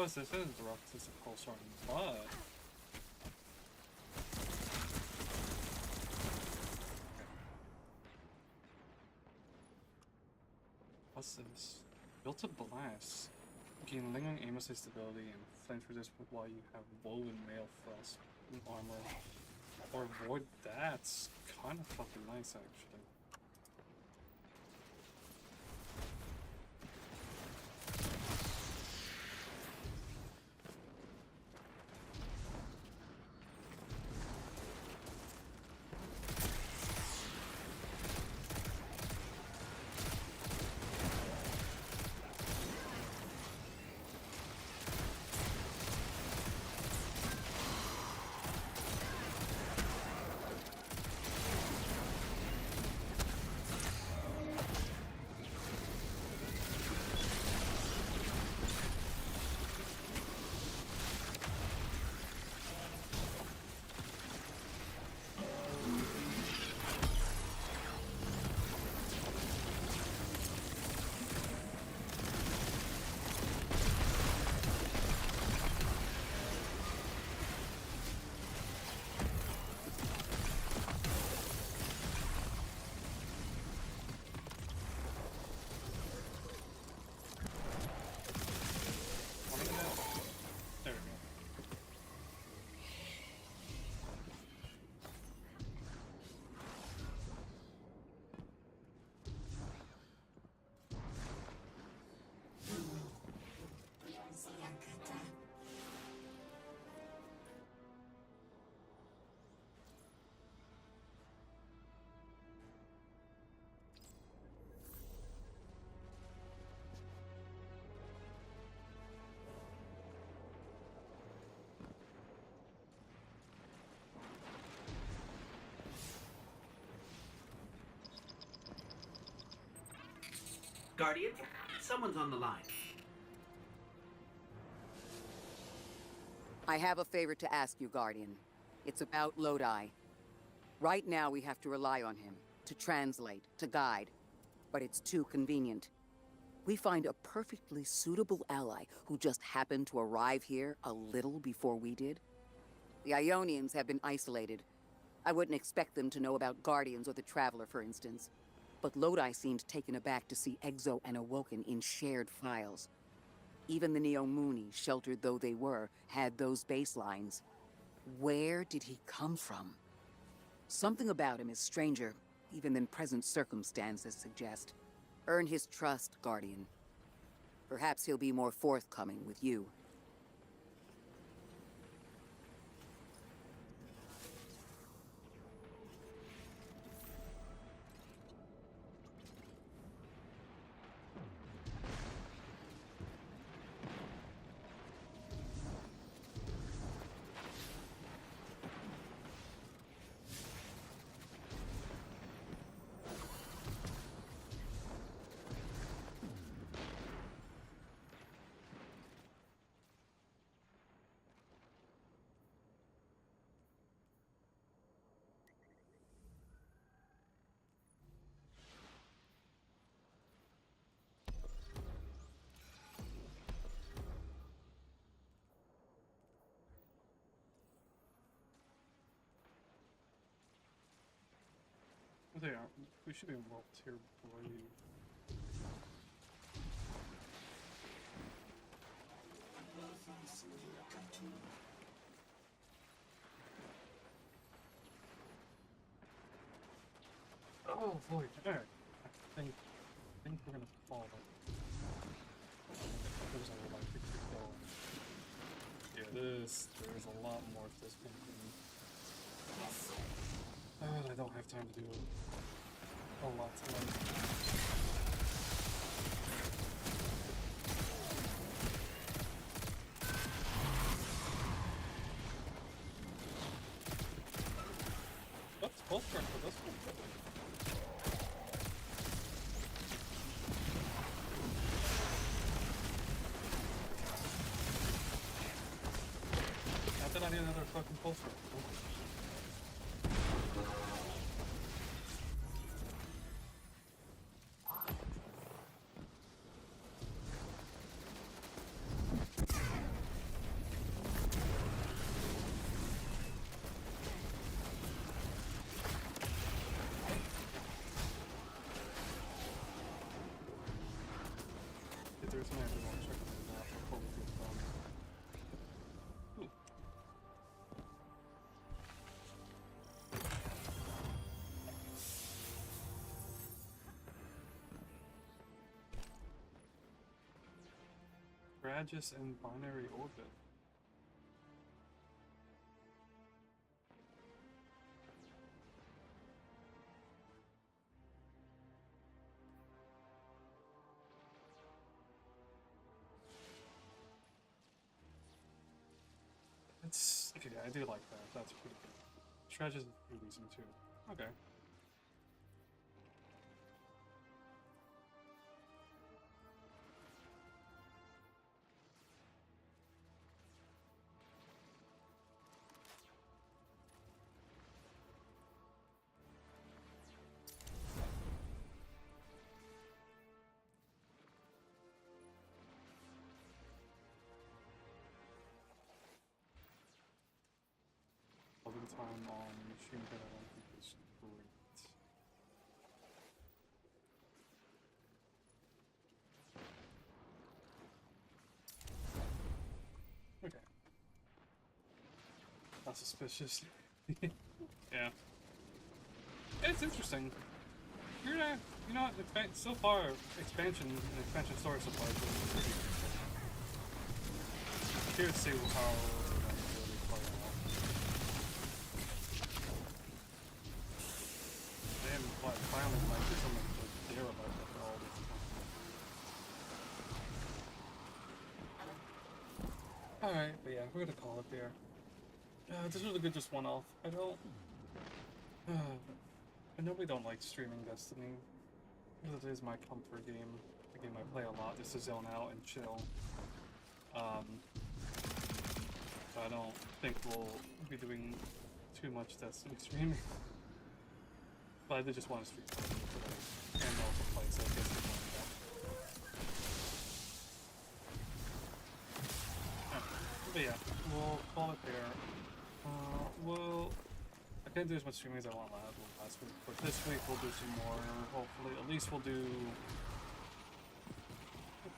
Oh, so this isn't the rock, it's a pulse run, but... What's this? Built to blast. Gain lingering aim assist stability and flinch resistance while you have woven mail frost armor. Or void, that's kind of fucking nice actually. There we go. Guardian, someone's on the line. I have a favor to ask you, Guardian. It's about Lodi. Right now, we have to rely on him to translate, to guide. But it's too convenient. We find a perfectly suitable ally who just happened to arrive here a little before we did. The Ionians have been isolated. I wouldn't expect them to know about Guardians or the Traveler, for instance. But Lodi seemed taken aback to see Exo and Awoken in shared files. Even the Neomuni, sheltered though they were, had those baselines. Where did he come from? Something about him is stranger, even than present circumstances suggest. Earn his trust, Guardian. Perhaps he'll be more forthcoming with you. They are. We should be in world tier blade. Oh boy, alright. I think we're gonna fall. There's a lot of fall. Yeah, there's a lot more to this painting. I don't have time to do a lot tonight. That's both turn for this one. Not that I need another fucking pulse run. Strategist and Binary Orbit. It's okay, I do like that. That's pretty good. Strategist is pretty decent too. Okay. Loading time on machine that I don't think is great. Okay. That's suspicious. Yeah. It's interesting. You know what? So far, expansion story so far has been pretty interesting. Curious to see how really play out. Damn, finally might do something to care about that for all this time. Alright, but yeah, we're gonna call it there. This was a good just one-off. I know we don't like streaming Destiny, because it is my comfort game. A game I play a lot just to zone out and chill. So I don't think we'll be doing too much Destiny streaming. But I did just want to stream today, and also play, so I guess we're going that. But yeah, we'll call it there. I can't do as much streaming as I want last week, but this week we'll do some more. Hopefully, at least we'll do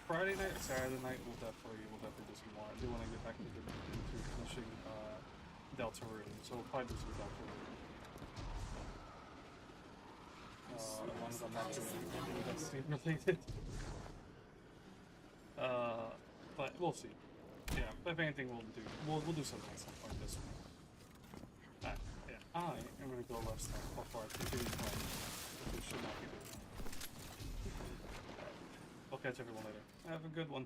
Friday night or Saturday night. We'll definitely do some more. I do want to get back into finishing Deltarune, so we'll probably do some Deltarune. As long as I'm not doing anything that's related. But we'll see. Yeah, if anything, we'll do something at some point this week. Yeah, I am gonna go left side before I continue playing. We should not be doing that. I'll catch everyone later. Have a good one.